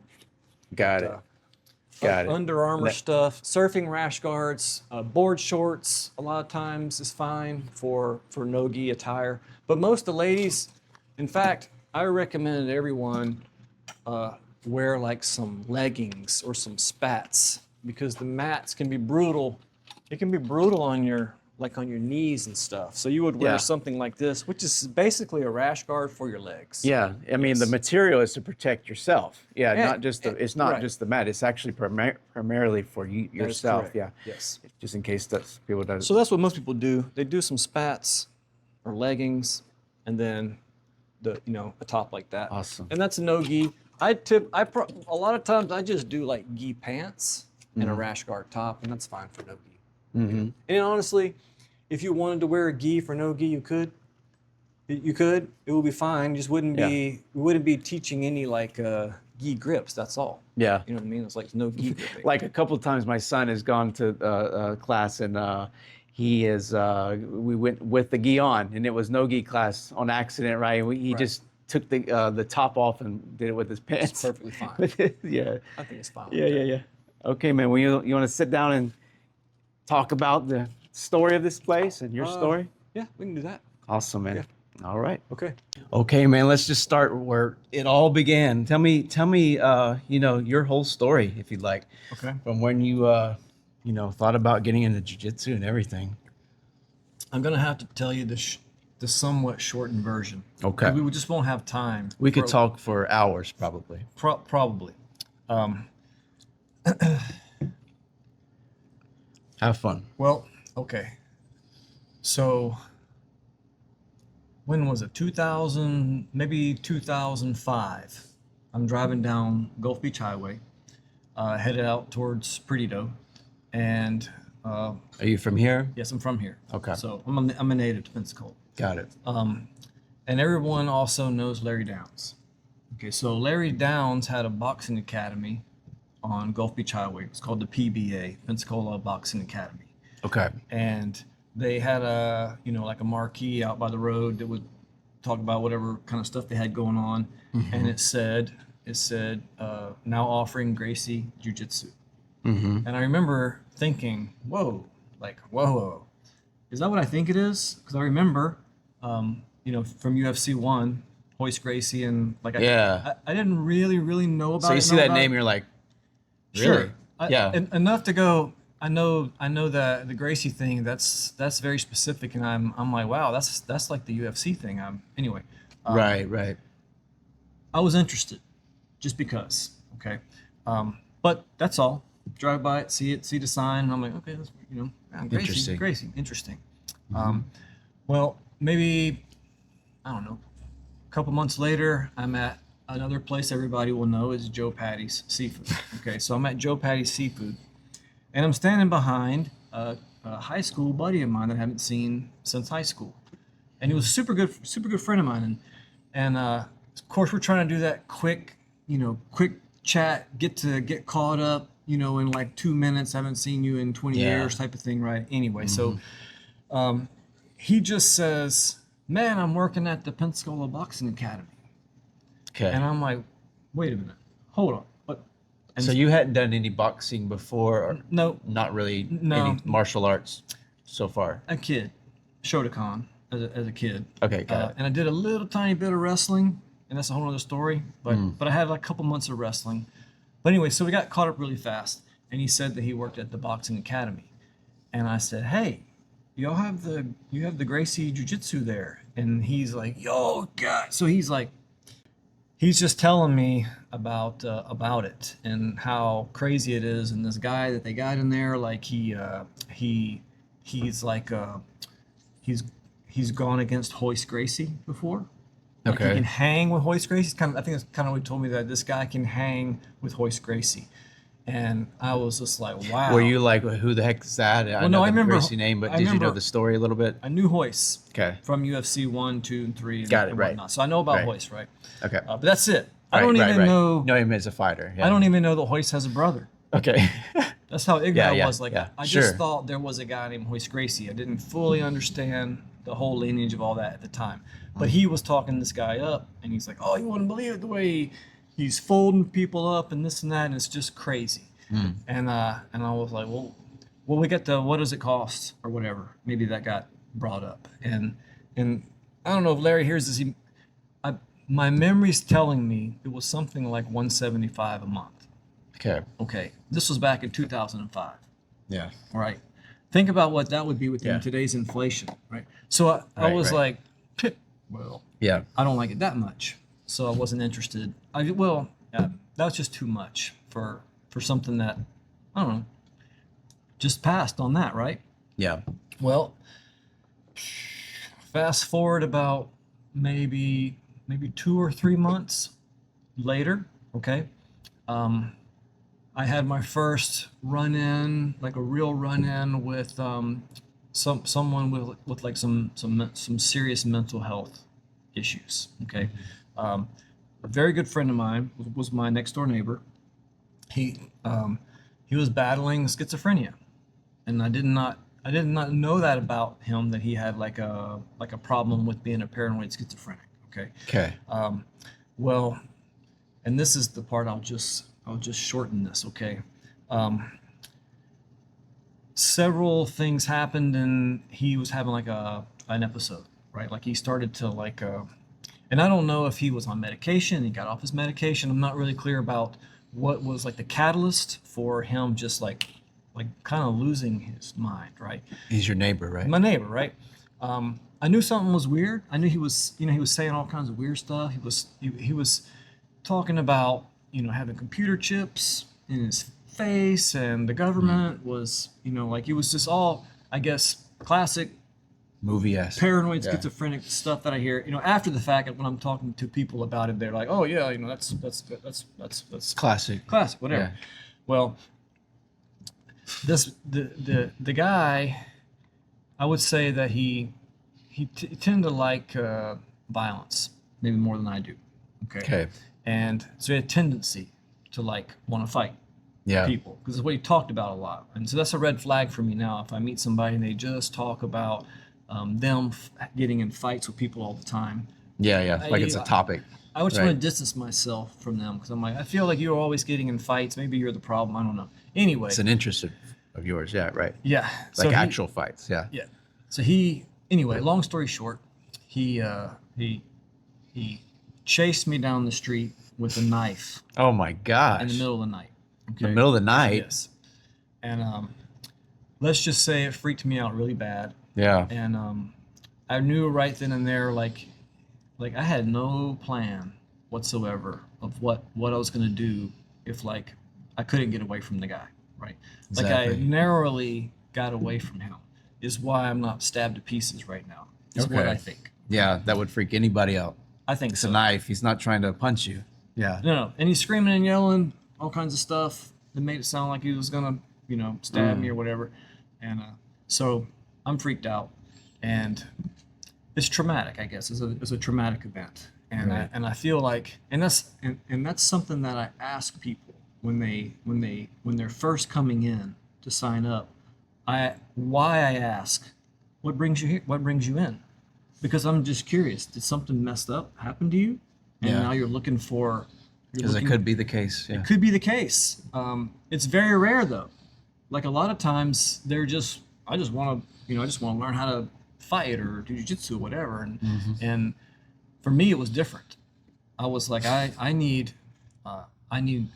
Got it. Got it. Under Armour That- stuff, surfing rash guards, board shorts. A lot of times is fine for no gi attire. But most of the ladies, in fact, I recommend everyone wear like some leggings or some spats, because the mats can be brutal. It can be brutal on your knees and stuff. So you would wear Yeah. something like this, which is basically a rash guard for your legs. Yeah, I mean the material is to protect yourself. Yeah, Yeah, not just it's not right. just the mat. It's actually primarily for you That is yourself. correct. Yeah. Yes. Just in case that's people don't. So that's what most people do. They do some spats or leggings, and then a top like that. Awesome. And that's a no gi. A lot of times I just do like gi pants and a rash guard top, and that's fine for no gi. Mm-hmm. And honestly, if you wanted to wear a gi for no gi, you could. You could. It would be fine. You just wouldn't be. We wouldn't be teaching any like gi grips. That's all. Yeah. You know what I mean? It's like no gi gripping. Like a couple of times, my son has gone to class and he is. We went with the gi on, and it was no gi class on accident, right? He Right. just took the top off and did it with his pants. It's perfectly fine. Yeah. I think it's fine. Yeah. Okay, man. Well, you want to sit down and talk about the story of this place and your story? Yeah, we can do that. Awesome, man. All right. Okay. Okay, man. Let's just start where it all began. Tell me, your whole story, if you'd like. Okay. From when you, thought about getting into jiu-jitsu and everything. I'm gonna have to tell you the somewhat shortened version. Okay. We just won't have time. We could talk for hours, probably. Probably. Have fun. Well, okay. So, when was it? 2000, maybe 2005. I'm driving down Gulf Beach Highway, headed out towards Perdido, and Are you from here? yes, I'm from here. Okay. So I'm a native to Pensacola. Got it. And everyone also knows Larry Downs. Okay, so Larry Downs had a boxing academy on Gulf Beach Highway. It's called the PBA, Pensacola Boxing Academy. Okay. And they had a, like a marquee out by the road that would talk about whatever kind of stuff they had going on. And it said, now offering Gracie Jiu-Jitsu. And I remember thinking, whoa, is that what I think it is? Because I remember, from UFC 1, Hoist Gracie, and like Yeah. I didn't really know about it. So you see that name, you're like, really? Sure. Yeah. Enough to go. I know that the Gracie thing. That's very specific, and I'm like, wow, that's like the UFC thing. Anyway. Right. I was interested, just because. Okay. But that's all. Drive by it, see the sign, and I'm like, okay, that's, Gracie, interesting. Well, maybe, I don't know, a couple months later, I'm at another place everybody will know is Joe Patty's Seafood. Okay, so I'm at Joe Patty's Seafood, and I'm standing behind a high school buddy of mine that I haven't seen since high school, and he was a super good friend of mine, and of course we're trying to do that quick chat, get caught up, in like 2 minutes. I haven't seen you in 20 years type of thing, right? Anyway, so he just says, man, I'm working at the Pensacola Boxing Academy. Okay. And I'm like, wait a minute, hold on. What? And So you hadn't done any boxing before? Or no, not really No. any martial arts so far? a kid, Shotokan as a kid. Okay, got it. And I did a little tiny bit of wrestling, and that's a whole other story. But I had like a couple months of wrestling. But anyway, so we got caught up really fast, and he said that he worked at the boxing academy, and I said, hey, you have the Gracie Jiu-Jitsu there, and he's like, yo, God. So he's just telling me about it and how crazy it is, and this guy that they got in there, like he's gone against Hoist Gracie before. Like Okay. he can hang with Hoist Gracie. I think that's kind of what he told me, that this guy can hang with Hoist Gracie. And I was just like, wow. Were you like, who the heck is that? I Well, know no, I the remember- Gracie name, but I did you know remember- the story a little bit? I knew Hoist Okay. from UFC 1, 2, and 3. And, Got it, and right. whatnot. So I know about Right. Hoist, right? Okay. But that's it. I don't even know. Know him as a fighter. Yeah. I don't even know that Hoist has a brother. Okay. That's how ignorant Yeah, I yeah, was. Like yeah. I Sure. just thought there was a guy named Hoist Gracie. I didn't fully understand the whole lineage of all that at the time. But he was talking this guy up, and he's like, "Oh, you wouldn't believe it, the way he's folding people up and this and that, and it's just crazy." And I was like, "Well, we get the what does it cost or whatever." Maybe that got brought up, and I don't know if Larry hears this. My memory's telling me it was something like $175 a month. Okay. Okay, this was back in 2005. Yeah. All right. Think about what that would be within Yeah. today's inflation, right? So I Right, was right. like, well, Yeah. I don't like it that much, so I wasn't interested. That was just too much for something that, I don't know, just passed on that, right? Yeah. Well, fast forward about maybe 2 or 3 months later, okay? I had my first run-in, like a real run-in with someone with like some serious mental health issues. Okay, a very good friend of mine was my next door neighbor. He was battling schizophrenia, and I did not know that about him, that he had like a problem with being a paranoid schizophrenic. Okay. Okay. Well, and this is the part I'll just shorten this, okay? Several things happened, and he was having like an episode, right? Like he started to and I don't know if he was on medication, he got off his medication. I'm not really clear about what was like the catalyst for him just like kind of losing his mind, right? He's your neighbor, right? My neighbor, right? I knew something was weird. I knew he was saying all kinds of weird stuff. He was talking about, having computer chips in his face, and the government was, like it was just all, I guess, classic Movie-esque. paranoid Yeah. schizophrenic stuff that I hear, after the fact. And when I'm talking to people about it, they're like, "Oh yeah, that's Classic. classic, whatever." Yeah. Well, the guy, I would say that he he tended to like violence, maybe more than I do. Okay. And so he had a tendency to like want to fight Yeah. people because it's what he talked about a lot. And so that's a red flag for me now. If I meet somebody and they just talk about getting in fights with people all the time, Yeah. Like it's a topic. I would just Right. want to distance myself from them because I'm like, I feel like you're always getting in fights. Maybe you're the problem. I don't know. Anyway, It's an interest of yours. Yeah. Right. yeah. Like he- actual fights. Yeah. Yeah. So anyway, long story short, he chased me down the street with a knife Oh my gosh. in the middle of the night. In the middle of the night. Yes. And let's just say it freaked me out really bad. Yeah. And I knew right then and there, like I had no plan whatsoever of what I was gonna do if like I couldn't get away from the guy, right? Like I Exactly. narrowly got away from him is why I'm not stabbed to pieces right now. Is what Okay. I think. Yeah. That would freak anybody out. I think It's so. a knife. He's not trying to punch you. Yeah. No, and he's screaming and yelling all kinds of stuff that made it sound like he was gonna, stab me or whatever. And so I'm freaked out, and it's traumatic. I guess it's a traumatic event, and Right. I feel like, and that's something that I ask people when they're first coming in to sign up. I ask, what brings you here? What brings you in? Because I'm just curious. Did something messed up happen to you? And Yeah. now you're looking for. Because it could be the case. Yeah. Could be the case. It's very rare though. Like a lot of times they're I just want to learn how to fight or do jiu-jitsu or whatever. And for me, it was different. I was like, I need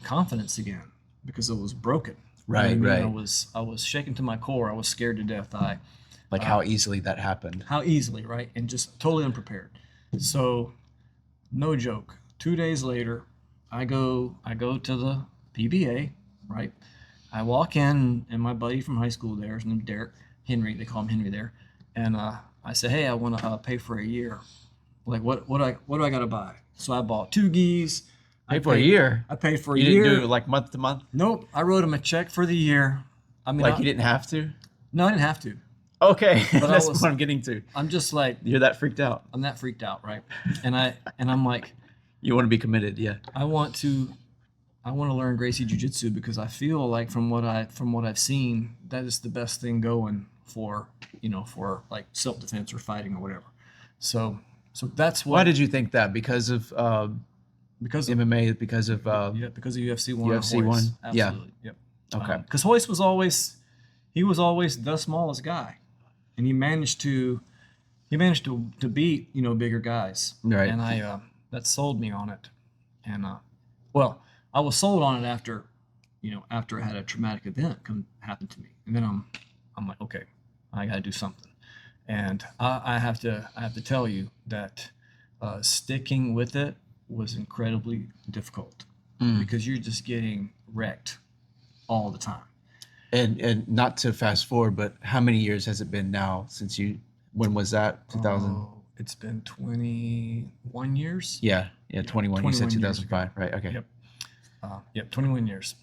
confidence again because it was broken. You know what I Right, mean? right. I was shaken to my core. I was scared to death. Like how easily that happened. How easily, right? And just totally unprepared. So, no joke. 2 days later, I go to the PBA, right? I walk in, and my buddy from high school there, his name's Derek Henry. They call him Henry there. And I said, hey, I want to pay for a year. Like, what do I got to buy? So I bought 2 gis. Pay for a year. I paid for a You year. didn't do it like month to month. Nope. I wrote him a check for the year. I mean, Like you didn't have to. No, I didn't have to. Okay, I that's was- what I'm getting to. I'm just like, You're that freaked out. I'm that freaked out, right? And I'm like, You want to be committed. Yeah. I want to learn Gracie Jiu-Jitsu because I feel like from what I've seen, that is the best thing going for like self-defense or fighting or whatever. So that's what. Why did you think that? Because of because of MMA? Because of because of UFC 1. UFC Hoist. 1? Yeah. Absolutely. Yep. Okay. Because Hoist was always the smallest guy, and he managed to beat bigger guys. Right. And I that sold me on it, and well, I was sold on it after I had a traumatic event happen to me, and then I'm like, okay, I got to do something, and I have to tell you that sticking with it was incredibly difficult because you're just getting wrecked all the time. and not to fast forward, but how many years has it been now since you? When was that? 2000. Oh, it's been 21 years. Yeah. 21. You 21 said years 2005, right? Okay. Yep. 21 years.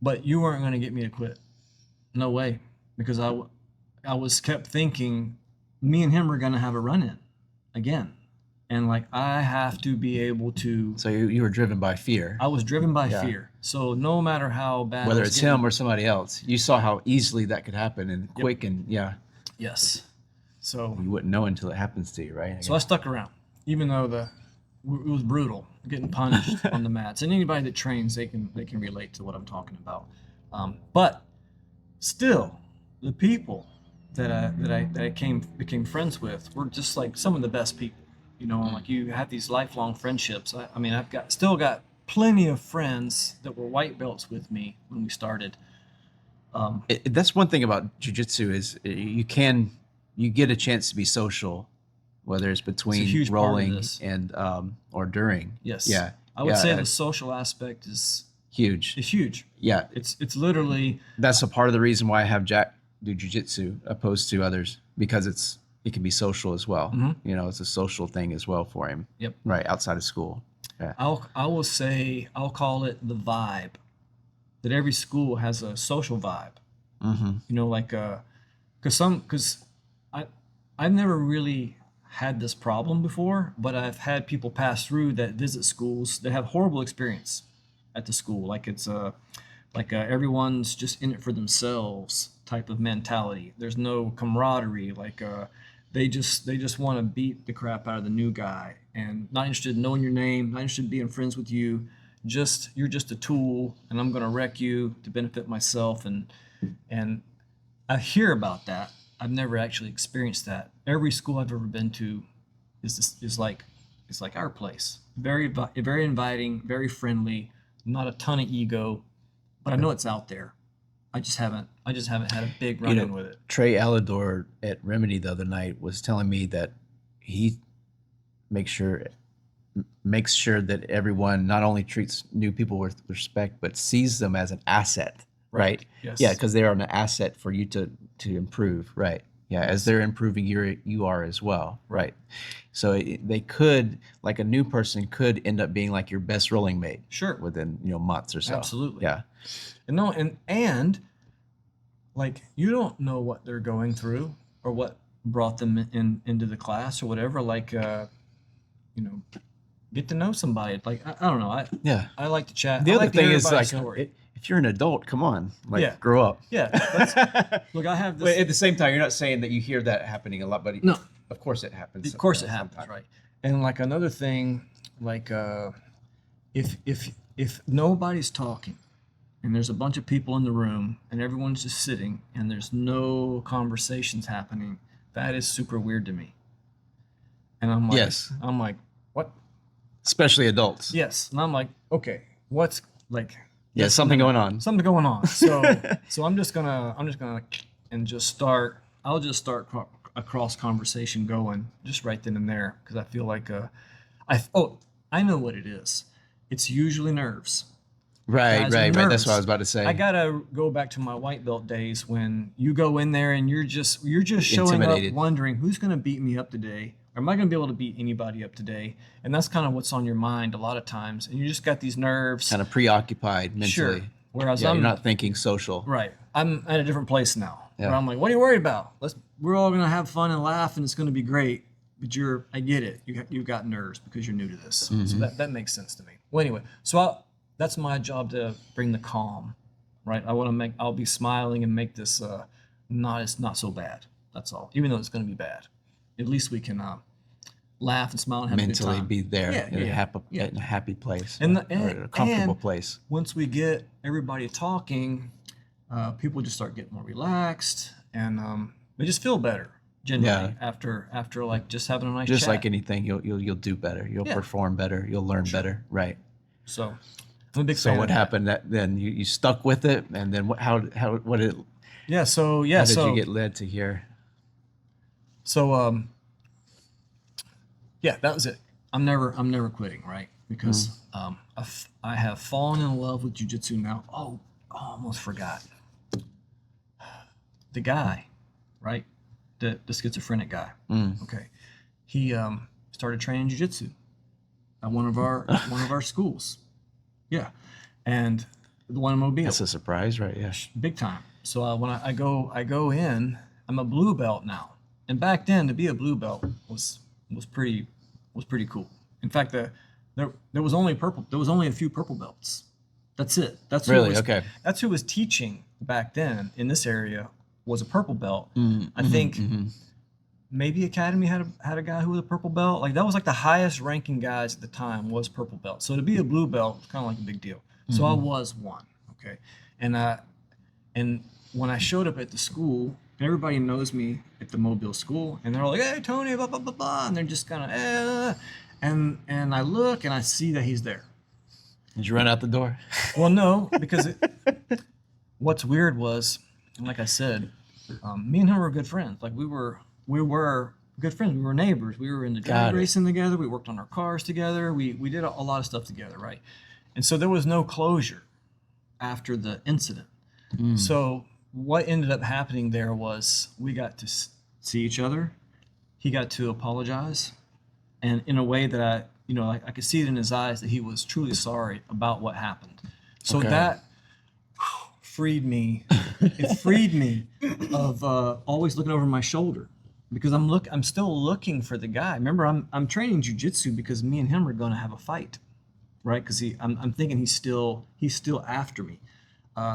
But you weren't going to get me to quit. No way. Because I was kept thinking me and him were going to have a run-in again. And like, I have to be able to. So you were driven by fear, I was driven by Yeah. fear. So no matter how bad. whether I was it's getting- him or somebody else. You saw how easily that could happen and quick, and yeah, Yes. So you wouldn't know until it happens to you, right? I stuck around, even though it was brutal, getting punished on the mats. And anybody that trains, they can relate to what I'm talking about. But still, the people that I became friends with were just like some of the best people. Like you have these lifelong friendships. I mean, I've still got plenty of friends that were white belts with me when we started. That's one thing about jiu-jitsu is you get a chance to be social, whether it's between huge part of rolling this. and or during. Yes. Yeah. I would Yeah, say the social aspect is huge. huge. Yeah. It's literally. That's a part of the reason why I have Jack do jiu-jitsu opposed to others, because it can be social as well. Mhm. It's a social thing as well for him. Yep. Right outside of school. Yeah. I'll call it the vibe. That every school has a social vibe. Mm-hmm. Like because I've never really had this problem before, but I've had people pass through that visit schools that have horrible experience at the school. Like it's everyone's just in it for themselves type of mentality. There's no camaraderie. They just want to beat the crap out of the new guy and not interested in knowing your name, not interested in being friends with you. You're just a tool, and I'm going to wreck you to benefit myself. And I hear about that. I've never actually experienced that. Every school I've ever been to is like our place. Very inviting, very friendly, not a ton of ego, but I know it's out there. I just haven't had a big run-in with it. Trey Alidor at Remedy the other night was telling me that he makes sure that everyone not only treats new people with respect, but sees them as an asset, right? Yes. Yeah, because they are an asset for you to improve, right? Yeah, as they're improving, you are as well, right? So they could, like a new person could end up being like your best rolling mate, Sure. within months or so. Absolutely. Yeah. And like you don't know what they're going through or what brought them into the class or whatever. Like get to know somebody. Like I don't know. I like to chat. The I other like to hear thing is everybody's like, story. if you're an adult, come on, like Yeah. grow up. Yeah. Look, I have But this. at the same time, you're not saying that you hear that happening a lot, but No. of course it happens. Of course it sometimes. happens, right? And like another thing, like if nobody's talking and there's a bunch of people in the room and everyone's just sitting and there's no conversations happening, that is super weird to me. And I'm like, Yes. what? Especially adults. Yes. And I'm like, okay, what's like? Yeah, something going on. Something going on. So I'm just gonna and just start. I'll just start a cross conversation going just right then and there because I feel like I know what it is. It's usually nerves. Right, Guys are right. nervous. That's what I was about to say. I gotta go back to my white belt days when you go in there and you're just showing up Intimidated. wondering who's gonna beat me up today. Or am I gonna be able to beat anybody up today? And that's kind of what's on your mind a lot of times. And you just got these nerves. Kind of preoccupied mentally. Sure. Whereas Yeah, I'm you're not thinking social. right. I'm at a different place now. Yeah. Where I'm like, what are you worried about? We're all gonna have fun and laugh, and it's gonna be great. But I get it. You've got nerves because you're new to this. So that makes sense to me. Well, anyway, that's my job to bring the calm, right? I'll be smiling and make this not so bad. That's all. Even though it's gonna be bad, at least we can laugh and smile and have a good Mentally time. be there Yeah, in, yeah, in a happy place And or a comfortable and place. Once we get everybody talking, people just start getting more relaxed, and they just feel better generally after like just having a nice Just chat. like anything, you'll do better. You'll Yeah. perform better. You'll learn better. Right. So I'm a big So fan what of that. happened? Then you stuck with it, and then how did How you get led to here? So that was it. I'm never quitting, right? Because I have fallen in love with jiu-jitsu now. Oh, I almost forgot. The guy, right? The schizophrenic guy. Okay. He started training jiu-jitsu at one of our schools. Yeah. And the one in Mobile. That's a surprise, right? Yeah. Big time. So when I go in, I'm a blue belt now. And back then, to be a blue belt was pretty cool. In fact, there was only a few purple belts. That's it. That's who Really? was, Okay. That's who was teaching back then in this area was a purple belt. I think maybe Academy had a guy who was a purple belt. Like that was like the highest ranking guys at the time was purple belt. So to be a blue belt was kind of like a big deal. So I was one. Okay, and when I showed up at the school, everybody knows me at the Mobile school, and they're all like, "Hey, Tony, blah blah blah blah," and they're just kind of, and I look and I see that he's there. Did you run out the door? Well, no, because what's weird was, like I said, me and him were good friends. Like we were good friends. We were neighbors. We were into Got drag it. racing together. We worked on our cars together. We did a lot of stuff together, right? And so there was no closure after the incident. So what ended up happening there was we got to see each other. He got to apologize, and in a way that I could see it in his eyes that he was truly sorry about what happened. So Okay. that freed me. It freed me of always looking over my shoulder because I'm still looking for the guy. Remember, I'm training jujitsu because me and him are going to have a fight, right? Because I'm thinking he's still after me.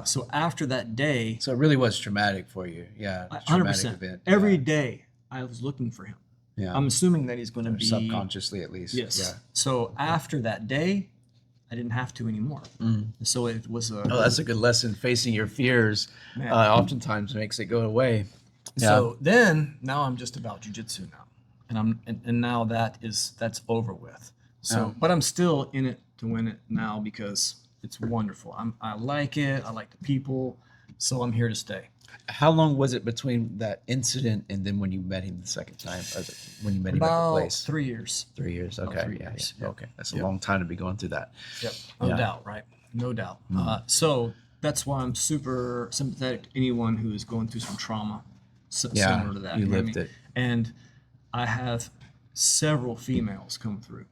So after that day, So it really was traumatic for you. Yeah. Traumatic 100%. event. Every yeah. day I was looking for him. Yeah. I'm assuming that he's going to be Subconsciously, at least. Yes. Yeah. So after that day, I didn't have to anymore. So it was a. Oh, that's a good lesson. Facing your fears Man. oftentimes makes it go away. Yeah. So then now I'm just about jujitsu now, and now that's over with. So, but I'm still in it to win it now because it's wonderful. I like it. I like the people, so I'm here to stay. How long was it between that incident and then when you met him the second time? Or when you met him at the About place? 3 years. 3 years. Okay. 3 yeah, years, yeah. yeah. Okay. That's a long time to be going through that. Yep. No Yeah. doubt, right? No doubt. So that's why I'm super sympathetic to anyone who is going through some trauma Yeah, similar to that. you know what I lived mean? it. And I have several females come through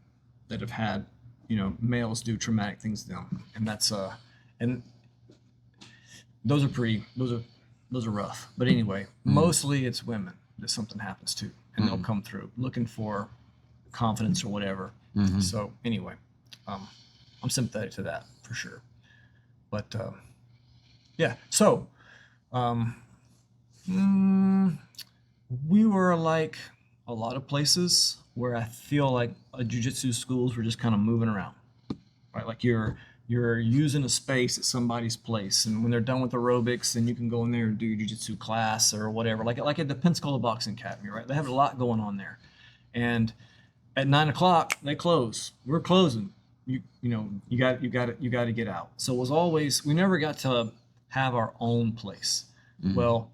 that have had, males do traumatic things to them, and that's and those are rough. But anyway, mostly it's women that something happens to, and they'll come through looking for confidence or whatever. So anyway, I'm sympathetic to that for sure. But yeah, so we were like a lot of places where I feel like jiu-jitsu schools were just kind of moving around, right? Like you're using a space at somebody's place, and when they're done with aerobics, then you can go in there and do your jiu-jitsu class or whatever. Like at the Pensacola Boxing Academy, right? They have a lot going on there, and at 9 o'clock they close. We're closing. You got to get out. So it was always, we never got to have our own place. Well,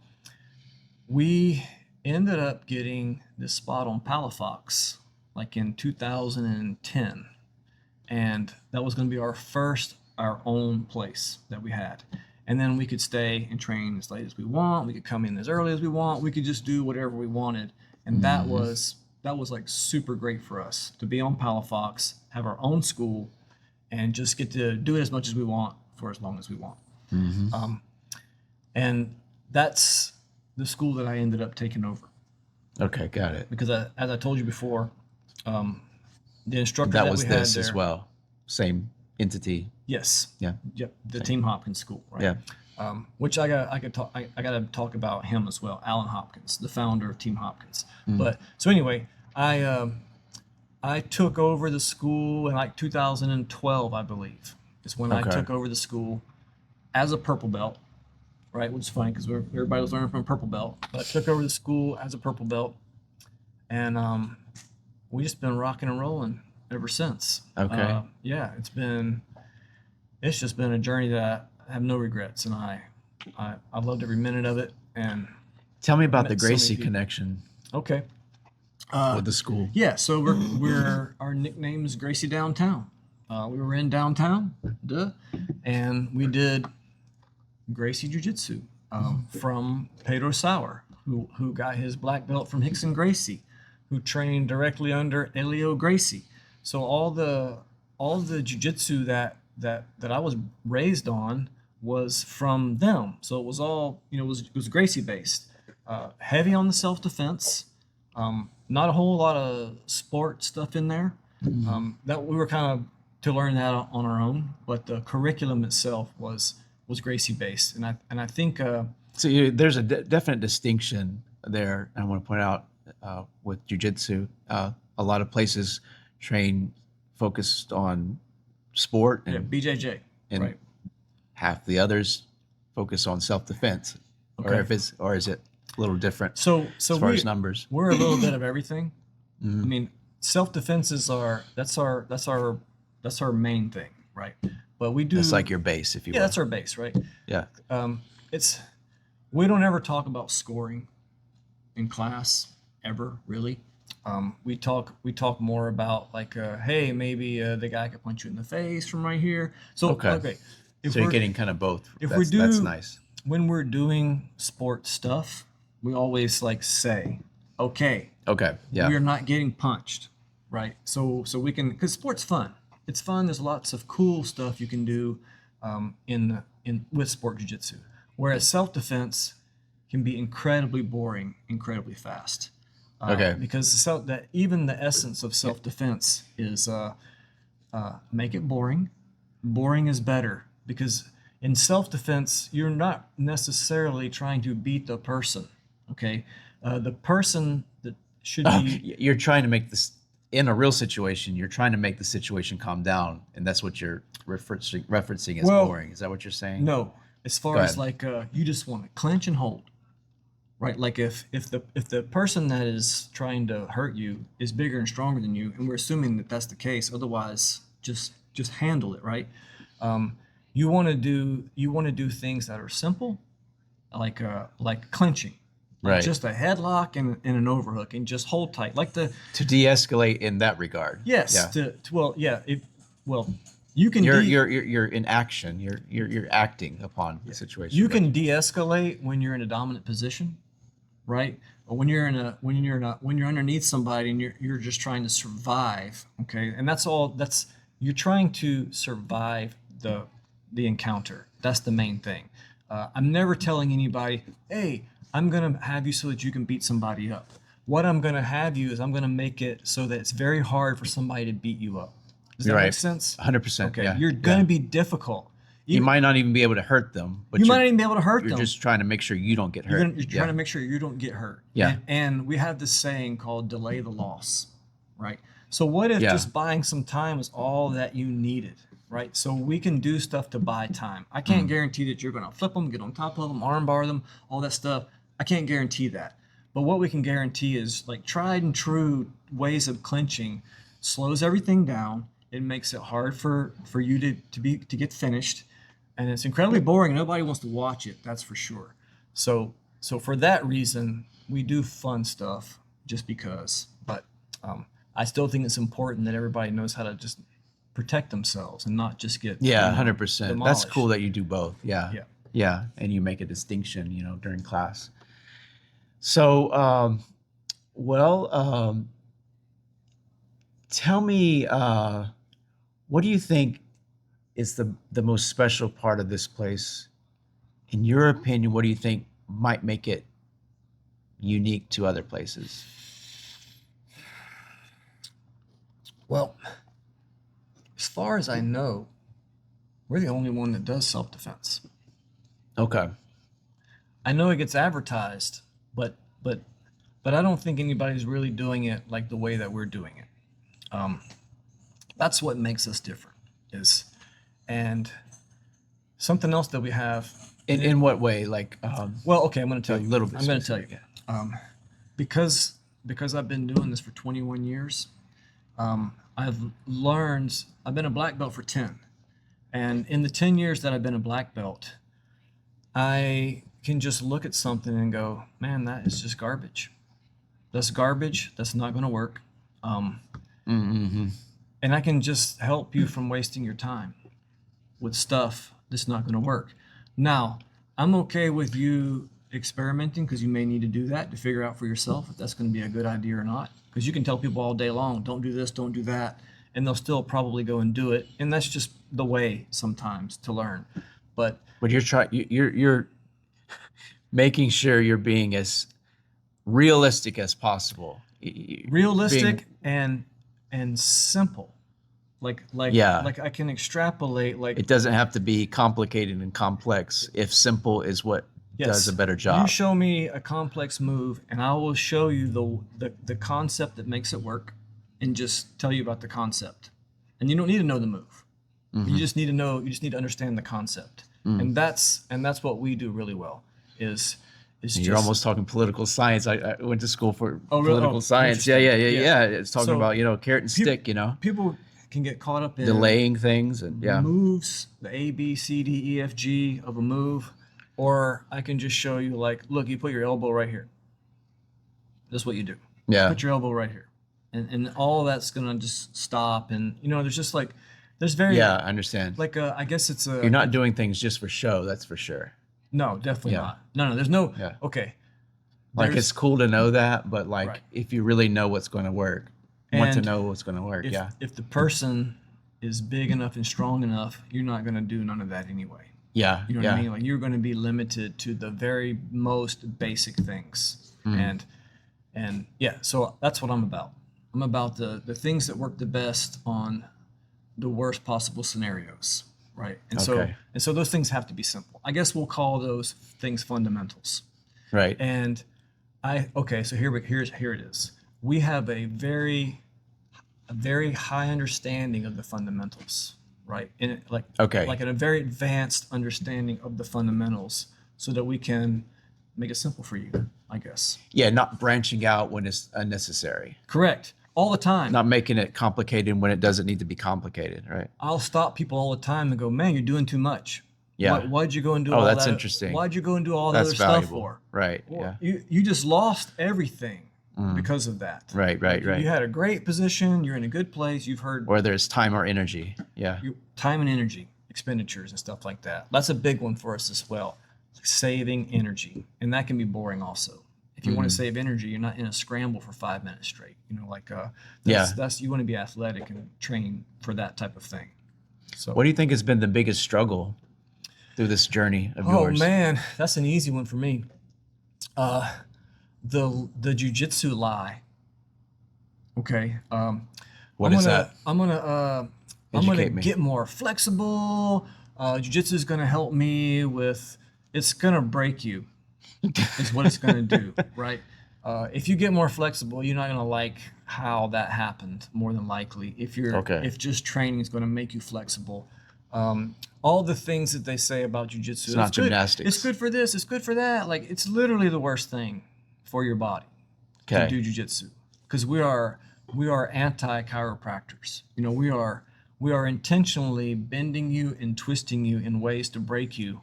we ended up getting this spot on Palafox like in 2010, and that was going to be our own place that we had. And then we could stay and train as late as we want. We could come in as early as we want. We could just do whatever we wanted. And that was like super great for us to be on Palafox, have our own school, and just get to do it as much as we want for as long as we want. And that's the school that I ended up taking over, Okay, got it. because as I told you before, the instructor That that was we had this there, as well. Same entity. Yes. Yeah. Yep. The Team Hopkins school, right? Yeah. Which I got to talk about him as well, Alan Hopkins, the founder of Team Hopkins. But so anyway, I took over the school in like 2012, I believe, is when I Okay. took over the school as a purple belt, right? Which is funny because everybody was learning from a purple belt. But I took over the school as a purple belt, and we just been rocking and rolling ever since. Okay. Yeah, it's just been a journey that I have no regrets, and I loved every minute of it. And Tell me about met the so many Gracie people. connection okay. with the school. Yeah, so we're our nickname is Gracie Downtown. We were in downtown, and we did Gracie Jiu-Jitsu from Pedro Sauer, who got his black belt from Hickson Gracie, who trained directly under Elio Gracie. So all the jiu-jitsu that I was raised on was from them. So it was all, it was Gracie based, heavy on the self-defense. Not a whole lot of sport stuff in there. That we were kind of to learn that on our own, but the curriculum itself was Gracie based, and I think So there's a definite distinction there. I want to point out with jiu-jitsu, a lot of places train focused on sport, and, BJJ, and right? half the others focus on self-defense. Okay. Or is it a little different So as far as numbers? we're a little bit of everything. I mean, self-defense is that's our main thing, right? But we do. That's like your base, if you yeah, will. that's our base, right? Yeah. We don't ever talk about scoring in class ever, really. We talk more about like, hey, maybe the guy could punch you in the face from right here. So Okay. If So you're we're- getting kind of both. if that's, we do, that's nice. when we're doing sport stuff, we always like say, okay, Okay. Yeah. we are not getting punched, right? So we can, because sport's fun. It's fun. There's lots of cool stuff you can do with sport jiu-jitsu. Whereas self-defense can be incredibly boring, incredibly fast. Okay. Because that even the essence of self-defense is make it boring. Boring is better, because in self-defense you're not necessarily trying to beat the person. Okay, the person that should be. You're trying to make this in a real situation. You're trying to make the situation calm down, and that's what you're referencing as Well, boring. Is that what you're saying? No, as far Go as ahead. like you just want to clench and hold, right? Like if the person that is trying to hurt you is bigger and stronger than you, and we're assuming that that's the case, otherwise just handle it, right? You want to do things that are simple, like clenching, like Right. just a headlock and an overhook, and just hold tight, like the To de-escalate in that regard. yes, Yeah. you can You're in action. You're acting upon the situation. you right? can de-escalate when you're in a dominant position, right? Or when you're underneath somebody and you're just trying to survive, okay? And you're trying to survive the encounter. That's the main thing. I'm never telling anybody, hey, I'm gonna have you so that you can beat somebody up. What I'm gonna have you is I'm gonna make it so that it's very hard for somebody to beat you up. Does that Right. make sense? 100%. Okay, Yeah. you're gonna Yeah. be difficult. You might not even be able to hurt them, but You you're, might not even be able to hurt you're them. just trying to make sure you don't get hurt. You're trying to make sure you don't get hurt. Yeah. And we have this saying called delay the loss, right? So what if Yeah. just buying some time is all that you needed, right? So we can do stuff to buy time. I can't guarantee that you're going to flip them, get on top of them, arm bar them, all that stuff. I can't guarantee that. But what we can guarantee is like tried and true ways of clinching slows everything down. It makes it hard for you to get finished. And it's incredibly boring. Nobody wants to watch it. That's for sure. So for that reason, we do fun stuff just because. But I still think it's important that everybody knows how to just protect themselves and not just get Yeah, 100%. That's demolished. cool that you do both. Yeah. Yeah. Yeah. And you make a distinction, during class. So, tell me, what do you think is the most special part of this place? In your opinion, what do you think might make it unique to other places? Well, as far as I know, we're the only one that does self-defense. Okay. I know it gets advertised, but I don't think anybody's really doing it like the way that we're doing it. That's what makes us different. And something else that we have. In what way? Like, Well, okay, I'm going to tell a you. little bit I'm going to tell you. specific. Because I've been doing this for 21 years, I've been a black belt for 10. And in the 10 years that I've been a black belt, I can just look at something and go, man, that is just garbage. That's garbage. That's not going to work. And I can just help you from wasting your time with stuff that's not going to work. Now, I'm okay with you experimenting because you may need to do that to figure out for yourself if that's going to be a good idea or not. Because you can tell people all day long, don't do this, don't do that, and they'll still probably go and do it. And that's just the way sometimes to learn. But you're making sure you're being as realistic as possible. realistic and simple. Like Yeah. like I can extrapolate like It doesn't have to be complicated and complex if simple is what does a better You job. show me a complex move, and I will show you the concept that makes it work, and just tell you about the concept. And you don't need to know the move. Mm-hmm. You just need to know. You just need to understand the concept. And that's what we do really well. Is You're just, almost talking political science. I went to school for Oh, really? political Oh, science. Yeah. It's talking So, about, carrot and stick, people can get caught up in delaying things and moves, the A, B, C, D, E, F, G of a move, or I can just show you like, look, you put your elbow right here. That's what you do. Yeah. Put your elbow right here, and all that's gonna just stop. And there's just like, there's very Yeah, I understand. like I guess it's a You're not doing things just for show, that's for sure. no, definitely Yeah. not. No, there's no Yeah. okay. Like There's- it's cool to know that, but like Right. if you really know what's going to work, want to And know what's going to work. if the person is big enough and strong enough, you're not gonna do none of that anyway. Yeah. You know what I mean? Like you're going to be limited to the very most basic things. Mm. And And yeah, so that's what I'm about. I'm about the things that work the best on the worst possible scenarios, right? Okay. And so those things have to be simple. I guess we'll call those things fundamentals. Right. And so here it is. We have a very high understanding of the fundamentals, right? And Okay. like a very advanced understanding of the fundamentals, so that we can make it simple for you, I guess. Yeah, not branching out when it's unnecessary. Correct. All the time. Not making it complicated when it doesn't need to be complicated, right? I'll stop people all the time and go, "Man, you're doing too much. Yeah. Why'd you go and do Oh, all that? that's interesting. Why'd you go and do all that That's other stuff valuable. for?" Right. Well, Yeah. you just lost everything because of that. Right, right, right. You had a great position. You're in a good place. You've heard Or there's time or energy. Yeah. time and energy expenditures and stuff like that. That's a big one for us as well. Saving energy, and that can be boring also. If you want to save energy, you're not in a scramble for 5 minutes straight. That's you want to be athletic and train for that type of thing. So What do you think has been the biggest struggle through this journey of oh yours? man, that's an easy one for me. The jiu-jitsu lie. Okay. What is that? I'm gonna Educate me. get more flexible. Jiu-jitsu is gonna help me with. It's gonna break you. Is what it's gonna do, right? If you get more flexible, you're not gonna like how that happened. More than likely, if just training is gonna make you flexible. All the things that they say about jiu-jitsu, It's not good. gymnastics. It's good for this. It's good for that. Like, it's literally the worst thing for your body to Okay. do jiu-jitsu, because we are anti-chiropractors. We are intentionally bending you and twisting you in ways to break you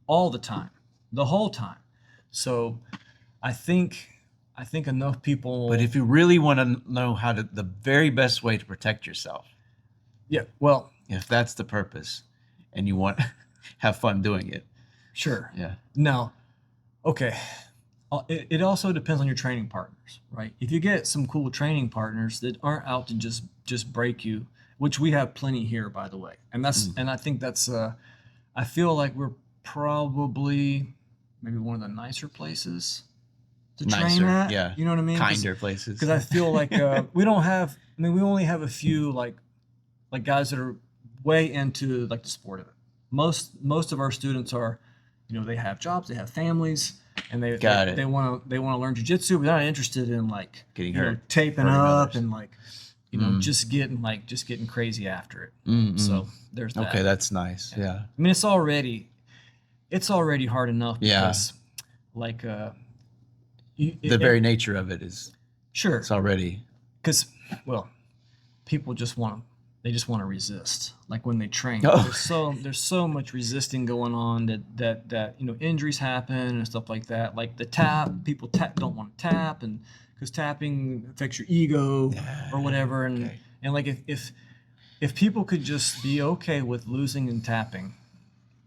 all the time, the whole time. So I think enough people. But if you really want to know the very best way to protect yourself, yeah, well, if that's the purpose, and you want have fun doing it, sure. yeah. Now, okay. It also depends on your training partners, right? If you get some cool training partners that aren't out to just break you, which we have plenty here, by the way, and I think that's I feel like we're probably maybe one of the nicer places to train Nicer, at. yeah. You know what I mean? Kinder places. Because I feel like we don't have. I mean, we only have a few like guys that are way into like the sport of it. Most of our students are, they have jobs, they have families, and they want to learn jiu-jitsu, but they're not interested in like Getting hurt, taping hurting up others. and like just getting crazy after it. So there's that. Okay, that's nice. Yeah. I mean, it's already hard enough Yeah. because like The very nature of it is sure, it's already because people just want to resist, like when they train. Oh. There's so much resisting going on that injuries happen and stuff like that. Like the tap, people don't want to tap, and because tapping affects your ego or whatever. And Okay. and like if people could just be okay with losing and tapping,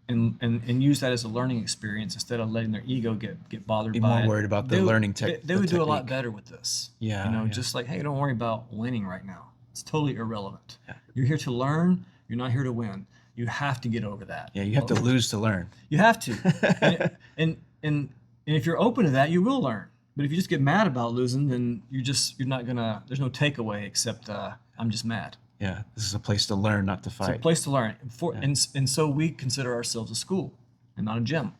and use that as a learning experience instead of letting their ego get bothered Be by more it, worried about the they would- learning They would do a lot technique. better with this. Yeah, yeah. Just like, hey, don't worry about winning right now. It's totally irrelevant. You're here to learn. You're not here to win. You have to get over that. Yeah, you have to lose to learn. You have to. and if you're open to that, you will learn. But if you just get mad about losing, then you're not gonna. There's no takeaway except I'm just mad. Yeah, this is a place to learn, not to It's a fight. place to learn. And so we consider ourselves a school and not a gym,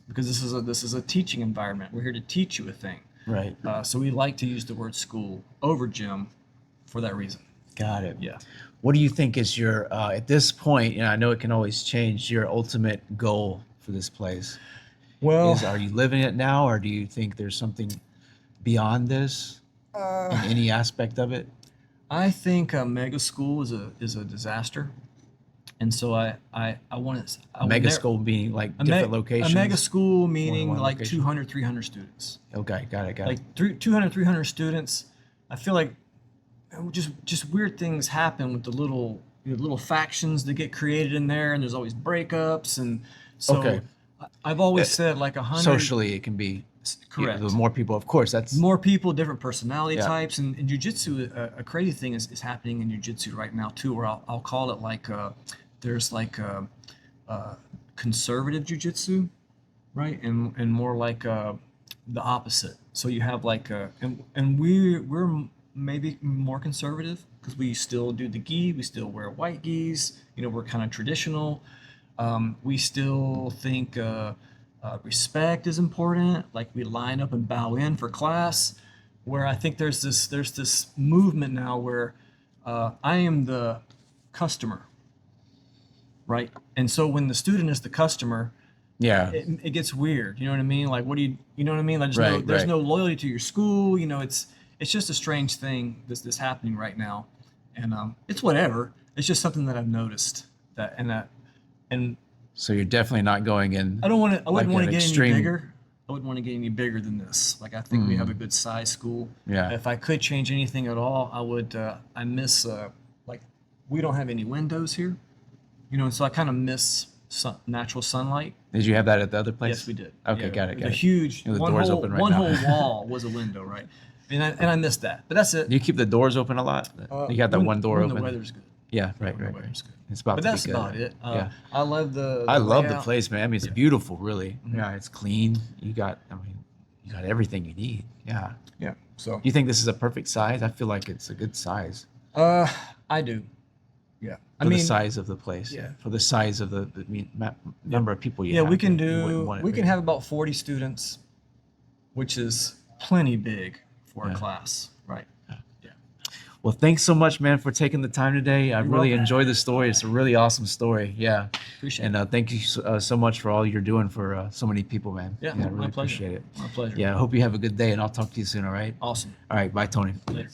because this is a teaching environment. We're here to teach you a thing. Right. So we like to use the word school over gym for that reason. Got it. Yeah. What do you think is your at this point? I know it can always change. Your ultimate goal for this place. Well, Are you living it now, or do you think there's something beyond this in any aspect of it? I think a mega school is a disaster, and so I want to Mega school being like different locations. A mega school meaning one like location. 200, 300 students. Okay, got it. Like 200, 300 students. I feel like just weird things happen with the little factions that get created in there, and there's always breakups, and so Okay. I've always said like 100. Socially, it can be Correct. The more people, of course, that's More people, different personality Yeah. types, and in jiu-jitsu, a crazy thing is happening in jiu-jitsu right now too, where I'll call it like there's like conservative jiu-jitsu, right, and more like the opposite. So you have like and we're maybe more conservative because we still do the gi, we still wear white gis. You know, we're kind of traditional. We still think respect is important. Like we line up and bow in for class. Where I think there's this movement now where I am the customer, right? And so when the student is the customer, Yeah. it gets weird. You know what I mean? Like, you know what I mean? Like, Right, there's right. no loyalty to your school. You know, it's just a strange thing that's happening right now, and it's whatever. It's just something that I've noticed and So you're definitely not going in. I wouldn't like want to an get extreme- any bigger. I wouldn't want to get any bigger than this. Like, I think we have a good size school. Yeah. If I could change anything at all, I would. I miss like we don't have any windows here, you know, and so I kind of miss natural sunlight. Did you have that at the other place? Yes, we did. Okay, Yeah, got it. the Got it. huge The one door's whole open right one now. whole wall was a window, right? And I missed that. But that's it. Do you keep the doors open a lot? You got that When- one door when open. the weather's good. Yeah, right, When right, the right. weather's good. It's about But to be that's good. about it. Yeah. I love the I love the layout. place, man. I mean, it's beautiful, really. Mm-hmm. Yeah, it's clean. You got everything you need. Yeah. Yeah. So Do you think this is a perfect size? I feel like it's a good size I do. Yeah. for the size of the place. yeah. For the size of the number of people you Yeah, have. we can you wouldn't do. want it We can bigger. have about 40 students, which is plenty big for a Yeah. class, right? Well, thanks so much, man, for taking the time today. I really welcome. enjoyed the story. It's a really awesome story. Yeah. Appreciate And it. thank you so much for all you're doing for so many people, man. Yeah, I my really pleasure. appreciate it. My pleasure. Yeah, I hope you have a good day, and I'll talk to you soon, all right? Awesome. All right, bye, Tony. Later.